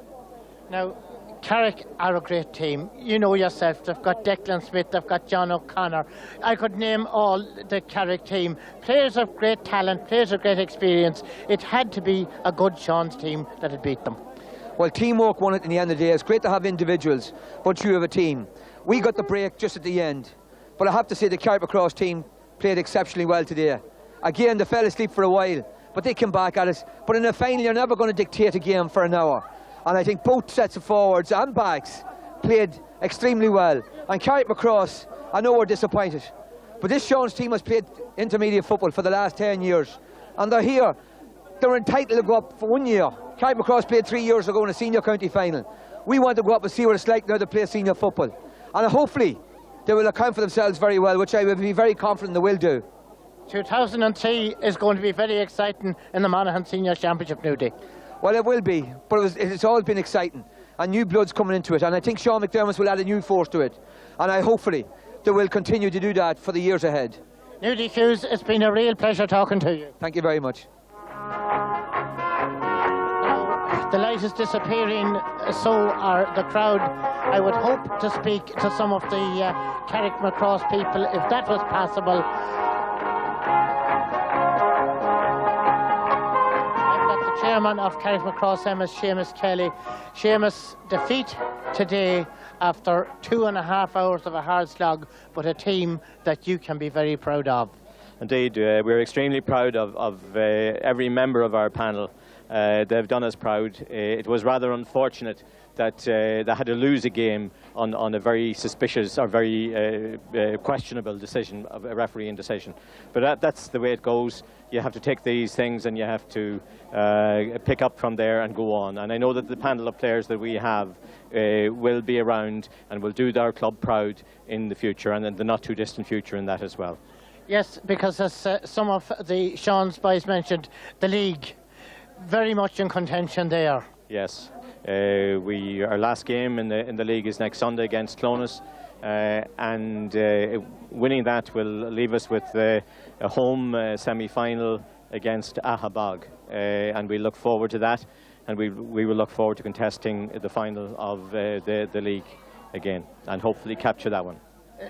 Now, Carrick are a great team. You know yourself, they've got Declan Smith, they've got John O'Connor. I could name all the Carrick team. Players of great talent, players of great experience. It had to be a good Sean's team that had beat them. Well, teamwork won it in the end of the day. It's great to have individuals, but you have a team. We got the break just at the end. But I have to say the Carrick Macross team played exceptionally well today. Again, they fell asleep for a while, but they came back at us. But in the final, you're never going to dictate a game for an hour. And I think both sets of forwards and backs played extremely well. And Carrick Macross, I know we're disappointed, but this Sean's team has played intermediate football for the last 10 years. And they're here. They're entitled to go up for 1 year. Carrick Macross played 3 years ago in a senior county final. We want to go up and see what it's like now to play senior football. And hopefully they will account for themselves very well, which I will be very confident they will do. 2003 is going to be very exciting in the Monaghan Senior Championship, Nudie. Well, it will be, but it's always been exciting. And new blood's coming into it. And I think Sean McDermott will add a new force to it. And hopefully they will continue to do that for the years ahead. Nudie Hughes, it's been a real pleasure talking to you. Thank you very much. The light is disappearing, so are the crowd. I would hope to speak to some of the Carrick Macross people, if that was possible. I've got the chairman of Carrick Macross, Seamus Kelly. Seamus, defeat today after 2.5 hours of a hard slog, but a team that you can be very proud of. Indeed, we're extremely proud of every member of our panel. They've done us proud. It was rather unfortunate that they had to lose a game on a very suspicious or very questionable decision, of a refereeing decision. But that's the way it goes. You have to take these things and you have to pick up from there and go on. And I know that the panel of players that we have will be around and will do our club proud in the future and in the not too distant future in that as well. Yes, because as some of the Sean's boys mentioned, the league very much in contention there. Yes, our last game in the league is next Sunday against Clones, and winning that will leave us with a home semi-final against Ahabog, and we look forward to that, and we will look forward to contesting the final of the league again, and hopefully capture that one.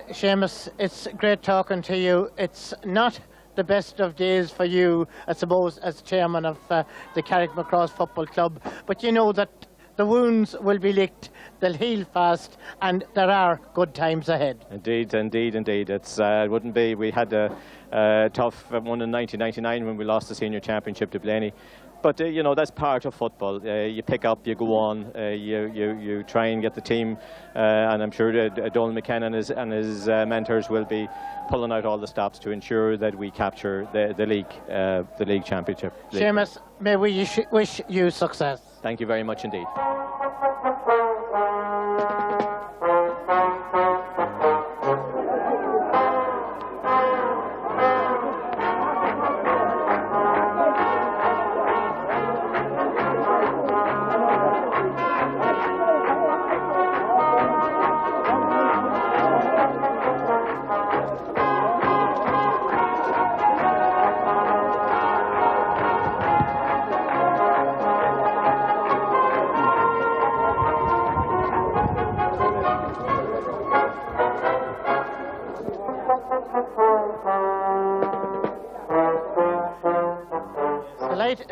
Seamus, it's great talking to you. It's not the best of days for you, I suppose, as chairman of the Carrick Macross Football Club, but you know that the wounds will be licked, they'll heal fast, and there are good times ahead. Indeed, indeed, indeed. It wouldn't be. We had a tough one in 1999 when we lost the senior championship to Blaney, But you know, that's part of football. You pick up, you go on, you try and get the team, and I'm sure Donald McKenna and his mentors will be pulling out all the stops to ensure that we capture the league championship. Seamus, may we wish you success. Thank you very much indeed.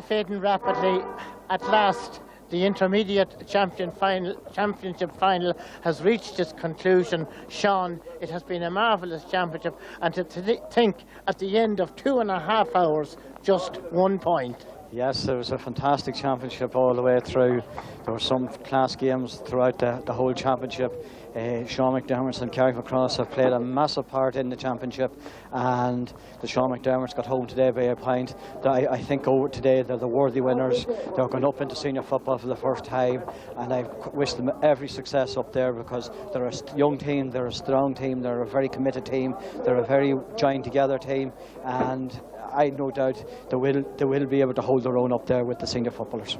Fading rapidly. At last, the intermediate championship final has reached its conclusion. Sean, it has been a marvellous championship, and to think at the end of 2.5 hours, just 1 point. Yes, it was a fantastic championship all the way through. There were some class games throughout the whole championship. Sean McDermott and Carrick Macross have played a massive part in the championship, and the Sean McDermotts got home today by a point. I think over today they're the worthy winners. They're going up into senior football for the first time, and I wish them every success up there, because they're a young team, they're a strong team, they're a very committed team, they're a very joined together team, and I no doubt they will be able to hold their own up there with the senior footballers.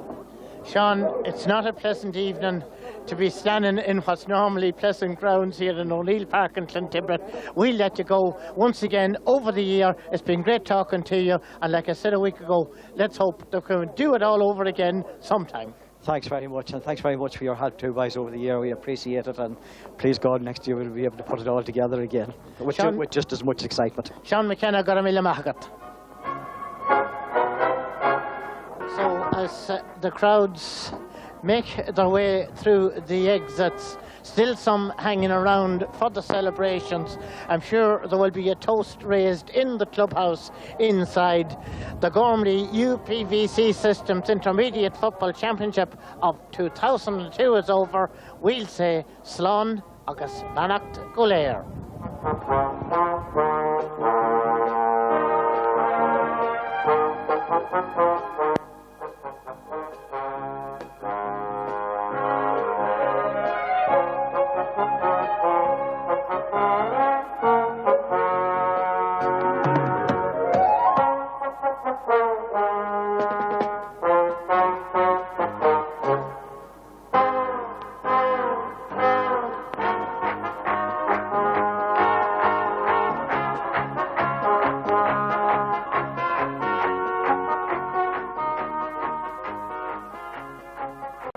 Sean, it's not a pleasant evening to be standing in what's normally pleasant grounds here in O'Neill Park in Clontibret. We'll let you go once again over the year. It's been great talking to you, and like I said a week ago, let's hope they can do it all over again sometime. Thanks very much, and thanks very much for your help too, guys, over the year. We appreciate it, and please God, next year we'll be able to put it all together again with just as much excitement. Sean McKenna, Garamila Mahagat. So as the crowds make their way through the exits, still some hanging around for the celebrations. I'm sure there will be a toast raised in the clubhouse inside. The Gormley UPVC Systems Intermediate Football Championship of 2002 is over. We'll say Slán agus Bannacht Golair.